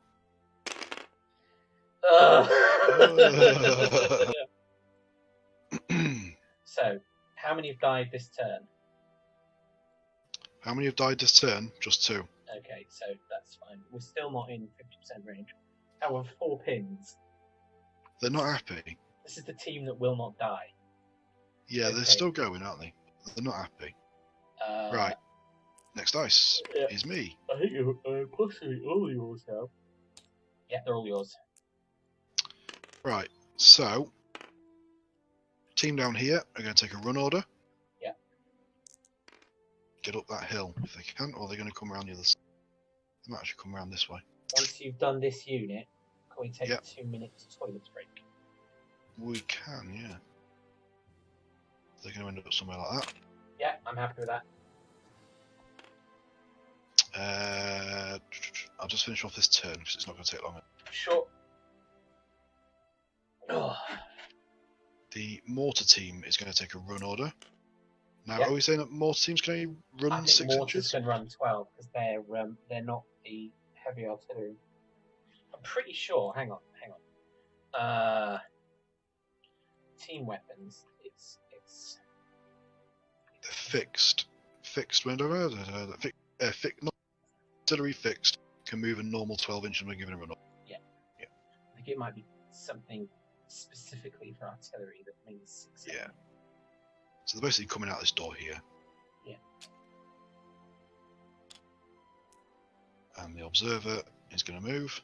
So, how many have died this turn? How many have died this turn? Just 2. Okay, so that's fine. We're still not in 50% range. However, 4 pins. They're not happy. This is the team that will not die. Yeah, they're still going, aren't they? They're not happy. Right. Next dice is me. I think possibly all yours now. Yeah, they're all yours. Right. So, team down here are going to take a run order. Yeah. Get up that hill if they can, or they're going to come around the other side. They might actually come around this way. Once you've done this unit, can we take a 2-minute toilet break? We can, yeah. They're going to end up somewhere like that. Yeah, I'm happy with that. I'll just finish off this turn because it's not going to take long. Sure. The mortar team is going to take a run order. Now, Yeah. are we saying that mortar teams can only run I think 6 mortars inches? can run 12 because they're not the heavy artillery. I'm pretty sure. Hang on. Team weapons. It's They're fixed window. Not artillery fixed can move a normal 12 inches when given a run order. I think it might be something specifically for artillery that means 6. Yeah. So they're basically coming out this door here. Yeah. And the observer is going to move.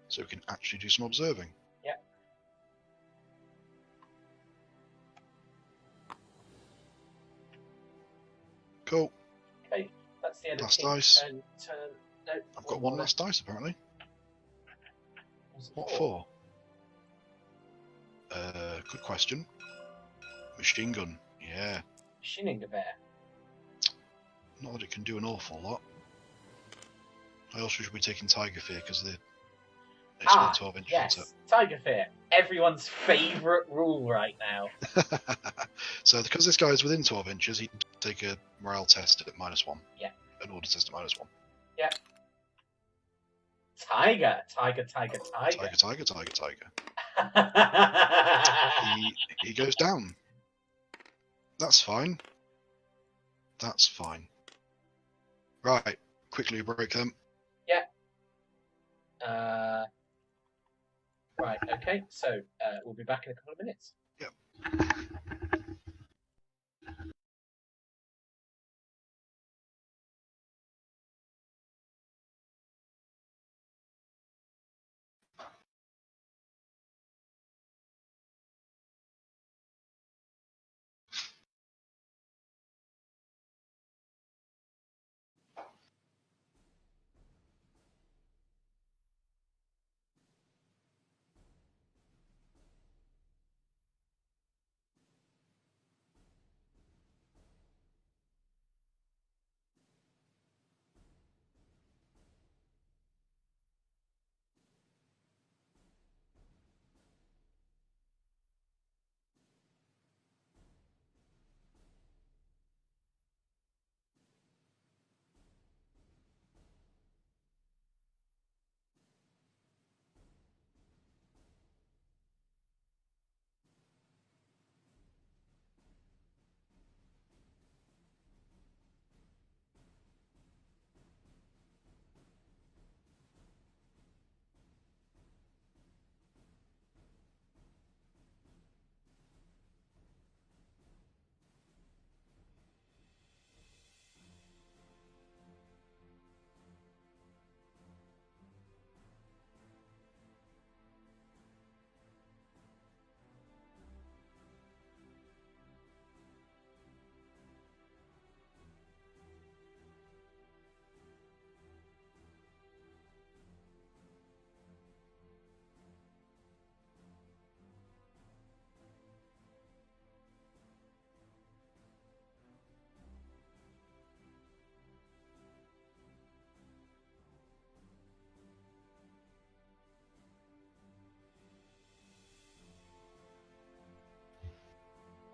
So we can actually do some observing. Yeah. Cool. Okay, that's the end Last of dice. Turn. No, I've got one last dice apparently. What for? Good question. Machine gun. Yeah. Machining Gewehr. Not that it can do an awful lot. I also should be taking Tiger Fear because it's got 12 inches. Yes, Tiger Fear. Everyone's favourite rule right now. So because this guy is within 12 inches, he can take a morale test at -1. Yeah. An order test at -1. Yeah. Tiger. He goes down. That's fine. That's fine. Right. Quickly break them. Yeah. Right, okay, so we'll be back in a couple of minutes. Yep.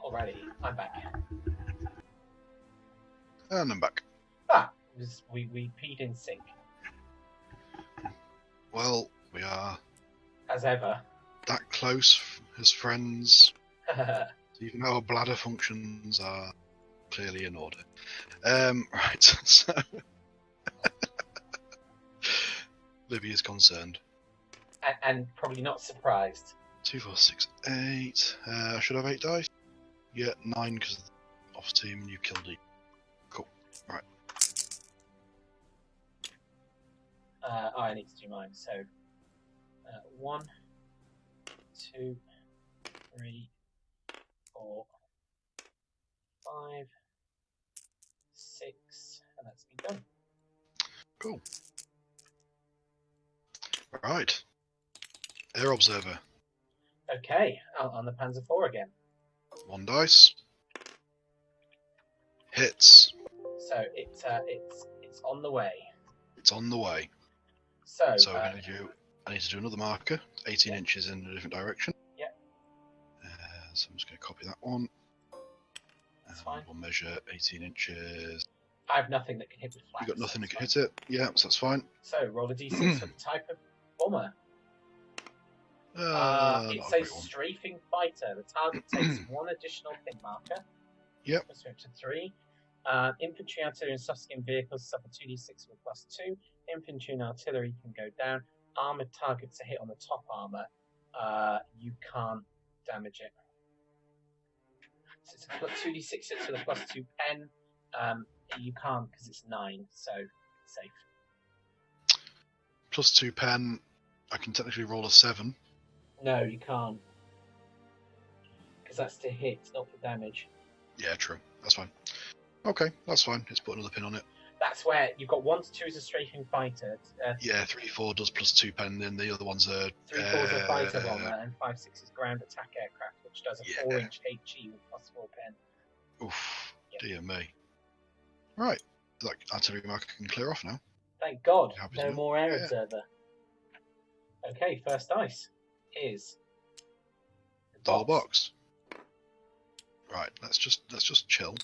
Alrighty, I'm back. And I'm back. We peed in sync. Well, we are As ever. that close as friends. Even our bladder functions are clearly in order. Right, so Libby is concerned. and probably not surprised. 2, 4, 6, 8. I should have 8 dice. Yeah, 9 because of the off team and you killed it. Cool. Right. I need to do mine. So 1, 2, 3, 4, 5, 6, and that's me done. Cool. Right. Air Observer. Okay, on the Panzer IV again. 1 dice. Hits. So it's on the way. It's on the way. So I need to do another marker, 18 inches in a different direction. Yep. So I'm just going to copy that one. That's fine. We'll measure 18 inches. I have nothing that can hit with flaps. You got nothing that can hit it? Yeah, so that's fine. So roll a d6 for the type of bomber. It's a strafing fighter. The target takes 1 additional pin marker. Yep. Let's move to 3. Infantry, artillery, and soft-skin vehicles suffer 2d6 with +2. Infantry and artillery can go down. Armored targets are hit on the top armor. You can't damage it. So it's a 2d6 hits with a +2 pen. You can't because it's 9, so it's safe. +2 pen. I can technically roll a 7. No, you can't. Because that's to hit, not for damage. Yeah, true. That's fine. Okay, that's fine. Let's put another pin on it. That's where you've got 1 to 2 as a strafing fighter. Yeah, 3, 4 does +2 pen, then the other ones are... 3, 4 is a fighter bomber, and 5, 6 is ground attack aircraft, which does a 4-inch HE with +4 pen. Oof, Yep. dear me. Right, that artillery marker can clear off now. Thank God, Happy no to- more air yeah. observer. Okay, first dice is The whole box. Right, let's just chill.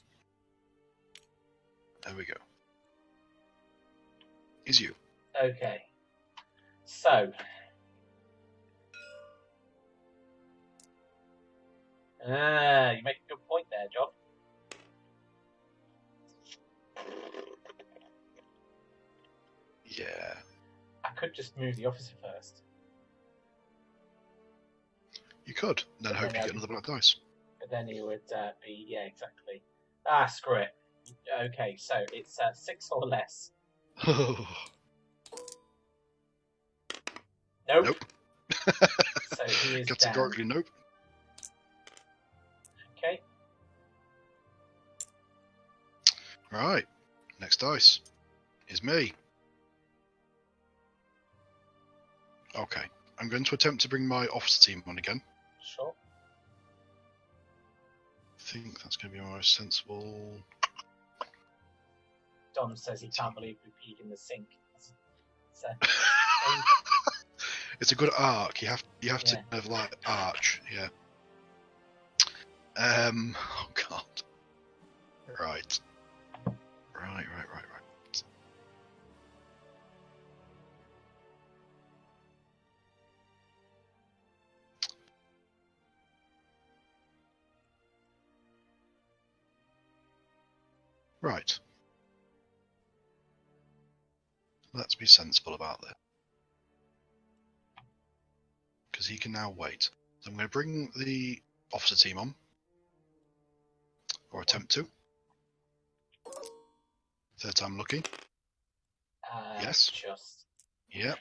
There we go. Is you. Okay, so you make a good point there, John. Yeah. I could just move the officer first. could. Then But hope then you get another black dice. But then he would be, yeah, exactly. Ah, screw it. Okay, so it's 6 or less. Nope. Nope. So he is Categorically down. nope. Okay. Right. Next dice is me. Okay. I'm going to attempt to bring my officer team on again. Sure. I think that's going to be my most sensible. Dom says he can't believe we peed in the sink. It's a good arc. You have Yeah. to kind of like arch. Yeah. Oh god. Right. Right. Let's be sensible about this. Because he can now wait. So I'm going to bring the officer team on. Or attempt to. Third time lucky. Yes. Just. Yep.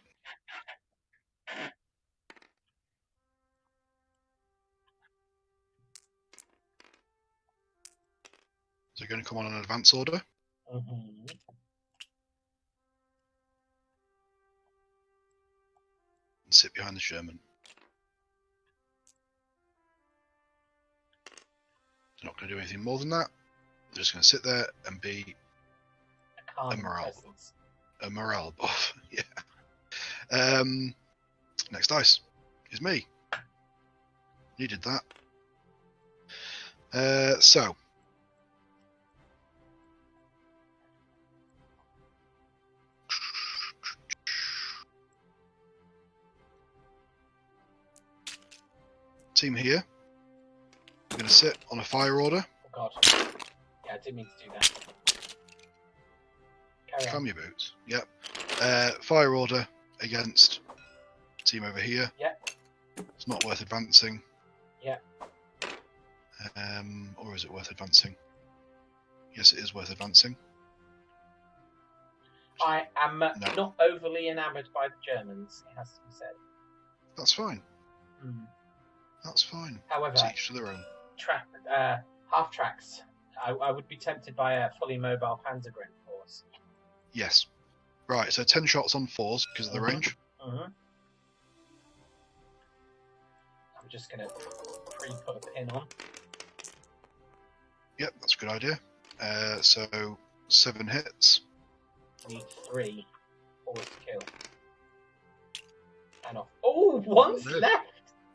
So you're going to come on an advance order. Mm-hmm. And sit behind the Sherman. They're not going to do anything more than that. They're just going to sit there and be a morale buff. Yeah. Next dice is me. Needed that. So. Team here. We're going to sit on a fire order. Oh god. Yeah, I didn't mean to do that. Calm your boots. Yep. Fire order against team over here. Yep. It's not worth advancing. Yep. Or is it worth advancing? Yes, it is worth advancing. I am not overly enamoured by the Germans, it has to be said. That's fine. Mm. That's fine. However, To each to their own. Half tracks. I would be tempted by a fully mobile Panzergrenadier force. Yes. Right, so 10 shots on 4s because of the range. Mm-hmm. I'm just going to pre-put a pin on. Yep, that's a good idea. So 7 hits. Need 3 force to kill. And off. Oh, one's left!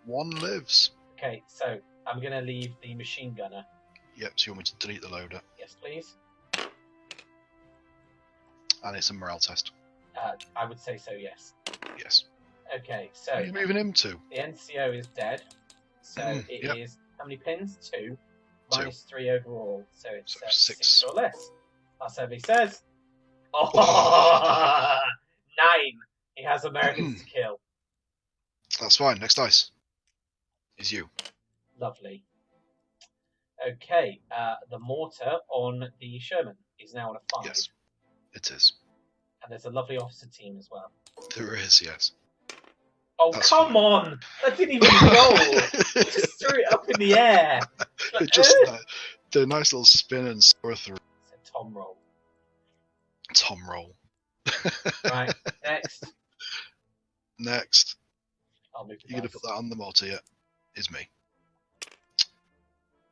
1 lives. Okay, so I'm going to leave the machine gunner. Yep, so you want me to delete the loader. Yes, please. And it's a morale test. I would say so, yes. Yes. Okay, so... What are you moving him to? The NCO is dead. So it is... How many pins? 2. 2. Minus 3 overall. So it's 6 or less. That's what he says. Oh! 9. He has Americans to kill. That's fine. Next dice is you. Lovely. Okay, the mortar on the Sherman is now on a 5. Yes, it is. And there's a lovely officer team as well. There is, yes. Oh, That's come on! That didn't even roll! Just threw it up in the air! It just did a nice little spin and soar through. It's a Tom roll. Tom roll. Right, next. Next. I'll move the You're going to put that on the mortar, yeah? Is me.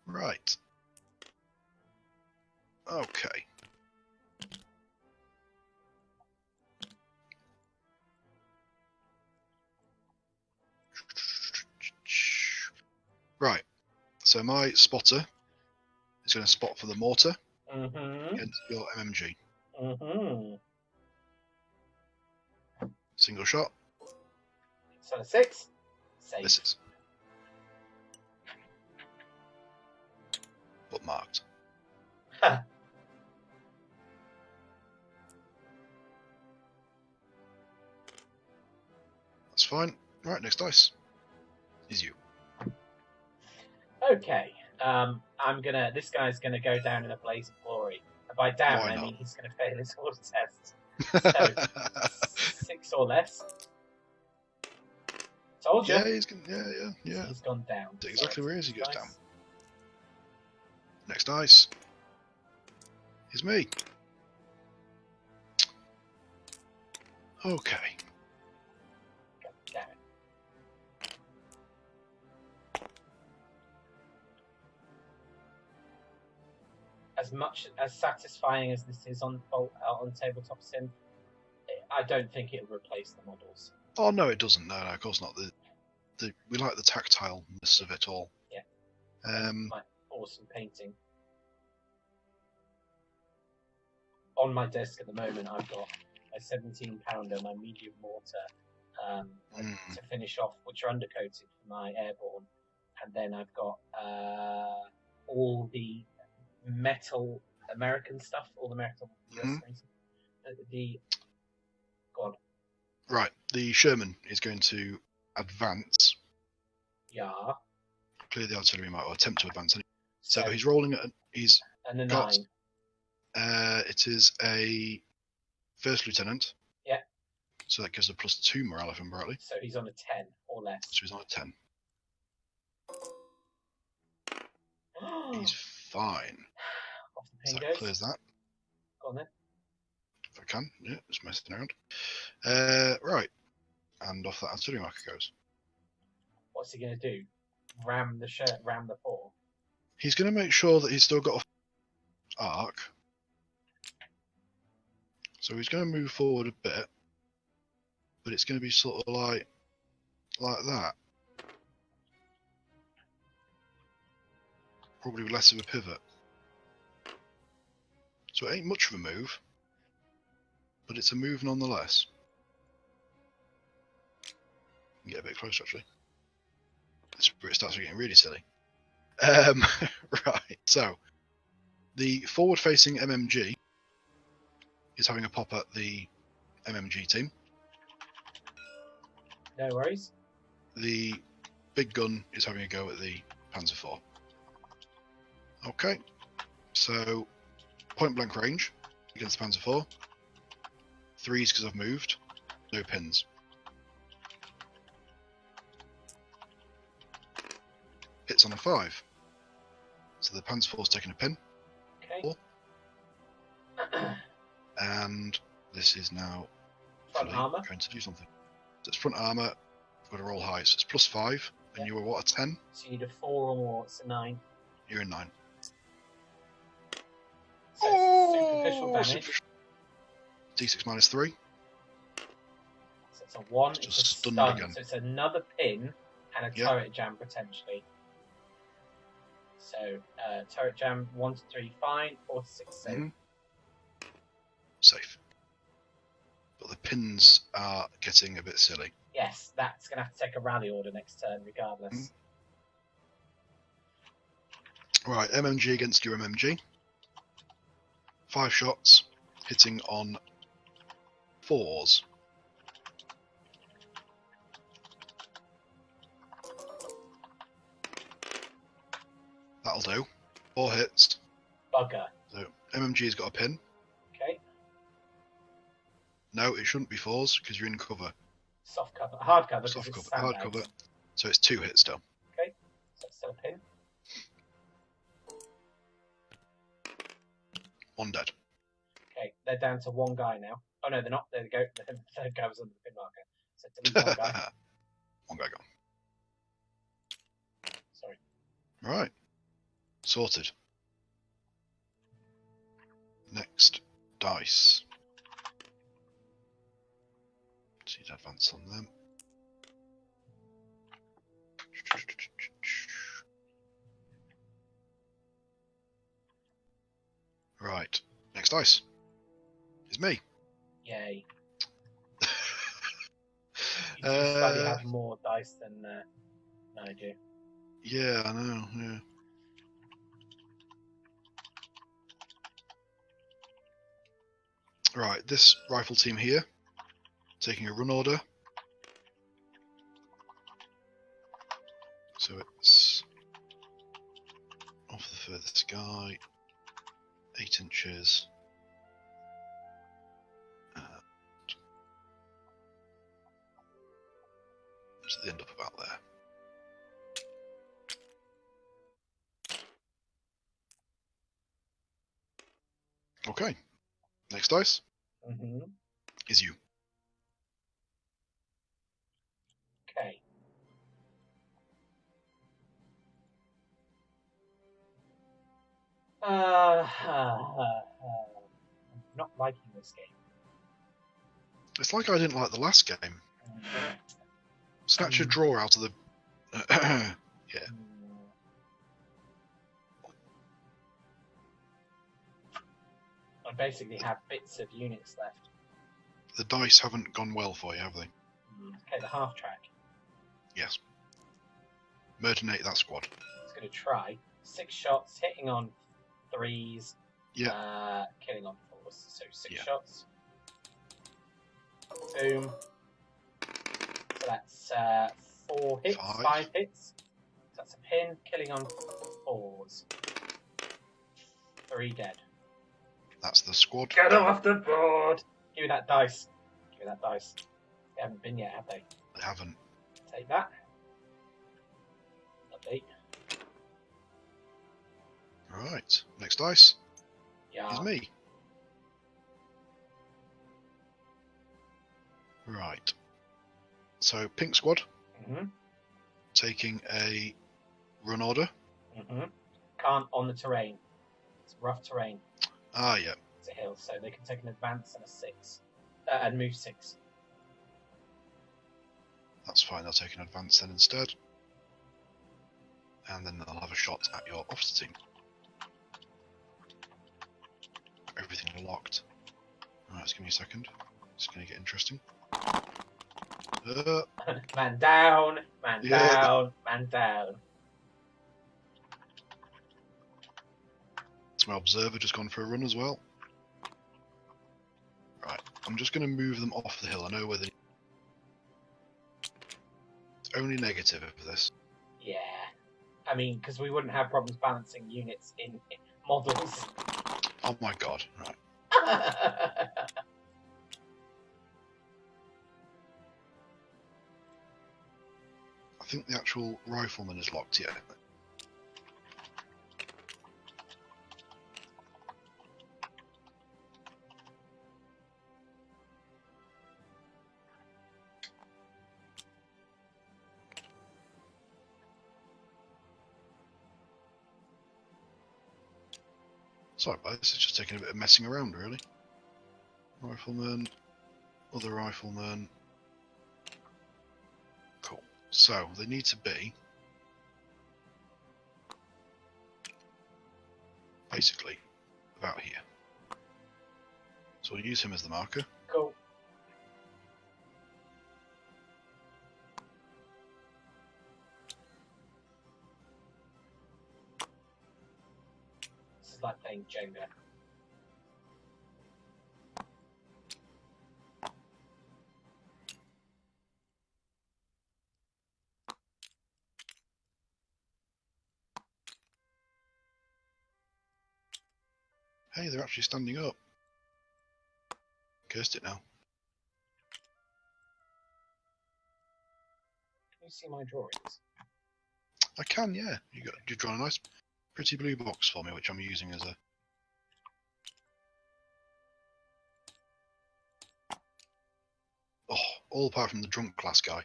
Right. Okay. Right. So my spotter is going to spot for the mortar against your MMG. Single shot. So 6. Save. Misses. But marked. That's fine. Right, next dice is you. Okay. This guy's gonna go down in a blaze of glory. And by down, Why I not? mean he's gonna fail his order test. So 6 or less. Told you. Yeah, he's gonna, yeah. He's gone down. That's exactly where he is. He goes Dice. down. Next dice is me. Okay. God damn it. As much as satisfying as this is on Tabletop Sim, I don't think it'll replace the models. Oh no, it doesn't. No, of course not. We like the tactileness of it all. Yeah. My awesome painting. On my desk at the moment, I've got a 17-pounder, my medium mortar, to finish off, which are undercoated for my airborne, and then I've got all the metal American stuff, all the metal US God. Right, the Sherman is going to advance. Yeah. Clear the artillery might, or attempt to advance. So So he's rolling at. He's and a got. 9. It is a first lieutenant. Yeah. So that gives a +2 morale, if I'm rightly. So he's on a 10 or less. So he's on a 10. He's fine. Off the pin So that goes. clears that. Go on then. If I can, yeah, just messing around. Right, and off that artillery marker goes. What's he going to do? Ram the 4? He's going to make sure that he's still got a arc. So he's going to move forward a bit, but it's going to be sort of like that. Probably less of a pivot. So it ain't much of a move, but it's a move nonetheless. Get a bit closer, actually. That's where it starts getting really silly. Right, so the forward-facing MMG is having a pop at the MMG team. No worries. The big gun is having a go at the Panzer IV. Okay, so point-blank range against the Panzer IV. 3s because I've moved. No pins. Hits on a 5. So the Panzer IV's taking a pin. Okay. And this is now Front armor. going to do something. So it's front armor. I've got to roll high. So it's +5. And you were what, a 10? So you need a 4 or more. It's a 9. You're a 9. So superficial damage. D6 -3. So it's a 1. It's It's just a stunned stun. again. So it's another pin and a turret jam potentially. So turret jam 1 to 3 fine, 4 to 6 safe. Safe. But the pins are getting a bit silly. Yes, that's going to have to take a rally order next turn regardless. Right, MMG against your MMG. 5 shots, hitting on 4s. That'll do. 4 hits. Bugger. So MMG's got a pin. Okay. No, it shouldn't be 4s because you're in cover. Soft cover. Hard cover. Soft cover. Hard cover. So it's 2 hits still. Okay. So it's still a pin. 1 dead. Okay. They're down to 1 guy now. Oh no, they're not. There they go. The third guy was under the pin marker. So delete 1 guy. 1 guy gone. Sorry. Right. Sorted. Next dice. Need to advance on them. Right. Next dice is me. Yay. You just slightly have more dice than I do. Yeah, I know. Yeah. Right, this rifle team here, taking a run order. So it's guy 8 inches. So they end up about there. Okay. Next dice is you. Okay. I'm not liking this game. It's like I didn't like the last game. Snatch a draw out of the... yeah. I basically have bits of units left. The dice haven't gone well for you, have they? Okay, the half track. Yes. Murderate that squad. It's going to try 6 shots, hitting on 3s. Yeah. Killing on 4s. So 6 shots. Boom. So that's 4 hits, 5 hits. So that's a pin. Killing on 4s. 3 dead. That's the squad. Get them off the board! Give me that dice. Give me that dice. They haven't been yet, have they? They haven't. Take that. Lovely. Right. Next dice is me. Right. So, pink squad. Taking a run order. Can't on the terrain. It's rough terrain. Ah, yeah. It's a hill, so they can take an advance and a 6. And move 6. That's fine, they'll take an advance then instead. And then they'll have a shot at your officer team. Everything locked. Alright, just give me a second. It's going to get interesting. Man down, man down, man down. It's my observer just gone for a run as well. Right, I'm just going to move them off the hill. I know where they... It's only negative of this. Yeah. I mean, because we wouldn't have problems balancing units in models. Oh my god, right. I think the actual rifleman is locked yet. Sorry about this, it's just taking a bit of messing around, really. Rifleman, other rifleman. Cool. So, they need to be... basically, about here. So we'll use him as the marker. Cool. This is like playing Jenga. Hey, they're actually standing up. Cursed it now. Can you see my drawings? I can, yeah. You drawn a nice, pretty blue box for me, which I'm using as a... Oh, all apart from the drunk class guy.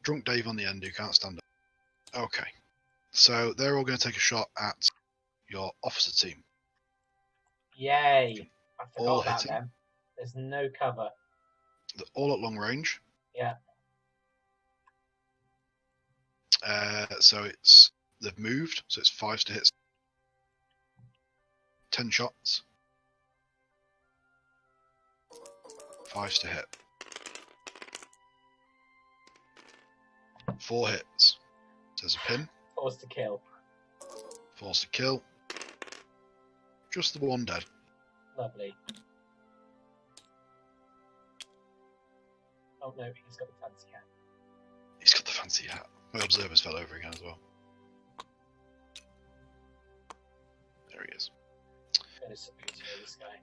Drunk Dave on the end who can't stand up. Okay. So they're all going to take a shot at your officer team. Yay! I forgot All about hitting. them. There's no cover. They're all at long range. Yeah. So they've moved, so it's 5s to hit. 10 shots. 5s to hit. 4 hits. So there's a pin. 4s to kill. 4s to kill. Just the one dead. Lovely. Oh no, he's got the fancy hat. He's got the fancy hat. My observers fell over again as well. going to subutio this guy.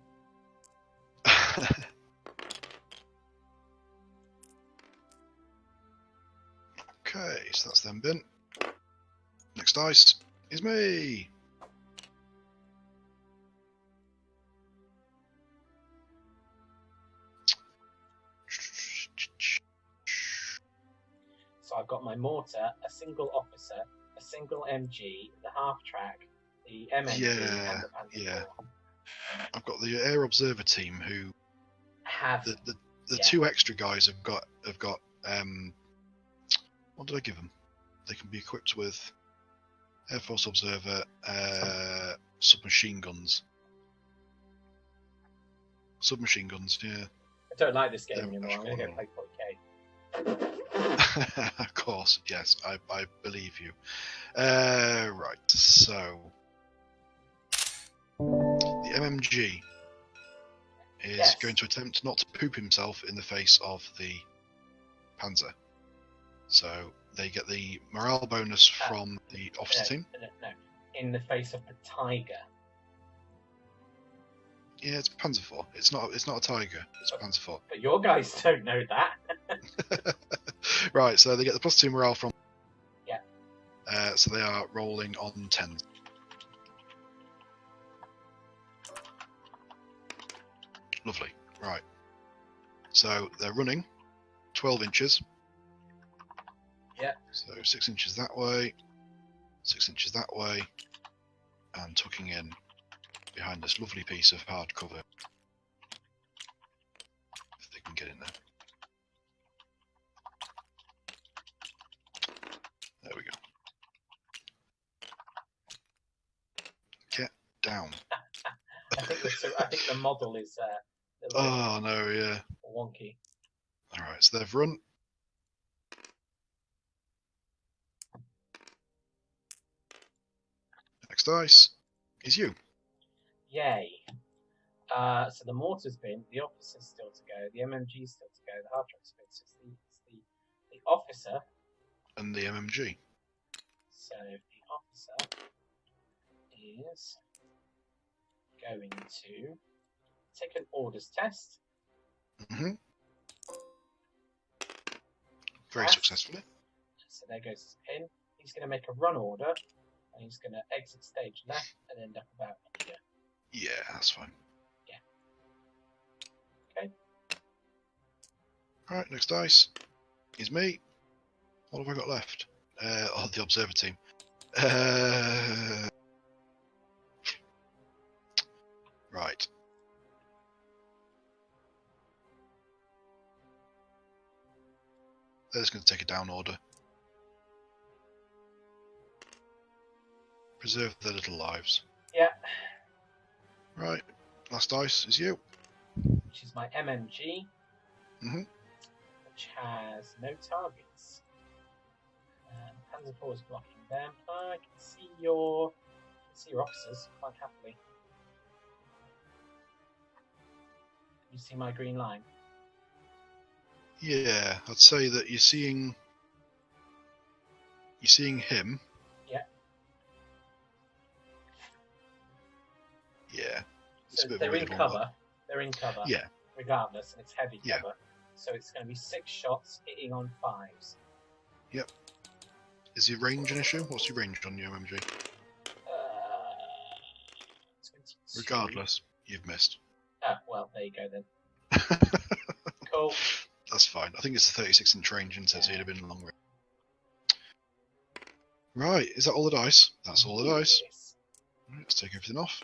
Okay, so that's them bin. Next dice is me. So I've got my mortar, a single officer, a single MG, the half track, the MMG, and the Panzer IV. I've got the air observer team who Have the two extra guys have got what did I give them? They can be equipped with Air Force observer, submachine guns. Submachine guns, yeah. I don't like this game They're anymore. I'm actually going to go play 40k. Of course, yes, I believe you. Right, so the MMG is going to attempt not to poop himself in the face of the Panzer. So they get the morale bonus from the officer team. No, in the face of the tiger. Yeah, it's Panzer IV. It's not a tiger. It's Panzer IV. But your guys don't know that. Right, so they get the +2 morale from. Yeah. So they are rolling on 10. Lovely. Right. So they're running 12 inches. Yeah. So 6 inches that way, 6 inches that way, and tucking in behind this lovely piece of hard cover. If they can get in there. There we go. Get down. I think the model is a little Oh no, yeah. wonky. Alright, so they've run. Next dice is you. Yay. So the mortar's been, the officer's still to go, the MMG's still to go, the half track's been, so it's the officer. And the MMG. So the officer is going to take an orders test. Mm-hmm. Very successfully. So there goes his pin. He's going to make a run order, and he's going to exit stage left and end up about here. Yeah, that's fine. Yeah. Okay. Alright, next dice is me. What have I got left? The observer team. Right. They're just going to take a down order. Preserve their little lives. Yeah. Right. Last dice is you. Which is my MMG. Mm-hmm. Which has no targets. Panzer IV is blocking them. I can see your officers quite happily. Can you see my green line? Yeah, I'd say that you're seeing him. Yeah. Yeah. It's So a bit they're in weird cover. one, They're in cover. Yeah. Regardless, and it's heavy Yeah. cover. So it's going to be 6 shots hitting on 5s. Yep. Is your range an issue? What's your range on your MMG? 22. Regardless, you've missed. Ah, well, there you go then. Cool. That's fine. I think it's a 36-inch range, isn't it? So you'd have been long range. Right, is that all the dice? That's all the dice. Yes. Right, let's take everything off.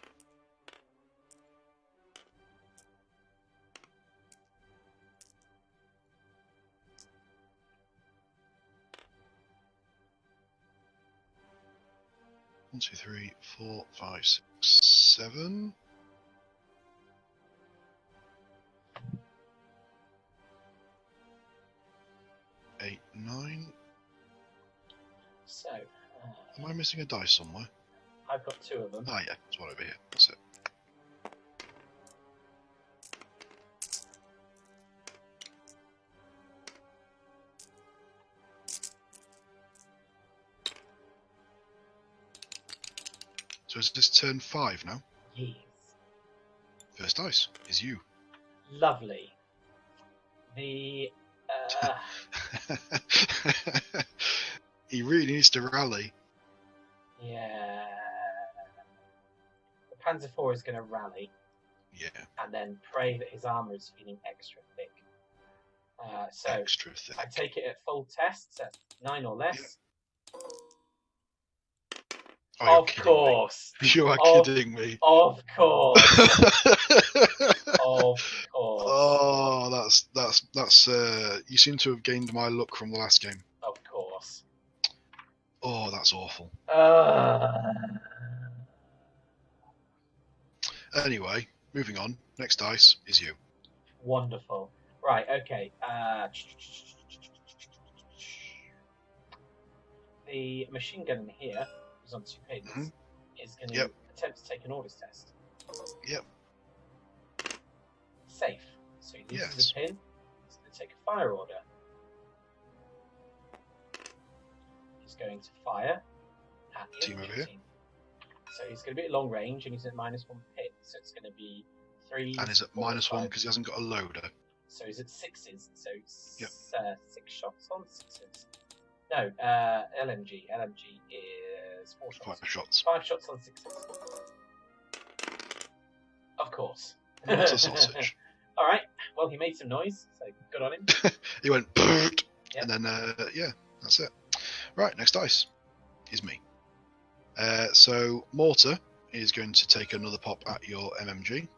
One, 2, 3, 4, 5, 6, 7. 8, 9. So, Am I missing a dice somewhere? I've got 2 of them. Ah, yeah, it's one over here. That's it. So is this turn 5 now? Yes. First dice is you. Lovely. The He really needs to rally. yeah, the Panzer IV is going to rally. Yeah. And then pray that his armor is feeling extra thick. So Extra thick. I take it at full test, so 9 or less. Yeah. Oh, of course. You are kidding me. Of course. Of course. Oh, that's. You seem to have gained my luck from the last game. Of course. Oh, that's awful. Anyway, moving on. Next dice is you. Wonderful. Right. Okay. The machine gun in here is on 2 pins. Is going to attempt to take an orders test. Yep. Safe. So he loses a pin. He's going to take a fire order. He's going to fire at the Team over here. team. So he's going to be at long range and he's at -1 pin. So it's going to be 3. And he's at -1 because he hasn't got a loader. So he's at 6s. So 6 shots on 6s. No, LMG. LMG is 4 shots. 5 shots. 5 shots on 6s. Of course. What's a sausage? All right. Well, he made some noise, so good on him. He went, Yep. and then that's it. Right, next dice is me. So mortar is going to take another pop at your MMG,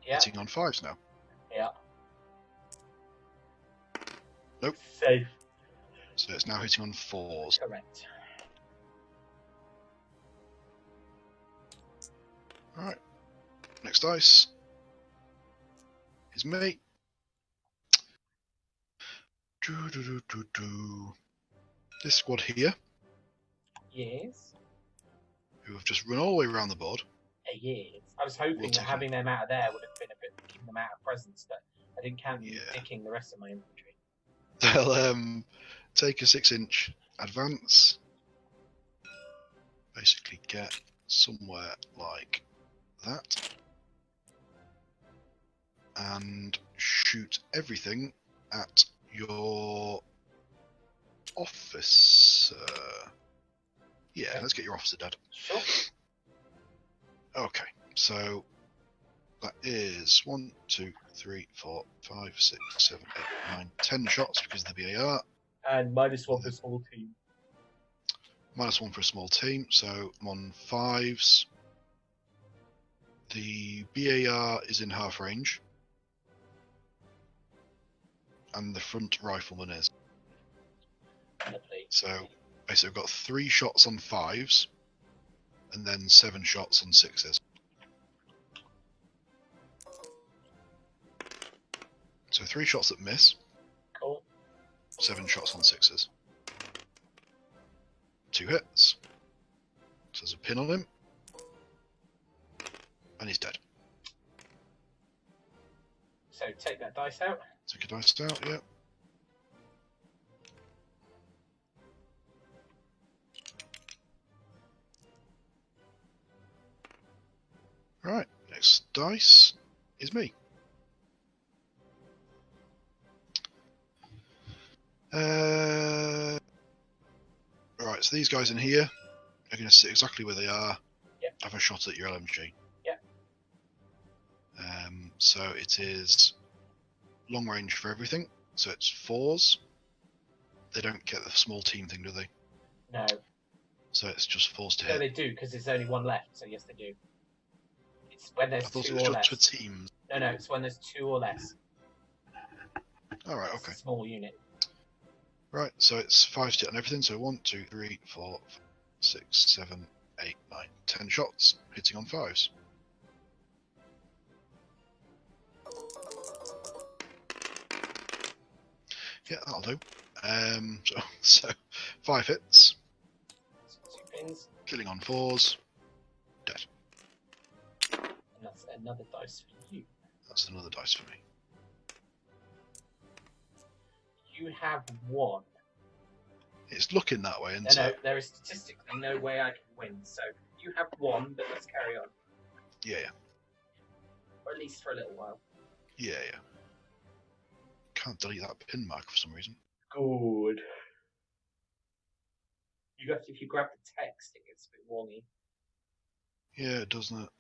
hitting on 5s now. Yeah. Nope. Safe. So it's now hitting on 4s. Correct. All right. Next dice is me. This squad here, Yes. who have just run all the way around the board. Yes. I was hoping that having them out of there would have been a bit keeping them out of presence, but I didn't count you picking the rest of my infantry. They'll take a 6-inch advance, basically get somewhere like that, and shoot everything at your officer. Yeah, let's get your officer dead. Sure. Okay, so that is 1, 2, 3, 4, 5, 6, 7, 8, 9, 10 shots because of the BAR. And -1 for small team. -1 for a small team, so I'm on 5s. The BAR is in half range. And the front rifleman is. Lovely. So basically I've got 3 shots on 5s, and then 7 shots on 6s. So 3 shots that miss. Cool. 7 shots on 6s. 2 hits. So there's a pin on him. And he's dead. So take that dice out. Take a dice out, yeah. Right, next dice is me. Right, so these guys in here are going to sit exactly where they are. Yep. Have a shot at your LMG. Yep. So it is long range for everything. So it's 4s. They don't get the small team thing, do they? No. So it's just 4s to hit. No, they do, because there's only 1 left, so yes, they do. It's when there's I thought 2 it was or just less. for teams. No, it's when there's 2 or less. Alright, It's okay. a small unit. Right, so it's 5 to hit on everything. So 1, 2, 3, 4, 5, 6, 7, 8, 9, 10 shots, hitting on 5s. Yeah, that'll do. So 5 hits, So 2 pins, killing on 4s, dead. and that's another dice for you. That's another dice for me. You have 1. It's looking that way, isn't No, it? there is statistically no way I can win, so you have 1, but let's carry on. Yeah. Or at least for a little while. Yeah. Can't delete that pin marker for some reason. Good. If you grab the text, it gets a bit warny. Yeah, it doesn't it?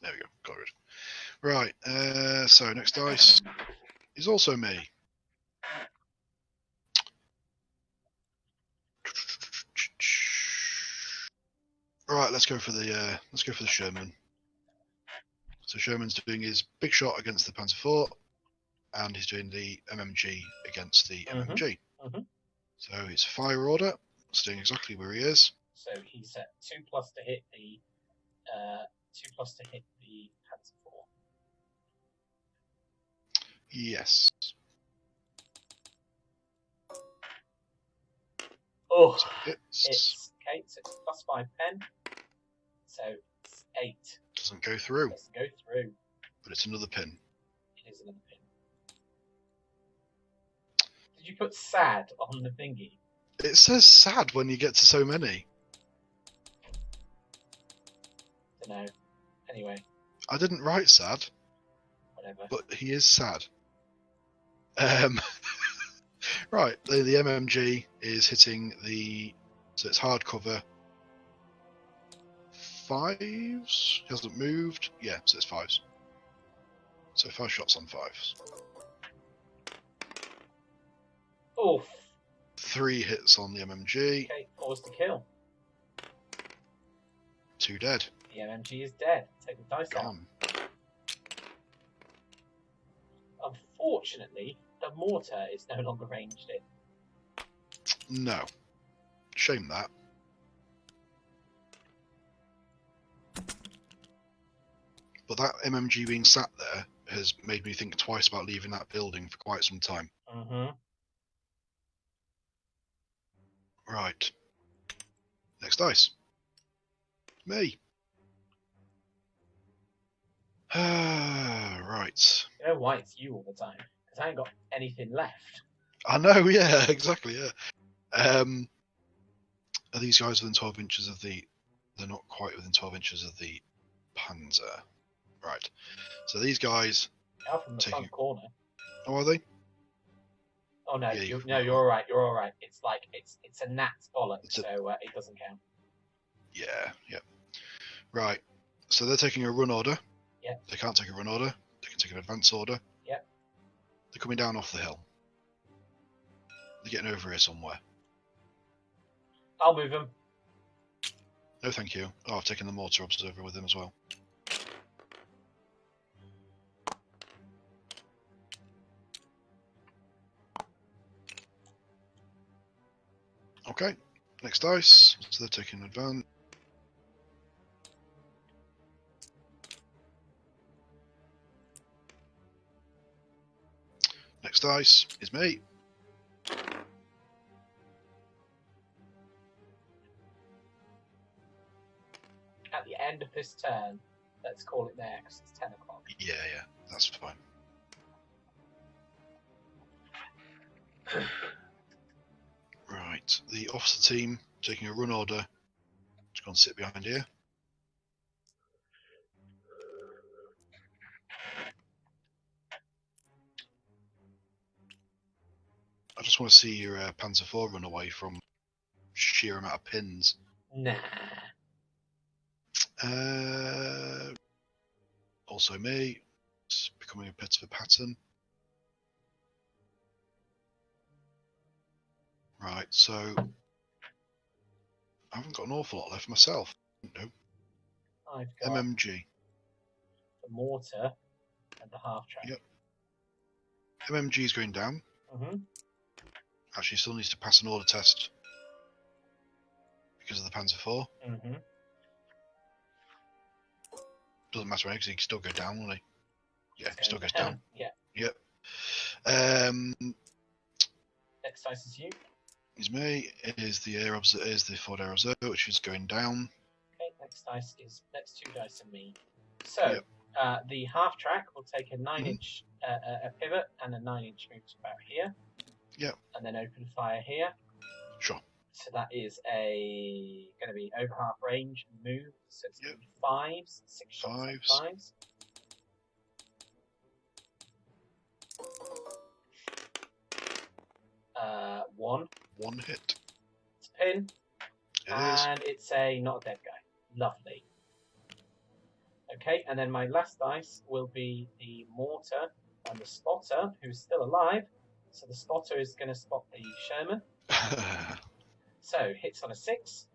There we go. Got rid. Right. So next dice is also me. Right. Let's go for the Sherman. So Sherman's doing his big shot against the Panzer IV, and he's doing the MMG against the MMG. So it's a fire order, staying exactly where he is. So he's at 2+ to hit the 2+ to hit the Panzer IV. Yes. Oh, So it's okay. So it's +5 pen. So it's 8. Doesn't go through. Doesn't go through. But it's another pin. It is another pin. Did you put sad on the thingy? It says sad when you get to so many. Don't know. Anyway. I didn't write sad. Whatever. But he is sad. Right, the MMG is hitting so it's hardcover 5s. Hasn't moved. Yeah, so it's 5s. So 5 shots on 5s. Oof. 3 hits on the MMG. Okay, 4's to kill. 2 dead. The MMG is dead. Take the dice out. Gone. Unfortunately, the mortar is no longer ranged in. No. Shame that. But that MMG being sat there has made me think twice about leaving that building for quite some time. Right. Next dice. Me. Right. You know why it's you all the time? Because I ain't got anything left. I know, yeah, exactly, yeah. Are these guys within 12 inches of the... They're not quite within 12 inches of the Panzer. Right. So these guys... Out from the front corner. Oh, are they? Oh, no, Yeah, you're all right, you're all right. It's like, it's a gnat's bollock, so it doesn't count. Yeah. Right. So they're taking a run order. Yeah. They can't take a run order. They can take an advance order. Yeah. They're coming down off the hill. They're getting over here somewhere. I'll move them. No, thank you. Oh, I've taken the mortar observer with him as well. Okay. Next dice. So they're taking advance. Next dice is me. At the end of this turn, let's call it there because it's 10 o'clock. Yeah, that's fine. Right, the officer team taking a run order. Just go and sit behind here. I just want to see your Panzer IV run away from sheer amount of pins. Nah. Also me. It's becoming a bit of a pattern. Right, so I haven't got an awful lot left myself. No. I've got MMG. the mortar and the half track. Yep. MMG is going down. Actually, still needs to pass an order test because of the Panzer IV. Doesn't matter because he can still go down, will he? Yeah, he still goes down. Yeah. Yep. Next dice is you. Is me. It is the Ford Air Observer, which is going down. Okay, next dice is next 2 dice are me. So the half track will take a 9-inch a pivot and a 9-inch move to about here. Yep. And then open fire here. Sure. So that is going to be over half range move. So it's going to be fives, 6 shots on fives. One. One hit. It's a pin. It is. It's a not a dead guy. Lovely. Okay, and then my last dice will be the mortar and the spotter, who's still alive. So the spotter is going to spot the Sherman. So hits on a 6.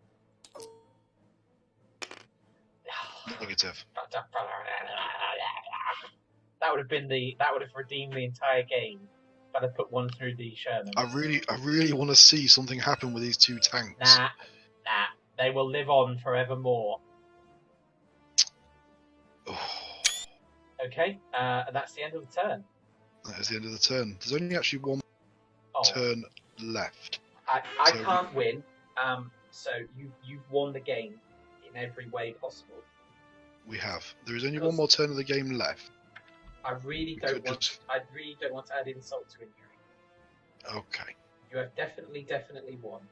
Negative. That would have redeemed the entire game. If I'd have put one through the Sherman. I really want to see something happen with these two tanks. Nah. They will live on forevermore. Okay, that's the end of the turn. That is the end of the turn. There's only actually one turn left. I can't win. So you've won the game in every way possible. We have. There is only one more turn of the game left. I really don't want to add insult to injury. Okay. You have definitely won.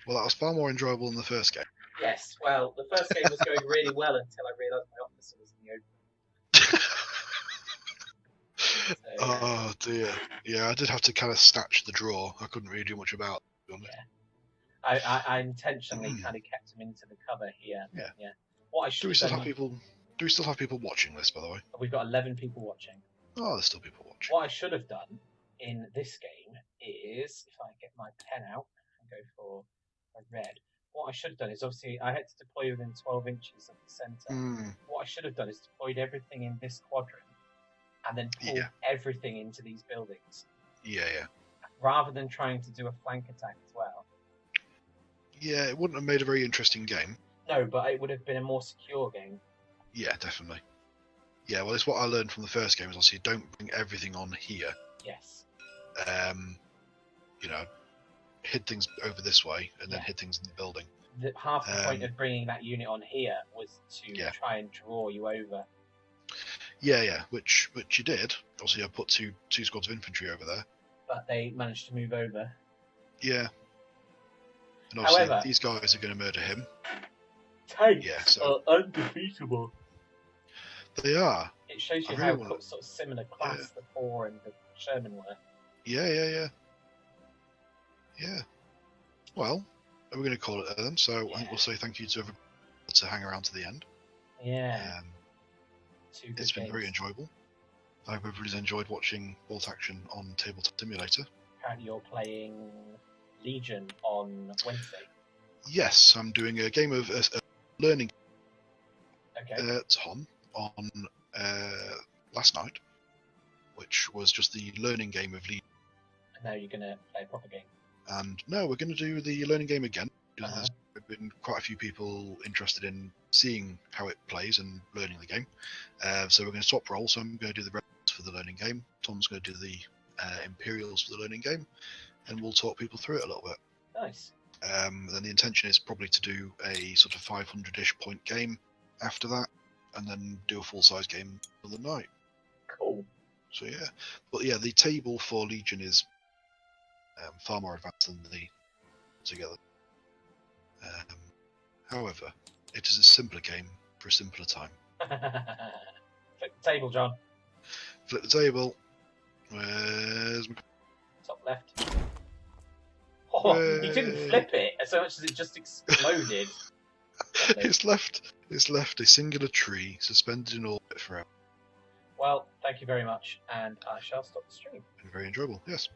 Well, that was far more enjoyable than the first game. Yes, well, the first game was going really well until I realised my officer was in the open. Oh dear. Yeah, I did have to kind of snatch the draw. I couldn't really do much about it. Yeah. I intentionally kind of kept him into the cover here. Yeah. What I should do we still have people watching this, by the way? We've got 11 people watching. Oh, there's still people watching. What I should have done in this game is, if I get my pen out and go for a red, what I should have done is, obviously, I had to deploy within 12 inches of the centre. What I should have done is deployed everything in this quadrant and then pulled everything into these buildings. Yeah. Rather than trying to do a flank attack as well. Yeah, it wouldn't have made a very interesting game. No, but it would have been a more secure game. Yeah, definitely. Yeah, well, it's what I learned from the first game is obviously don't bring everything on here. Yes. Hit things over this way and then hit things in the building. Half the point of bringing that unit on here was to try and draw you over. Yeah, which you did. Obviously, I put two squads of infantry over there. But they managed to move over. Yeah. And obviously, these guys are going to murder him. Tanks are undefeatable. They are. It shows you how sort of similar class the 4 and the Sherman were. Yeah. Well, we're going to call it then. So I think we'll say thank you to everyone to hang around to the end. Yeah. It's been very enjoyable. I hope everybody's enjoyed watching Bolt Action on Tabletop Simulator. Apparently you're playing Legion on Wednesday. Yes, I'm doing a game of learning Tom on last night, which was just the learning game of Legion. And now you're going to play a proper game. And no, we're going to do the learning game again. There's been quite a few people interested in seeing how it plays and learning the game. So we're going to swap roles. So I'm going to do the Rebels for the learning game. Tom's going to do the Imperials for the learning game. And we'll talk people through it a little bit. Nice. Then the intention is probably to do a sort of 500-ish point game after that. And then do a full-size game for the night. Cool. So yeah. But yeah, the table for Legion is far more advanced than the together. However, it is a simpler game for a simpler time. Flip the table, John. Flip the table. Where's my... Top left. Oh, you didn't flip it so much as it just exploded. It's left a singular tree suspended in orbit forever. Well, thank you very much, and I shall stop the stream. Been very enjoyable, yes.